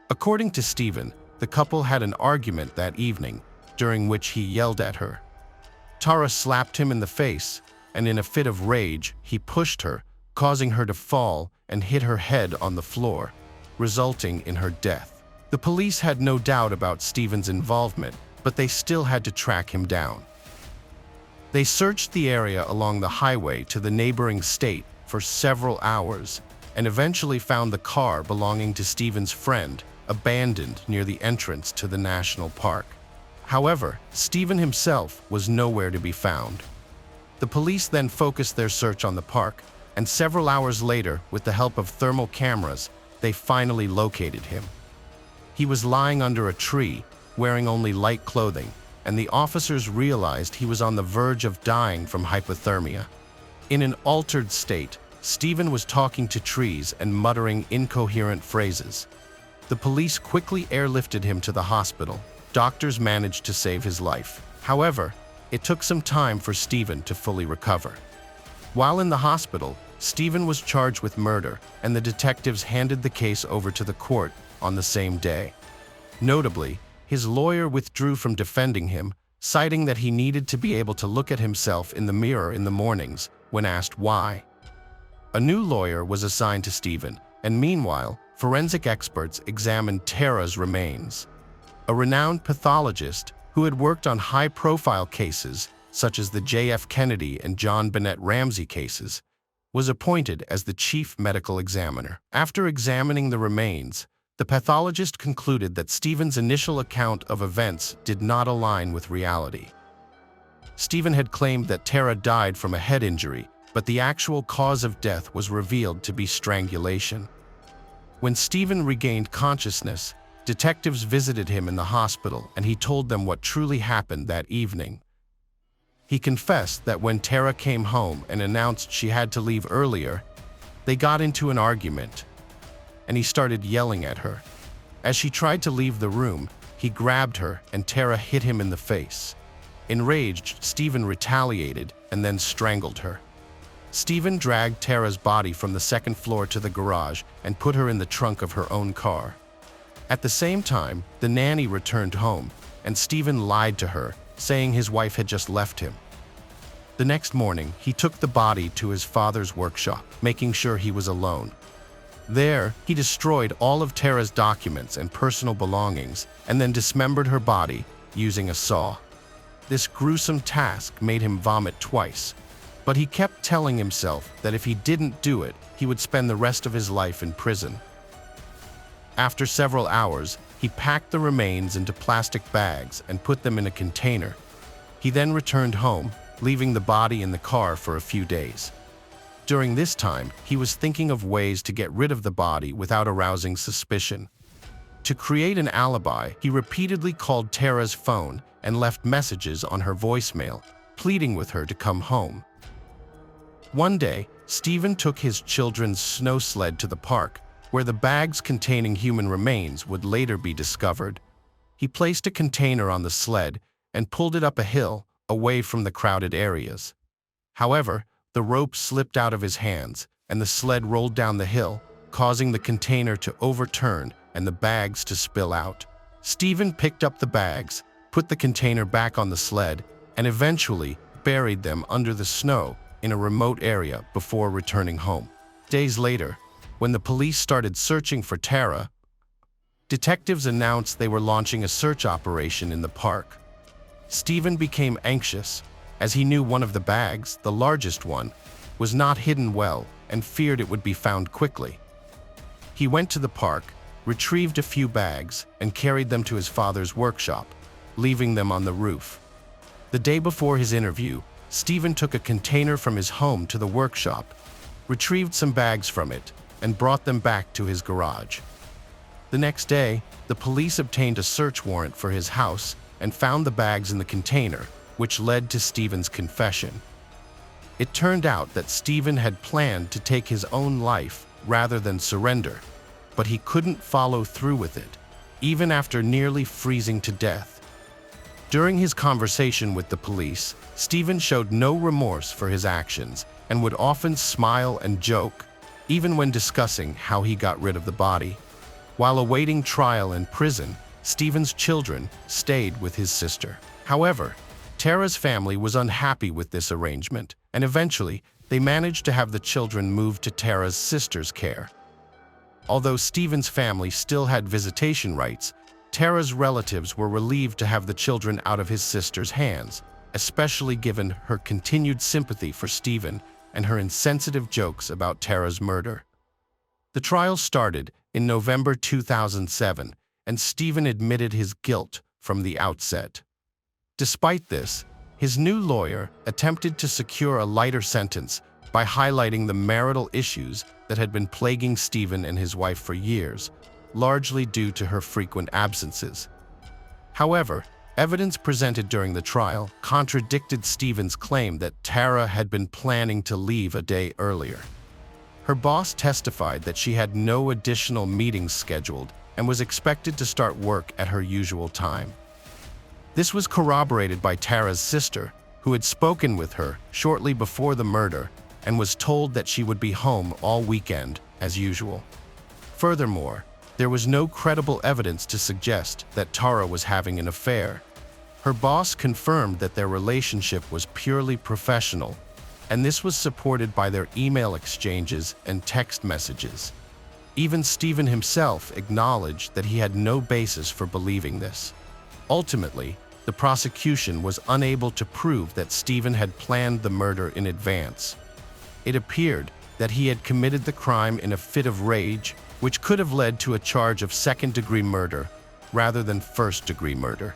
According to Stephen, the couple had an argument that evening, during which he yelled at her. Tara slapped him in the face, and in a fit of rage, he pushed her, causing her to fall and hit her head on the floor, resulting in her death. The police had no doubt about Stephen's involvement, but they still had to track him down. They searched the area along the highway to the neighboring state for several hours and eventually found the car belonging to Stephen's friend abandoned near the entrance to the national park. However, Stephen himself was nowhere to be found. The police then focused their search on the park, and several hours later, with the help of thermal cameras, they finally located him. He was lying under a tree, wearing only light clothing, and the officers realized he was on the verge of dying from hypothermia. In an altered state, Stephen was talking to trees and muttering incoherent phrases. The police quickly airlifted him to the hospital. Doctors managed to save his life. However, it took some time for Stephen to fully recover. While in the hospital, Stephen was charged with murder, and the detectives handed the case over to the court on the same day. Notably, his lawyer withdrew from defending him, citing that he needed to be able to look at himself in the mirror in the mornings when asked why. A new lawyer was assigned to Stephen, and meanwhile, forensic experts examined Tara's remains. A renowned pathologist who had worked on high-profile cases, such as the J.F. Kennedy and John Bennett Ramsey cases, was appointed as the chief medical examiner. After examining the remains, the pathologist concluded that Stephen's initial account of events did not align with reality. Stephen had claimed that Tara died from a head injury, but the actual cause of death was revealed to be strangulation. When Stephen regained consciousness, detectives visited him in the hospital, and he told them what truly happened that evening. He confessed that when Tara came home and announced she had to leave earlier, they got into an argument, and he started yelling at her. As she tried to leave the room, he grabbed her and Tara hit him in the face. Enraged, Stephen retaliated and then strangled her. Stephen dragged Tara's body from the second floor to the garage and put her in the trunk of her own car. At the same time, the nanny returned home, and Stephen lied to her, saying his wife had just left him. The next morning, he took the body to his father's workshop, making sure he was alone. There, he destroyed all of Tara's documents and personal belongings, and then dismembered her body using a saw. This gruesome task made him vomit twice, but he kept telling himself that if he didn't do it, he would spend the rest of his life in prison. After several hours, he packed the remains into plastic bags and put them in a container. He then returned home, leaving the body in the car for a few days. During this time, he was thinking of ways to get rid of the body without arousing suspicion. To create an alibi, he repeatedly called Tara's phone and left messages on her voicemail, pleading with her to come home. One day, Stephen took his children's snow sled to the park, where the bags containing human remains would later be discovered. He placed a container on the sled and pulled it up a hill away from the crowded areas. However, the rope slipped out of his hands, and the sled rolled down the hill, causing the container to overturn and the bags to spill out. Stephen picked up the bags, put the container back on the sled, and eventually buried them under the snow in a remote area before returning home. Days later, when the police started searching for Tara, detectives announced they were launching a search operation in the park. Stephen became anxious, as he knew one of the bags, the largest one, was not hidden well and feared it would be found quickly. He went to the park, retrieved a few bags, and carried them to his father's workshop, leaving them on the roof. The day before his interview, Stephen took a container from his home to the workshop, retrieved some bags from it, and brought them back to his garage. The next day, the police obtained a search warrant for his house and found the bags in the container, which led to Stephen's confession. It turned out that Stephen had planned to take his own life rather than surrender, but he couldn't follow through with it, even after nearly freezing to death. During his conversation with the police, Stephen showed no remorse for his actions and would often smile and joke, even when discussing how he got rid of the body. While awaiting trial in prison, Stephen's children stayed with his sister. However, Tara's family was unhappy with this arrangement, and eventually they managed to have the children moved to Tara's sister's care. Although Stephen's family still had visitation rights, Tara's relatives were relieved to have the children out of his sister's hands, especially given her continued sympathy for Stephen and her insensitive jokes about Tara's murder. The trial started in November 2007, and Stephen admitted his guilt from the outset. Despite this, his new lawyer attempted to secure a lighter sentence by highlighting the marital issues that had been plaguing Stephen and his wife for years, largely due to her frequent absences. However, evidence presented during the trial contradicted Stephen's claim that Tara had been planning to leave a day earlier. Her boss testified that she had no additional meetings scheduled and was expected to start work at her usual time. This was corroborated by Tara's sister, who had spoken with her shortly before the murder and was told that she would be home all weekend as usual. Furthermore, there was no credible evidence to suggest that Tara was having an affair. Her boss confirmed that their relationship was purely professional, and this was supported by their email exchanges and text messages. Even Stephen himself acknowledged that he had no basis for believing this. Ultimately, the prosecution was unable to prove that Stephen had planned the murder in advance. It appeared that he had committed the crime in a fit of rage, which could have led to a charge of second-degree murder rather than first-degree murder.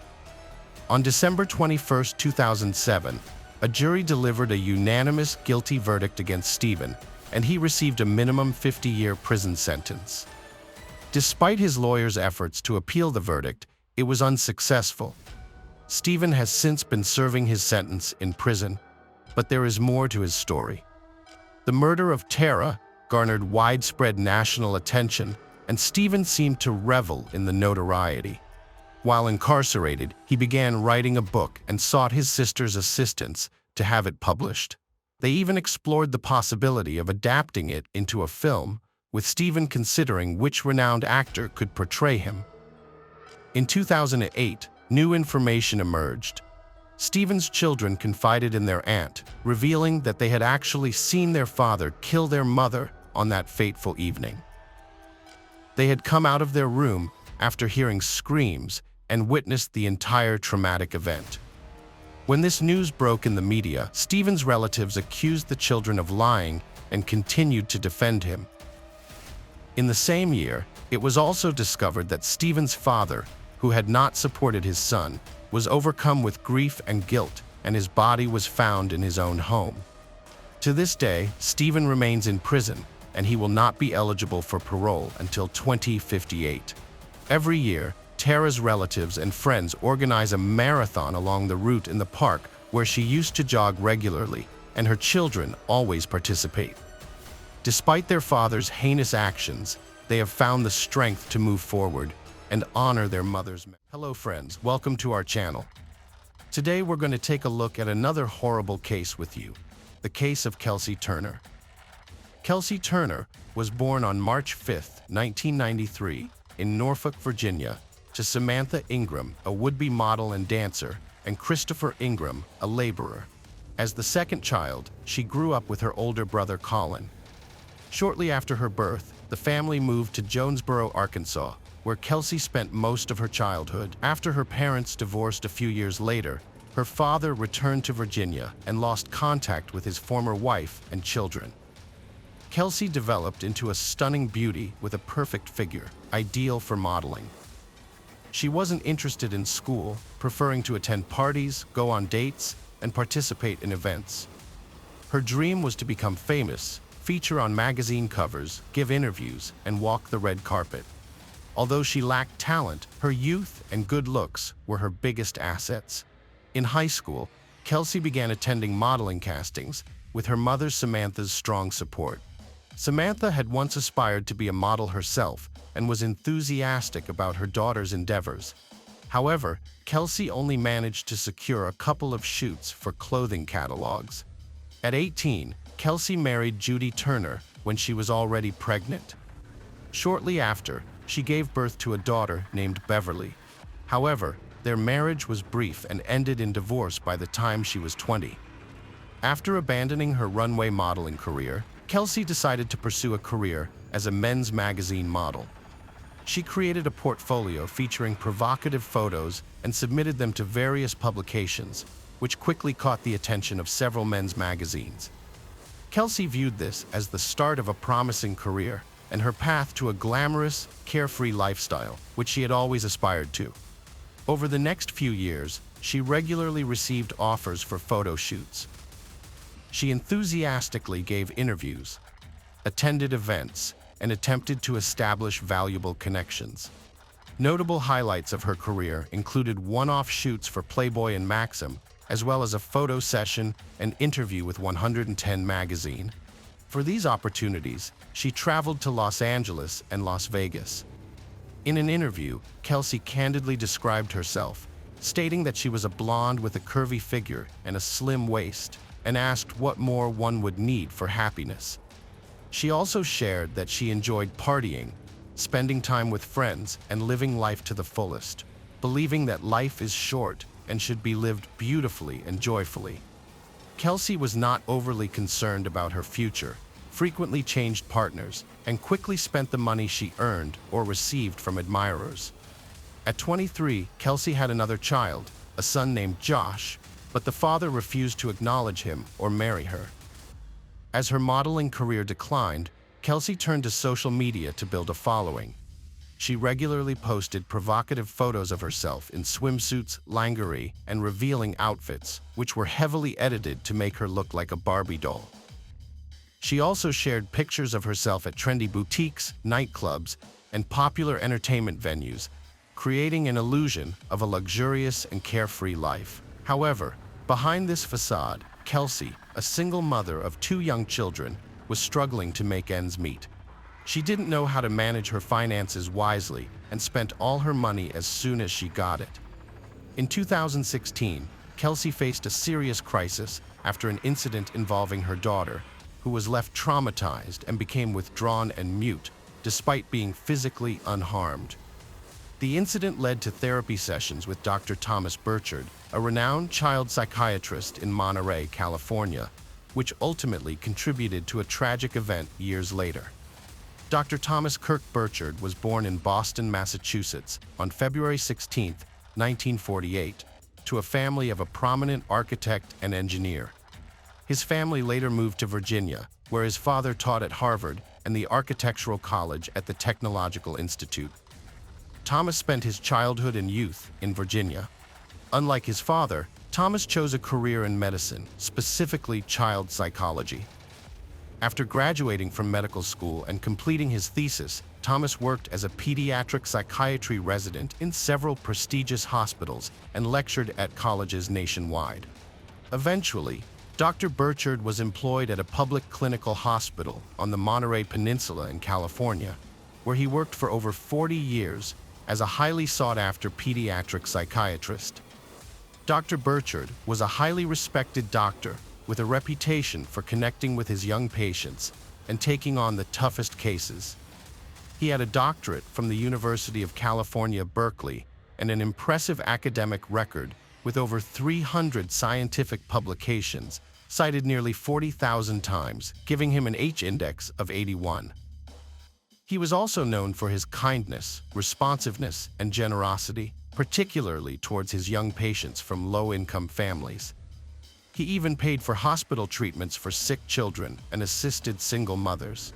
On December 21, 2007, a jury delivered a unanimous guilty verdict against Stephen, and he received a minimum 50-year prison sentence. Despite his lawyer's efforts to appeal the verdict, it was unsuccessful. Stephen has since been serving his sentence in prison, but there is more to his story. The murder of Tara garnered widespread national attention, and Stephen seemed to revel in the notoriety. While incarcerated, he began writing a book and sought his sister's assistance to have it published. They even explored the possibility of adapting it into a film, with Stephen considering which renowned actor could portray him. In 2008, new information emerged. Stephen's children confided in their aunt, revealing that they had actually seen their father kill their mother on that fateful evening. They had come out of their room after hearing screams and witnessed the entire traumatic event. When this news broke in the media, Stephen's relatives accused the children of lying and continued to defend him. In the same year, it was also discovered that Stephen's father, who had not supported his son, was overcome with grief and guilt, and his body was found in his own home. To this day, Stephen remains in prison, and he will not be eligible for parole until 2058. Every year, Tara's relatives and friends organize a marathon along the route in the park where she used to jog regularly, and her children always participate. Despite their father's heinous actions, they have found the strength to move forward and honor their mother's memory. Hello friends, welcome to our channel. Today we're going to take a look at another horrible case with you, the case of Kelsey Turner. Kelsey Turner was born on March 5, 1993, in Norfolk, Virginia, to Samantha Ingram, a would-be model and dancer, and Christopher Ingram, a laborer. As the second child, she grew up with her older brother Colin. Shortly after her birth, the family moved to Jonesboro, Arkansas, where Kelsey spent most of her childhood. After her parents divorced a few years later, her father returned to Virginia and lost contact with his former wife and children. Kelsey developed into a stunning beauty with a perfect figure, ideal for modeling. She wasn't interested in school, preferring to attend parties, go on dates, and participate in events. Her dream was to become famous, feature on magazine covers, give interviews, and walk the red carpet. Although she lacked talent, her youth and good looks were her biggest assets. In high school, Kelsey began attending modeling castings, with her mother Samantha's strong support. Samantha had once aspired to be a model herself and was enthusiastic about her daughter's endeavors. However, Kelsey only managed to secure a couple of shoots for clothing catalogs. At 18, Kelsey married Judy Turner when she was already pregnant. Shortly after, she gave birth to a daughter named Beverly. However, their marriage was brief and ended in divorce by the time she was 20. After abandoning her runway modeling career, Kelsey decided to pursue a career as a men's magazine model. She created a portfolio featuring provocative photos and submitted them to various publications, which quickly caught the attention of several men's magazines. Kelsey viewed this as the start of a promising career and her path to a glamorous, carefree lifestyle, which she had always aspired to. Over the next few years, she regularly received offers for photo shoots. She enthusiastically gave interviews, attended events, and attempted to establish valuable connections. Notable highlights of her career included one-off shoots for Playboy and Maxim, as well as a photo session and interview with 110 magazine. For these opportunities, she traveled to Los Angeles and Las Vegas. In an interview, Kelsey candidly described herself, stating that she was a blonde with a curvy figure and a slim waist, and asked what more one would need for happiness. She also shared that she enjoyed partying, spending time with friends, and living life to the fullest, believing that life is short and should be lived beautifully and joyfully. Kelsey was not overly concerned about her future, frequently changed partners, and quickly spent the money she earned or received from admirers. At 23, Kelsey had another child, a son named Josh, but the father refused to acknowledge him or marry her. As her modeling career declined, Kelsey turned to social media to build a following. She regularly posted provocative photos of herself in swimsuits, lingerie, and revealing outfits, which were heavily edited to make her look like a Barbie doll. She also shared pictures of herself at trendy boutiques, nightclubs, and popular entertainment venues, creating an illusion of a luxurious and carefree life. However, behind this facade, Kelsey, a single mother of 2 young children, was struggling to make ends meet. She didn't know how to manage her finances wisely and spent all her money as soon as she got it. In 2016, Kelsey faced a serious crisis after an incident involving her daughter, who was left traumatized and became withdrawn and mute, despite being physically unharmed. The incident led to therapy sessions with Dr. Thomas Burchard, a renowned child psychiatrist in Monterey, California, which ultimately contributed to a tragic event years later. Dr. Thomas Kirk Burchard was born in Boston, Massachusetts, on February 16, 1948, to a family of a prominent architect and engineer. His family later moved to Virginia, where his father taught at Harvard and the Architectural College at the Technological Institute. Thomas spent his childhood and youth in Virginia. Unlike his father, Thomas chose a career in medicine, specifically child psychology. After graduating from medical school and completing his thesis, Thomas worked as a pediatric psychiatry resident in several prestigious hospitals and lectured at colleges nationwide. Eventually, Dr. Burchard was employed at a public clinical hospital on the Monterey Peninsula in California, where he worked for over 40 years as a highly sought-after pediatric psychiatrist. Dr. Burchard was a highly respected doctor with a reputation for connecting with his young patients and taking on the toughest cases. He had a doctorate from the University of California, Berkeley, and an impressive academic record with over 300 scientific publications, cited nearly 40,000 times, giving him an H-index of 81. He was also known for his kindness, responsiveness, and generosity, particularly towards his young patients from low-income families. He even paid for hospital treatments for sick children and assisted single mothers.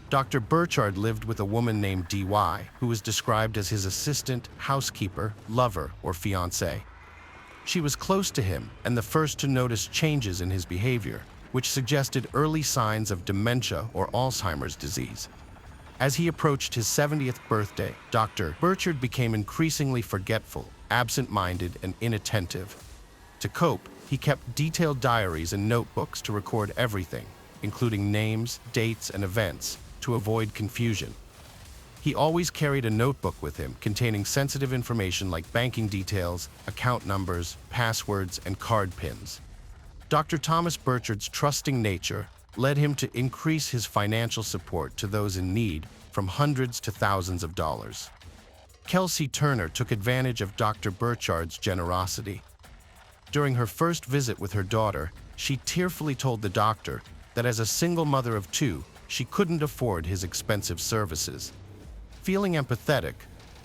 Dr. Burchard lived with a woman named D.Y., who was described as his assistant, housekeeper, lover, or fiancée. She was close to him and the first to notice changes in his behavior, which suggested early signs of dementia or Alzheimer's disease. As he approached his 70th birthday, Dr. Burchard became increasingly forgetful, absent-minded, and inattentive. To cope, he kept detailed diaries and notebooks to record everything, including names, dates, and events, to avoid confusion. He always carried a notebook with him containing sensitive information like banking details, account numbers, passwords, and card pins. Dr. Thomas Burchard's trusting nature led him to increase his financial support to those in need from hundreds to thousands of dollars. Kelsey Turner took advantage of Dr. Burchard's generosity. During her first visit with her daughter, she tearfully told the doctor that as a single mother of two, she couldn't afford his expensive services. Feeling empathetic,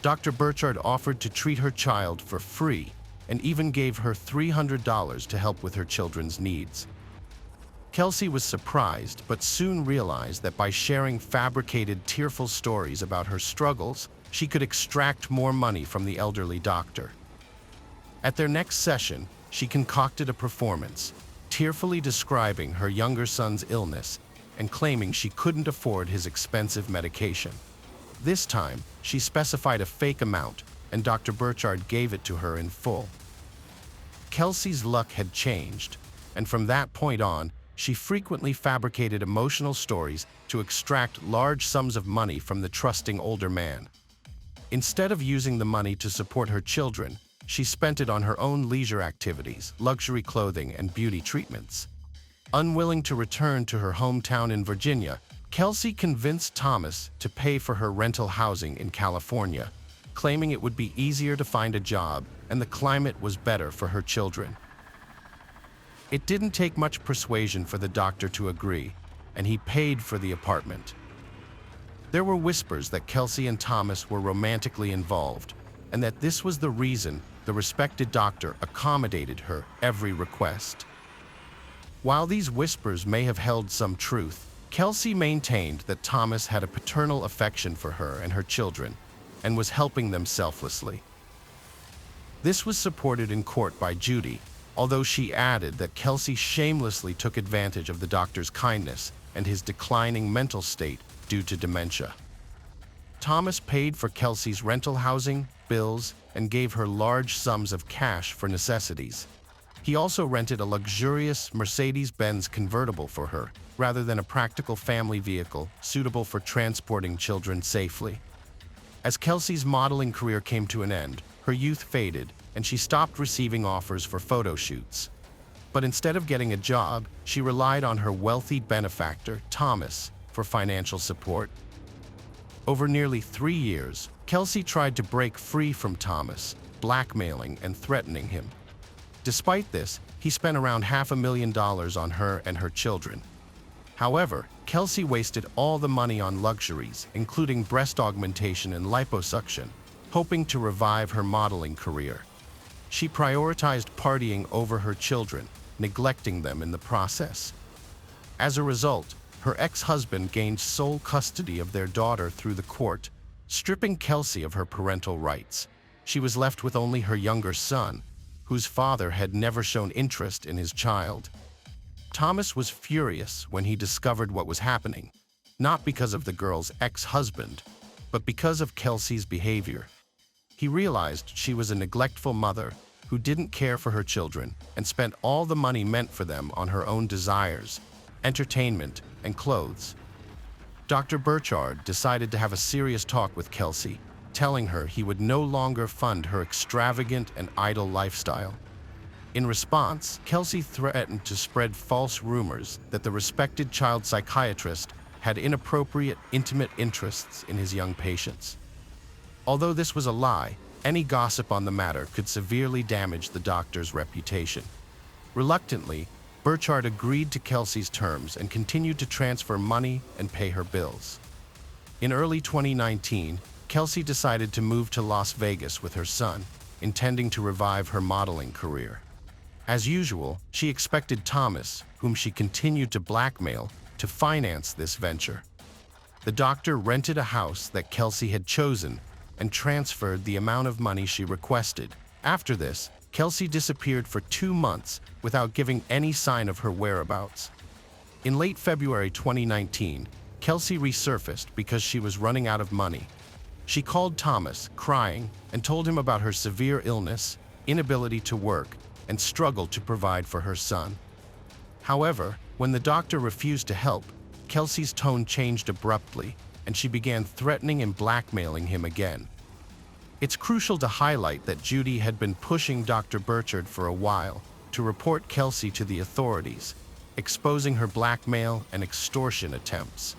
Dr. Burchard offered to treat her child for free and even gave her $300 to help with her children's needs. Kelsey was surprised, but soon realized that by sharing fabricated, tearful stories about her struggles, she could extract more money from the elderly doctor. At their next session, she concocted a performance, tearfully describing her younger son's illness and claiming she couldn't afford his expensive medication. This time, she specified a fake amount, and Dr. Burchard gave it to her in full. Kelsey's luck had changed, and from that point on, she frequently fabricated emotional stories to extract large sums of money from the trusting older man. Instead of using the money to support her children, she spent it on her own leisure activities, luxury clothing, and beauty treatments. Unwilling to return to her hometown in Virginia, Kelsey convinced Thomas to pay for her rental housing in California, claiming it would be easier to find a job and the climate was better for her children. It didn't take much persuasion for the doctor to agree, and he paid for the apartment. There were whispers that Kelsey and Thomas were romantically involved, and that this was the reason the respected doctor accommodated her every request. While these whispers may have held some truth, Kelsey maintained that Thomas had a paternal affection for her and her children, and was helping them selflessly. This was supported in court by Judy, although she added that Kelsey shamelessly took advantage of the doctor's kindness and his declining mental state due to dementia. Thomas paid for Kelsey's rental housing, bills, and gave her large sums of cash for necessities. He also rented a luxurious Mercedes-Benz convertible for her, rather than a practical family vehicle suitable for transporting children safely. As Kelsey's modeling career came to an end, her youth faded, and she stopped receiving offers for photo shoots. But instead of getting a job, she relied on her wealthy benefactor, Thomas, for financial support. Over nearly 3 years, Kelsey tried to break free from Thomas, blackmailing and threatening him. Despite this, he spent around $500,000 on her and her children. However, Kelsey wasted all the money on luxuries, including breast augmentation and liposuction, hoping to revive her modeling career. She prioritized partying over her children, neglecting them in the process. As a result, her ex-husband gained sole custody of their daughter through the court, stripping Kelsey of her parental rights. She was left with only her younger son, whose father had never shown interest in his child. Thomas was furious when he discovered what was happening, not because of the girl's ex-husband, but because of Kelsey's behavior. He realized she was a neglectful mother who didn't care for her children and spent all the money meant for them on her own desires, entertainment, and clothes. Dr. Burchard decided to have a serious talk with Kelsey, telling her he would no longer fund her extravagant and idle lifestyle. In response, Kelsey threatened to spread false rumors that the respected child psychiatrist had inappropriate, intimate interests in his young patients. Although this was a lie, any gossip on the matter could severely damage the doctor's reputation. Reluctantly, Burchard agreed to Kelsey's terms and continued to transfer money and pay her bills. In early 2019, Kelsey decided to move to Las Vegas with her son, intending to revive her modeling career. As usual, she expected Thomas, whom she continued to blackmail, to finance this venture. The doctor rented a house that Kelsey had chosen and transferred the amount of money she requested. After this, Kelsey disappeared for 2 months without giving any sign of her whereabouts. In late February 2019, Kelsey resurfaced because she was running out of money. She called Thomas, crying, and told him about her severe illness, inability to work, and struggle to provide for her son. However, when the doctor refused to help, Kelsey's tone changed abruptly, and she began threatening and blackmailing him again. It's crucial to highlight that Judy had been pushing Dr. Burchard for a while to report Kelsey to the authorities, exposing her blackmail and extortion attempts.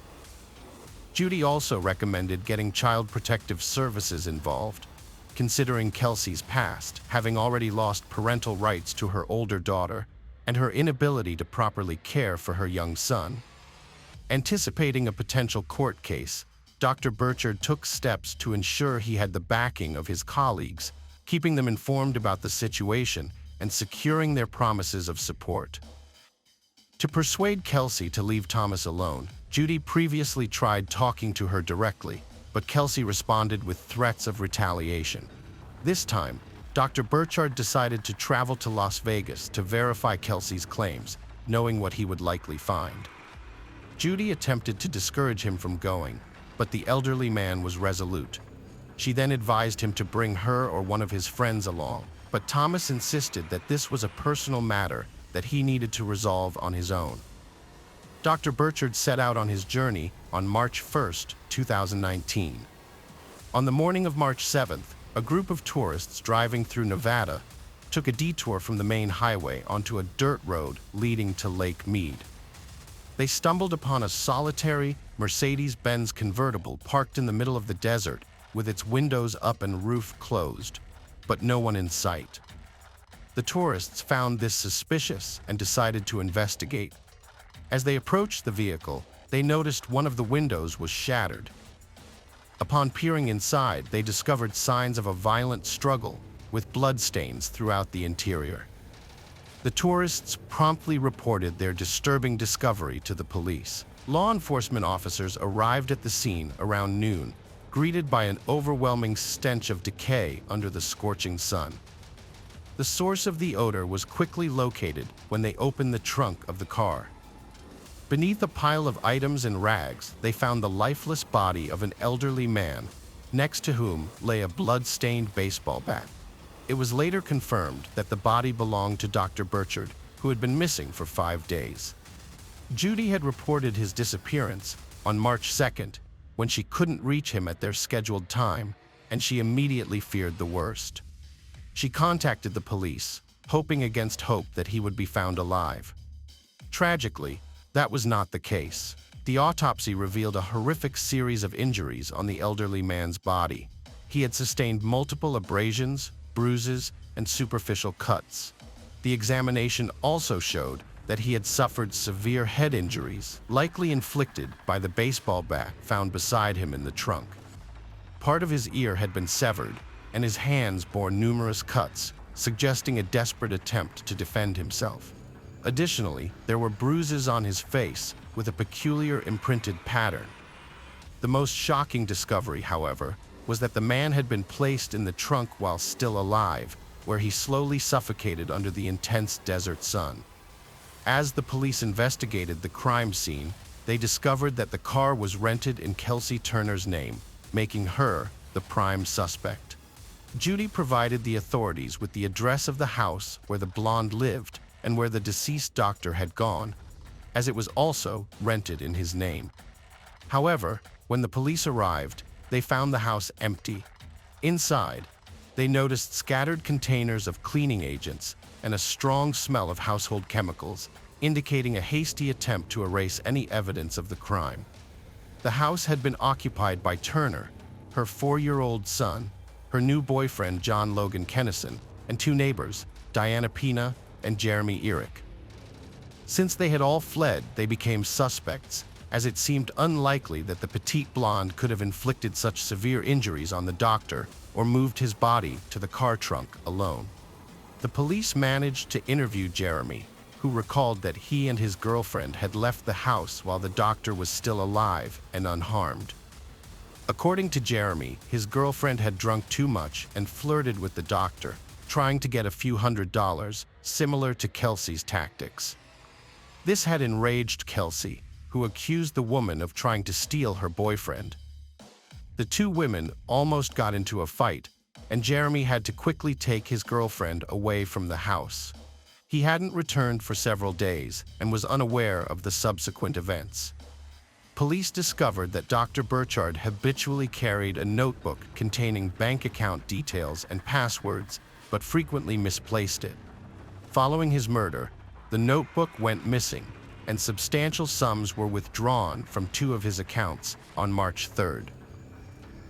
Judy also recommended getting Child Protective Services involved, considering Kelsey's past, having already lost parental rights to her older daughter, and her inability to properly care for her young son. Anticipating a potential court case, Dr. Burchard took steps to ensure he had the backing of his colleagues, keeping them informed about the situation and securing their promises of support. To persuade Kelsey to leave Thomas alone, Judy previously tried talking to her directly, but Kelsey responded with threats of retaliation. This time, Dr. Burchard decided to travel to Las Vegas to verify Kelsey's claims, knowing what he would likely find. Judy attempted to discourage him from going, but the elderly man was resolute. She then advised him to bring her or one of his friends along, but Thomas insisted that this was a personal matter that he needed to resolve on his own. Dr. Burchard set out on his journey on March 1, 2019. On the morning of March 7th, a group of tourists driving through Nevada took a detour from the main highway onto a dirt road leading to Lake Mead. They stumbled upon a solitary Mercedes-Benz convertible parked in the middle of the desert with its windows up and roof closed, but no one in sight. The tourists found this suspicious and decided to investigate. As they approached the vehicle, they noticed one of the windows was shattered. Upon peering inside, they discovered signs of a violent struggle with bloodstains throughout the interior. The tourists promptly reported their disturbing discovery to the police. Law enforcement officers arrived at the scene around noon, greeted by an overwhelming stench of decay under the scorching sun. The source of the odor was quickly located when they opened the trunk of the car. Beneath a pile of items and rags, they found the lifeless body of an elderly man, next to whom lay a blood-stained baseball bat. It was later confirmed that the body belonged to Dr. Burchard, who had been missing for 5 days. Judy had reported his disappearance on March 2nd, when she couldn't reach him at their scheduled time, and she immediately feared the worst. She contacted the police, hoping against hope that he would be found alive. Tragically, that was not the case. The autopsy revealed a horrific series of injuries on the elderly man's body. He had sustained multiple abrasions, bruises, and superficial cuts. The examination also showed that he had suffered severe head injuries, likely inflicted by the baseball bat found beside him in the trunk. Part of his ear had been severed, and his hands bore numerous cuts, suggesting a desperate attempt to defend himself. Additionally, there were bruises on his face with a peculiar imprinted pattern. The most shocking discovery, however, was that the man had been placed in the trunk while still alive, where he slowly suffocated under the intense desert sun. As the police investigated the crime scene, they discovered that the car was rented in Kelsey Turner's name, making her the prime suspect. Judy provided the authorities with the address of the house where the blonde lived and where the deceased doctor had gone, as it was also rented in his name. However, when the police arrived, they found the house empty. Inside, they noticed scattered containers of cleaning agents and a strong smell of household chemicals, indicating a hasty attempt to erase any evidence of the crime. The house had been occupied by Turner, her 4-year-old son, her new boyfriend John Logan Kennison, and 2 neighbors, Diana Pina and Jeremy Eric. Since they had all fled, they became suspects, as it seemed unlikely that the petite blonde could have inflicted such severe injuries on the doctor or moved his body to the car trunk alone. The police managed to interview Jeremy, who recalled that he and his girlfriend had left the house while the doctor was still alive and unharmed. According to Jeremy, his girlfriend had drunk too much and flirted with the doctor, trying to get a few $100s, similar to Kelsey's tactics. This had enraged Kelsey, who accused the woman of trying to steal her boyfriend. The 2 women almost got into a fight, and Jeremy had to quickly take his girlfriend away from the house. He hadn't returned for several days and was unaware of the subsequent events. Police discovered that Dr. Burchard habitually carried a notebook containing bank account details and passwords, but frequently misplaced it. Following his murder, the notebook went missing, and substantial sums were withdrawn from 2 of his accounts on March 3rd.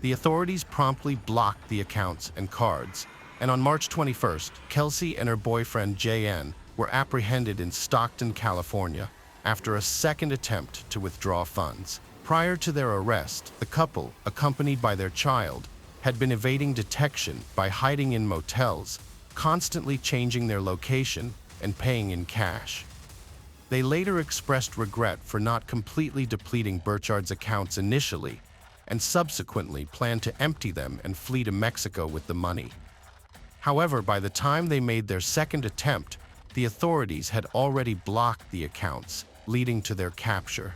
The authorities promptly blocked the accounts and cards, and on March 21st, Kelsey and her boyfriend JN were apprehended in Stockton, California, after a second attempt to withdraw funds. Prior to their arrest, the couple, accompanied by their child, had been evading detection by hiding in motels, constantly changing their location and paying in cash. They later expressed regret for not completely depleting Burchard's accounts initially, and subsequently planned to empty them and flee to Mexico with the money. However, by the time they made their second attempt, the authorities had already blocked the accounts, leading to their capture.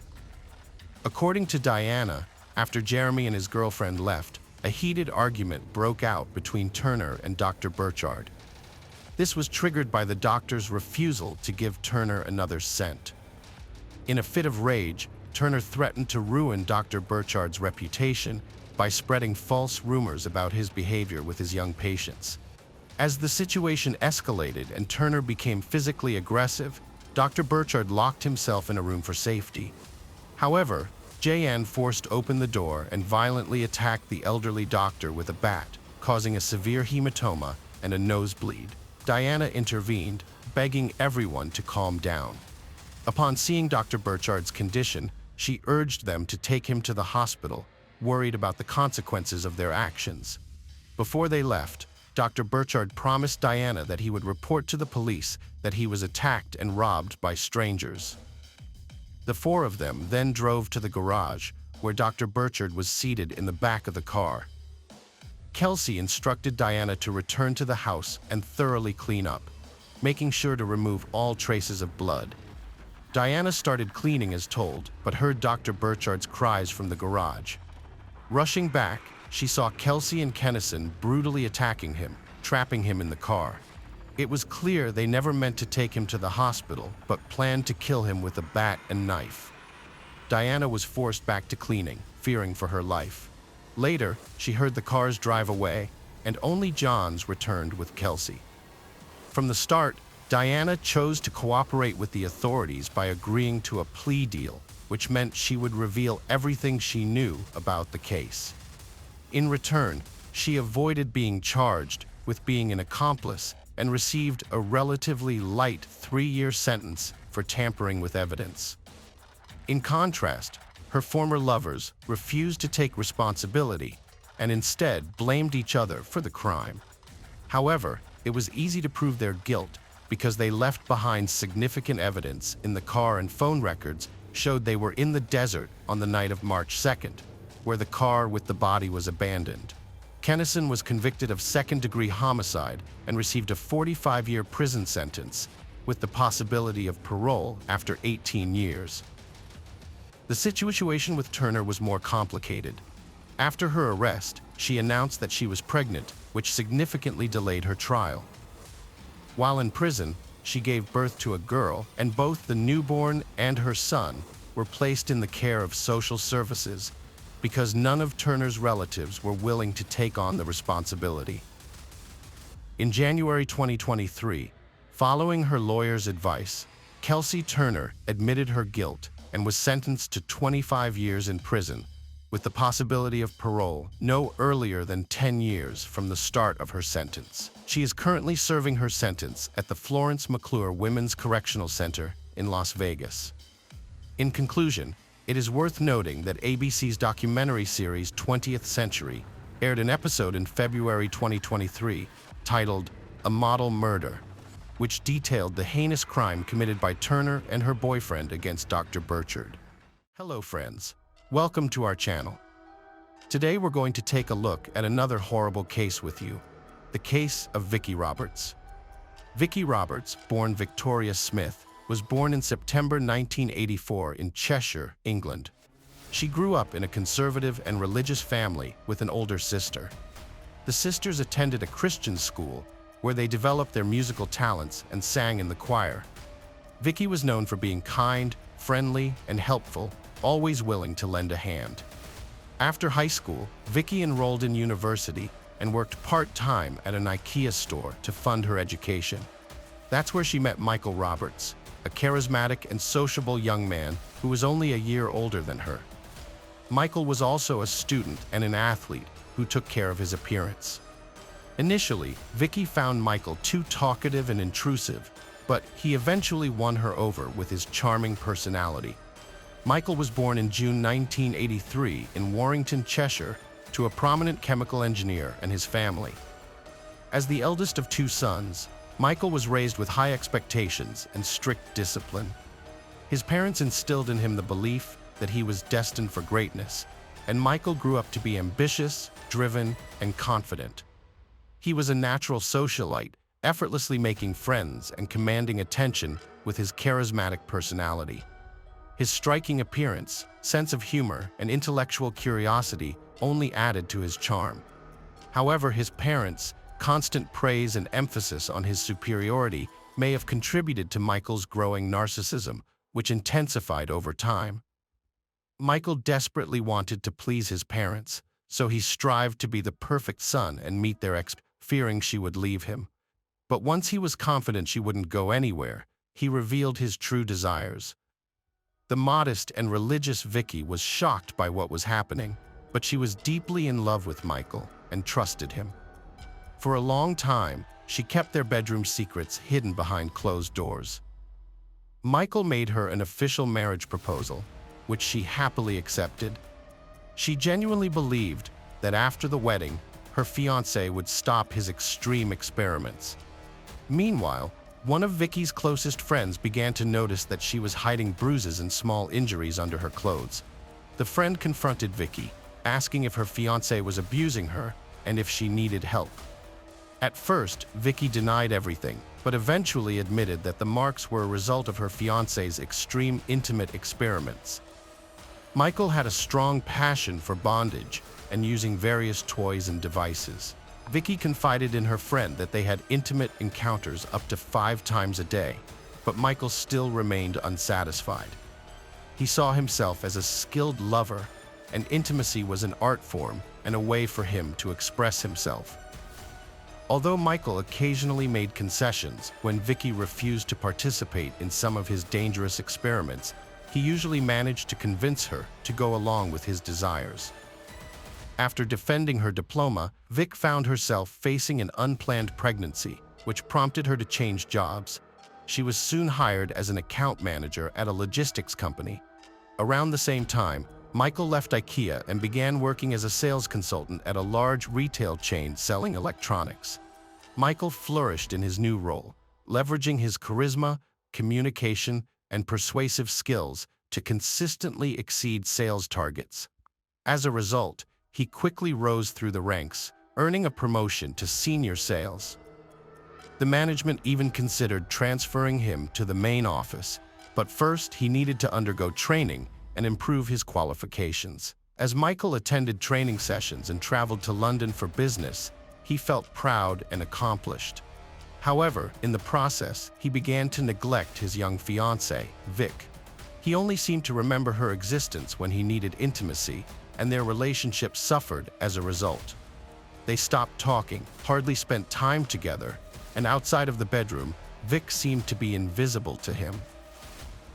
According to Diana, after Jeremy and his girlfriend left, a heated argument broke out between Turner and Dr. Burchard. This was triggered by the doctor's refusal to give Turner another cent. In a fit of rage, Turner threatened to ruin Dr. Burchard's reputation by spreading false rumors about his behavior with his young patients. As the situation escalated and Turner became physically aggressive, Dr. Burchard locked himself in a room for safety. However, JN forced open the door and violently attacked the elderly doctor with a bat, causing a severe hematoma and a nosebleed. Diana intervened, begging everyone to calm down. Upon seeing Dr. Burchard's condition, she urged them to take him to the hospital, worried about the consequences of their actions. Before they left, Dr. Burchard promised Diana that he would report to the police that he was attacked and robbed by strangers. The 4 of them then drove to the garage, where Dr. Burchard was seated in the back of the car. Kelsey instructed Diana to return to the house and thoroughly clean up, making sure to remove all traces of blood. Diana started cleaning as told, but heard Dr. Burchard's cries from the garage. Rushing back, she saw Kelsey and Kennison brutally attacking him, trapping him in the car. It was clear they never meant to take him to the hospital, but planned to kill him with a bat and knife. Diana was forced back to cleaning, fearing for her life. Later, she heard the cars drive away, and only John's returned with Kelsey. From the start, Diana chose to cooperate with the authorities by agreeing to a plea deal, which meant she would reveal everything she knew about the case. In return, she avoided being charged with being an accomplice and received a relatively light 3-year sentence for tampering with evidence. In contrast, her former lovers refused to take responsibility and instead blamed each other for the crime. However, it was easy to prove their guilt because they left behind significant evidence in the car, and phone records showed they were in the desert on the night of March 2nd, where the car with the body was abandoned. Kennison was convicted of second-degree homicide and received a 45-year prison sentence, with the possibility of parole after 18 years. The situation with Turner was more complicated. After her arrest, she announced that she was pregnant, which significantly delayed her trial. While in prison, she gave birth to a girl, and both the newborn and her son were placed in the care of social services because none of Turner's relatives were willing to take on the responsibility. In January 2023, following her lawyer's advice, Kelsey Turner admitted her guilt and was sentenced to 25 years in prison, with the possibility of parole no earlier than 10 years from the start of her sentence. She is currently serving her sentence at the Florence McClure Women's Correctional Center in Las Vegas. In conclusion, it is worth noting that ABC's documentary series 20th Century aired an episode in February 2023 titled A Model Murder, which detailed the heinous crime committed by Turner and her boyfriend against Dr. Burchard. Hello friends, welcome to our channel. Today we're going to take a look at another horrible case with you, the case of Vicki Roberts. Vicki Roberts, born Victoria Smith, was born in September 1984 in Cheshire, England. She grew up in a conservative and religious family with an older sister. The sisters attended a Christian school where they developed their musical talents and sang in the choir. Vicki was known for being kind, friendly, and helpful, always willing to lend a hand. After high school, Vicki enrolled in university and worked part-time at an IKEA store to fund her education. That's where she met Michael Roberts, a charismatic and sociable young man who was only a year older than her. Michael was also a student and an athlete who took care of his appearance. Initially, Vicki found Michael too talkative and intrusive, but he eventually won her over with his charming personality. Michael was born in June 1983 in Warrington, Cheshire, to a prominent chemical engineer and his family. As the eldest of two sons, Michael was raised with high expectations and strict discipline. His parents instilled in him the belief that he was destined for greatness, and Michael grew up to be ambitious, driven, and confident. He was a natural socialite, effortlessly making friends and commanding attention with his charismatic personality. His striking appearance, sense of humor, and intellectual curiosity only added to his charm. However, his parents' constant praise and emphasis on his superiority may have contributed to Michael's growing narcissism, which intensified over time. Michael desperately wanted to please his parents, so he strived to be the perfect son and meet their expectations, fearing she would leave him. But once he was confident she wouldn't go anywhere, he revealed his true desires. The modest and religious Vicki was shocked by what was happening, but she was deeply in love with Michael and trusted him. For a long time, she kept their bedroom secrets hidden behind closed doors. Michael made her an official marriage proposal, which she happily accepted. She genuinely believed that after the wedding, her fiancé would stop his extreme experiments. Meanwhile, one of Vicki's closest friends began to notice that she was hiding bruises and small injuries under her clothes. The friend confronted Vicki, asking if her fiancé was abusing her and if she needed help. At first, Vicki denied everything, but eventually admitted that the marks were a result of her fiancé's extreme intimate experiments. Michael had a strong passion for bondage and using various toys and devices. Vicki confided in her friend that they had intimate encounters up to 5 times a day, but Michael still remained unsatisfied. He saw himself as a skilled lover, and intimacy was an art form and a way for him to express himself. Although Michael occasionally made concessions when Vicki refused to participate in some of his dangerous experiments, he usually managed to convince her to go along with his desires. After defending her diploma, Vic found herself facing an unplanned pregnancy, which prompted her to change jobs. She was soon hired as an account manager at a logistics company. Around the same time, Michael left IKEA and began working as a sales consultant at a large retail chain selling electronics. Michael flourished in his new role, leveraging his charisma, communication, and persuasive skills to consistently exceed sales targets. As a result, he quickly rose through the ranks, earning a promotion to senior sales. The management even considered transferring him to the main office, but first he needed to undergo training and improve his qualifications. As Michael attended training sessions and traveled to London for business, he felt proud and accomplished. However, in the process, he began to neglect his young fiancée, Vic. He only seemed to remember her existence when he needed intimacy, and their relationship suffered as a result. They stopped talking, hardly spent time together, and outside of the bedroom, Vic seemed to be invisible to him.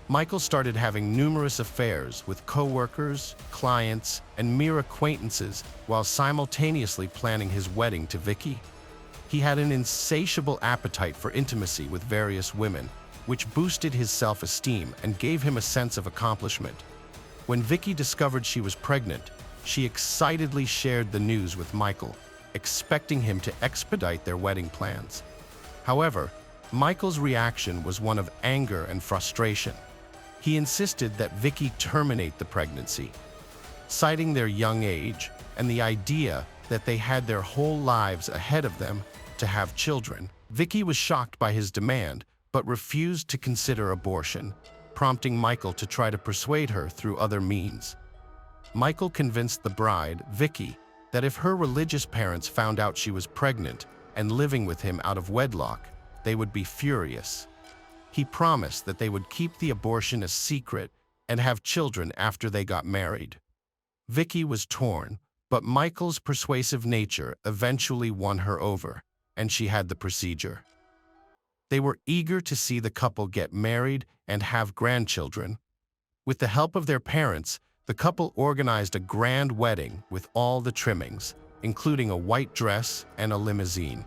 Michael started having numerous affairs with co-workers, clients, and mere acquaintances while simultaneously planning his wedding to Vicky. He had an insatiable appetite for intimacy with various women, which boosted his self-esteem and gave him a sense of accomplishment. When Vicky discovered she was pregnant, she excitedly shared the news with Michael, expecting him to expedite their wedding plans. However, Michael's reaction was one of anger and frustration. He insisted that Vicky terminate the pregnancy, citing their young age and the idea that they had their whole lives ahead of them to have children. Vicky was shocked by his demand, but refused to consider abortion, prompting Michael to try to persuade her through other means. Michael convinced the bride, Vicky, that if her religious parents found out she was pregnant and living with him out of wedlock, they would be furious. He promised that they would keep the abortion a secret and have children after they got married. Vicky was torn, but Michael's persuasive nature eventually won her over, and she had the procedure. They were eager to see the couple get married and have grandchildren. With the help of their parents, the couple organized a grand wedding with all the trimmings, including a white dress and a limousine.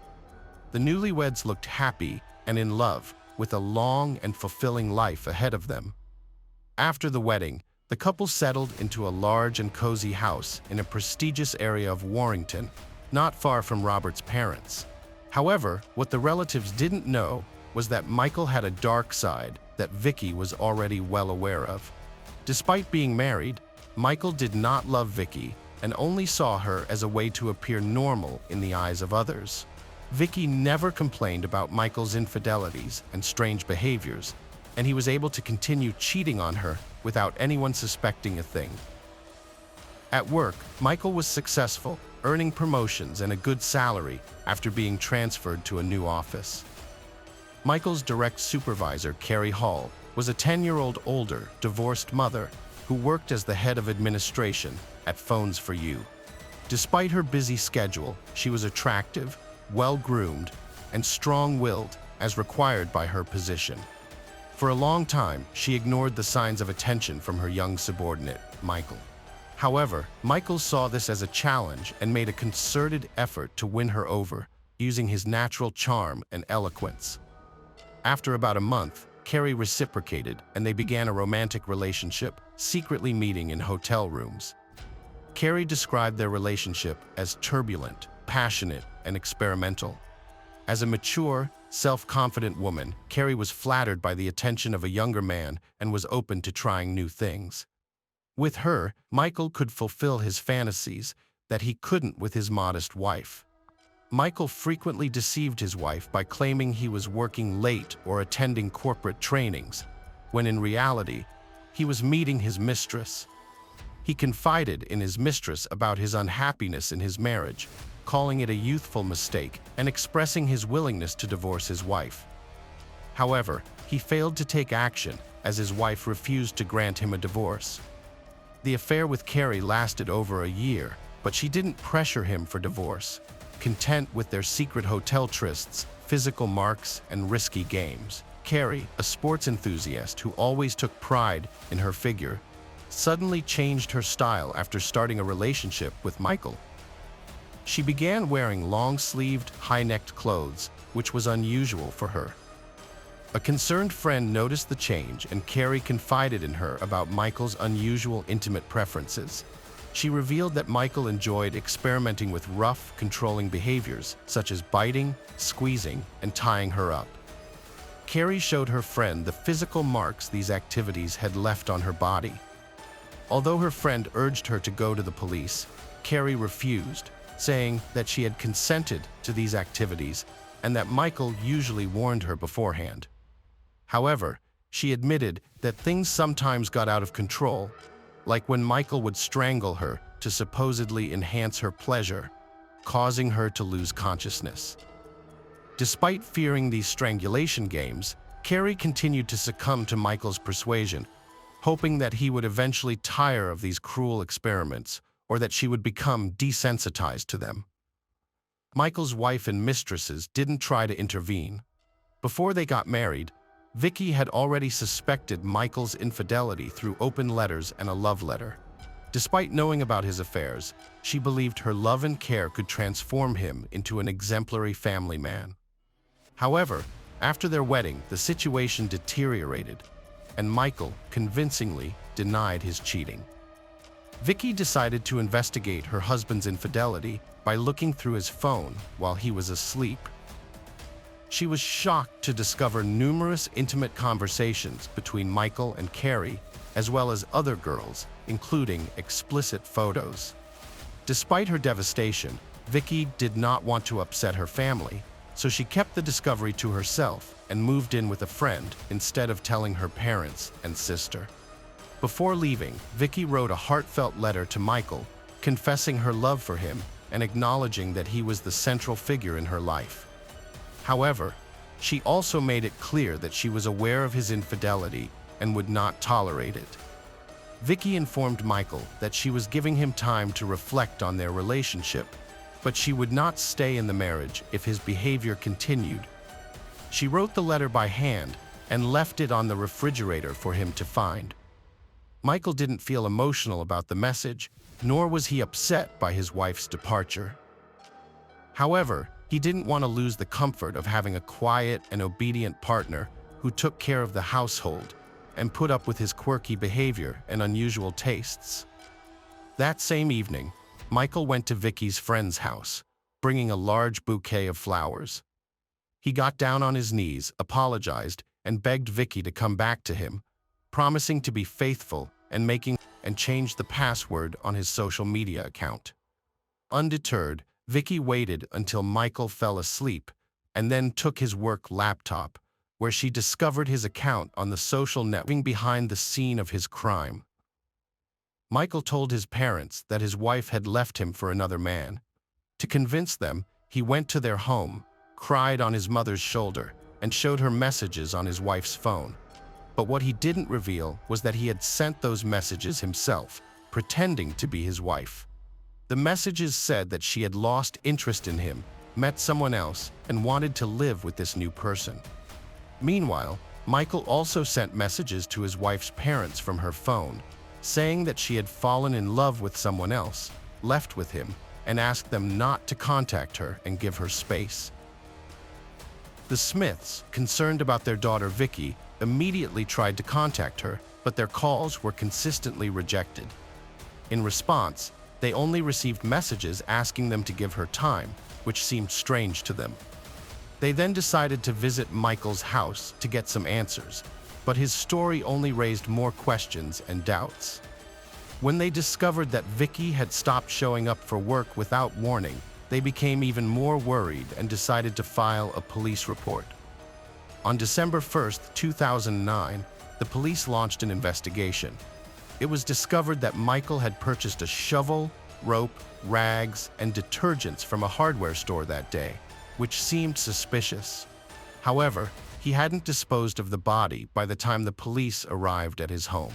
The newlyweds looked happy and in love, with a long and fulfilling life ahead of them. After the wedding, the couple settled into a large and cozy house in a prestigious area of Warrington, not far from Robert's parents. However, what the relatives didn't know was that Michael had a dark side that Vicky was already well aware of. Despite being married, Michael did not love Vicky and only saw her as a way to appear normal in the eyes of others. Vicky never complained about Michael's infidelities and strange behaviors, and he was able to continue cheating on her without anyone suspecting a thing. At work, Michael was successful, earning promotions and a good salary after being transferred to a new office. Michael's direct supervisor, Carrie Hall, was a 10-year-old older, divorced mother who worked as the head of administration at Phones for You. Despite her busy schedule, she was attractive, well-groomed, and strong-willed as required by her position. For a long time, she ignored the signs of attention from her young subordinate, Michael. However, Michael saw this as a challenge and made a concerted effort to win her over, using his natural charm and eloquence. After about a month, Carrie reciprocated and they began a romantic relationship, secretly meeting in hotel rooms. Carrie described their relationship as turbulent, passionate, and experimental. As a mature, self-confident woman, Carrie was flattered by the attention of a younger man and was open to trying new things. With her, Michael could fulfill his fantasies that he couldn't with his modest wife. Michael frequently deceived his wife by claiming he was working late or attending corporate trainings, when in reality, he was meeting his mistress. He confided in his mistress about his unhappiness in his marriage, calling it a youthful mistake and expressing his willingness to divorce his wife. However, he failed to take action as his wife refused to grant him a divorce. The affair with Carrie lasted over a year, but she didn't pressure him for divorce, content with their secret hotel trysts, physical marks, and risky games. Carrie, a sports enthusiast who always took pride in her figure, suddenly changed her style after starting a relationship with Michael. She began wearing long-sleeved, high-necked clothes, which was unusual for her. A concerned friend noticed the change, and Carrie confided in her about Michael's unusual intimate preferences. She revealed that Michael enjoyed experimenting with rough, controlling behaviors, such as biting, squeezing, and tying her up. Carrie showed her friend the physical marks these activities had left on her body. Although her friend urged her to go to the police, Carrie refused, saying that she had consented to these activities and that Michael usually warned her beforehand. However, she admitted that things sometimes got out of control, like when Michael would strangle her to supposedly enhance her pleasure, causing her to lose consciousness. Despite fearing these strangulation games, Carrie continued to succumb to Michael's persuasion, hoping that he would eventually tire of these cruel experiments or that she would become desensitized to them. Michael's wife and mistresses didn't try to intervene. Before they got married, Vicky had already suspected Michael's infidelity through open letters and a love letter. Despite knowing about his affairs, she believed her love and care could transform him into an exemplary family man. However, after their wedding, the situation deteriorated, and Michael convincingly denied his cheating. Vicky decided to investigate her husband's infidelity by looking through his phone while he was asleep. She was shocked to discover numerous intimate conversations between Michael and Carrie, as well as other girls, including explicit photos. Despite her devastation, Vicky did not want to upset her family, so she kept the discovery to herself and moved in with a friend instead of telling her parents and sister. Before leaving, Vicky wrote a heartfelt letter to Michael, confessing her love for him and acknowledging that he was the central figure in her life. However, she also made it clear that she was aware of his infidelity and would not tolerate it. Vicky informed Michael that she was giving him time to reflect on their relationship, but she would not stay in the marriage if his behavior continued. She wrote the letter by hand and left it on the refrigerator for him to find. Michael didn't feel emotional about the message, nor was he upset by his wife's departure. However, he didn't want to lose the comfort of having a quiet and obedient partner who took care of the household and put up with his quirky behavior and unusual tastes. That same evening, Michael went to Vicky's friend's house, bringing a large bouquet of flowers. He got down on his knees, apologized, and begged Vicky to come back to him, promising to be faithful and change the password on his social media account. Undeterred, Vicky waited until Michael fell asleep and then took his work laptop, where she discovered his account on the social network behind the scene of his crime. Michael told his parents that his wife had left him for another man. To convince them, he went to their home, cried on his mother's shoulder, and showed her messages on his wife's phone. But what he didn't reveal was that he had sent those messages himself, pretending to be his wife. The messages said that she had lost interest in him, met someone else, and wanted to live with this new person. Meanwhile, Michael also sent messages to his wife's parents from her phone, saying that she had fallen in love with someone else, left with him, and asked them not to contact her and give her space. The Smiths, concerned about their daughter Vicky, immediately tried to contact her, but their calls were consistently rejected. In response, they only received messages asking them to give her time, which seemed strange to them. They then decided to visit Michael's house to get some answers, but his story only raised more questions and doubts. When they discovered that Vicky had stopped showing up for work without warning, they became even more worried and decided to file a police report. On December 1st, 2009, the police launched an investigation. It was discovered that Michael had purchased a shovel, rope, rags, and detergents from a hardware store that day, which seemed suspicious. However, he hadn't disposed of the body by the time the police arrived at his home.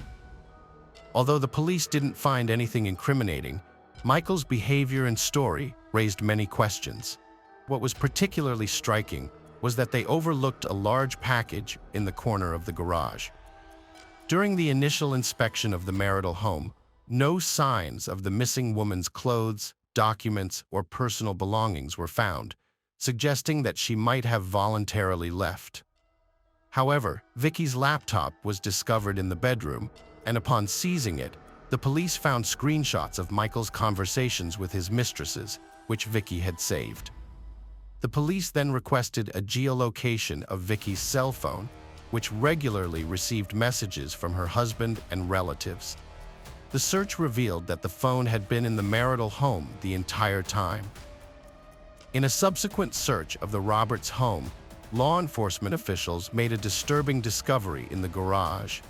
Although the police didn't find anything incriminating, Michael's behavior and story raised many questions. What was particularly striking was that they overlooked a large package in the corner of the garage. During the initial inspection of the marital home, no signs of the missing woman's clothes, documents, or personal belongings were found, suggesting that she might have voluntarily left. However, Vicky's laptop was discovered in the bedroom, and upon seizing it, the police found screenshots of Michael's conversations with his mistresses, which Vicky had saved. The police then requested a geolocation of Vicky's cell phone, which regularly received messages from her husband and relatives. The search revealed that the phone had been in the marital home the entire time. In a subsequent search of the Roberts' home, law enforcement officials made a disturbing discovery in the garage.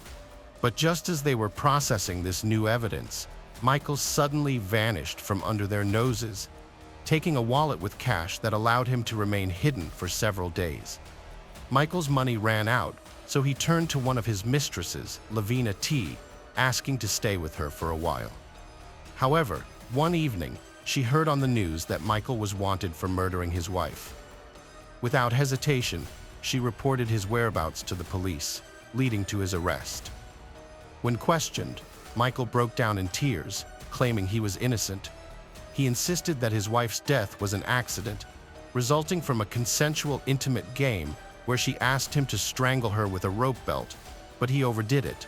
But just as they were processing this new evidence, Michael suddenly vanished from under their noses, taking a wallet with cash that allowed him to remain hidden for several days. Michael's money ran out, so he turned to one of his mistresses, Lavina T., asking to stay with her for a while. However, one evening, she heard on the news that Michael was wanted for murdering his wife. Without hesitation, she reported his whereabouts to the police, leading to his arrest. When questioned, Michael broke down in tears, claiming he was innocent. He insisted that his wife's death was an accident, resulting from a consensual intimate game where she asked him to strangle her with a rope belt, but he overdid it.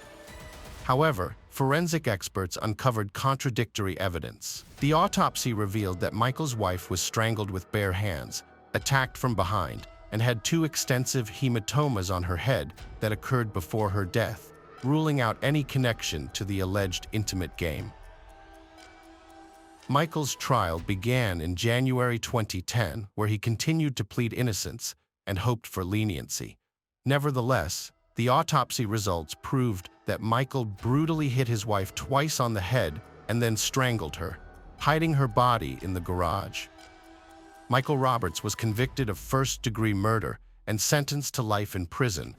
However, forensic experts uncovered contradictory evidence. The autopsy revealed that Michael's wife was strangled with bare hands, attacked from behind, and had 2 extensive hematomas on her head that occurred before her death, ruling out any connection to the alleged intimate game. Michael's trial began in January 2010, where he continued to plead innocence and hoped for leniency. Nevertheless, the autopsy results proved that Michael brutally hit his wife twice on the head and then strangled her, hiding her body in the garage. Michael Roberts was convicted of first-degree murder and sentenced to life in prison,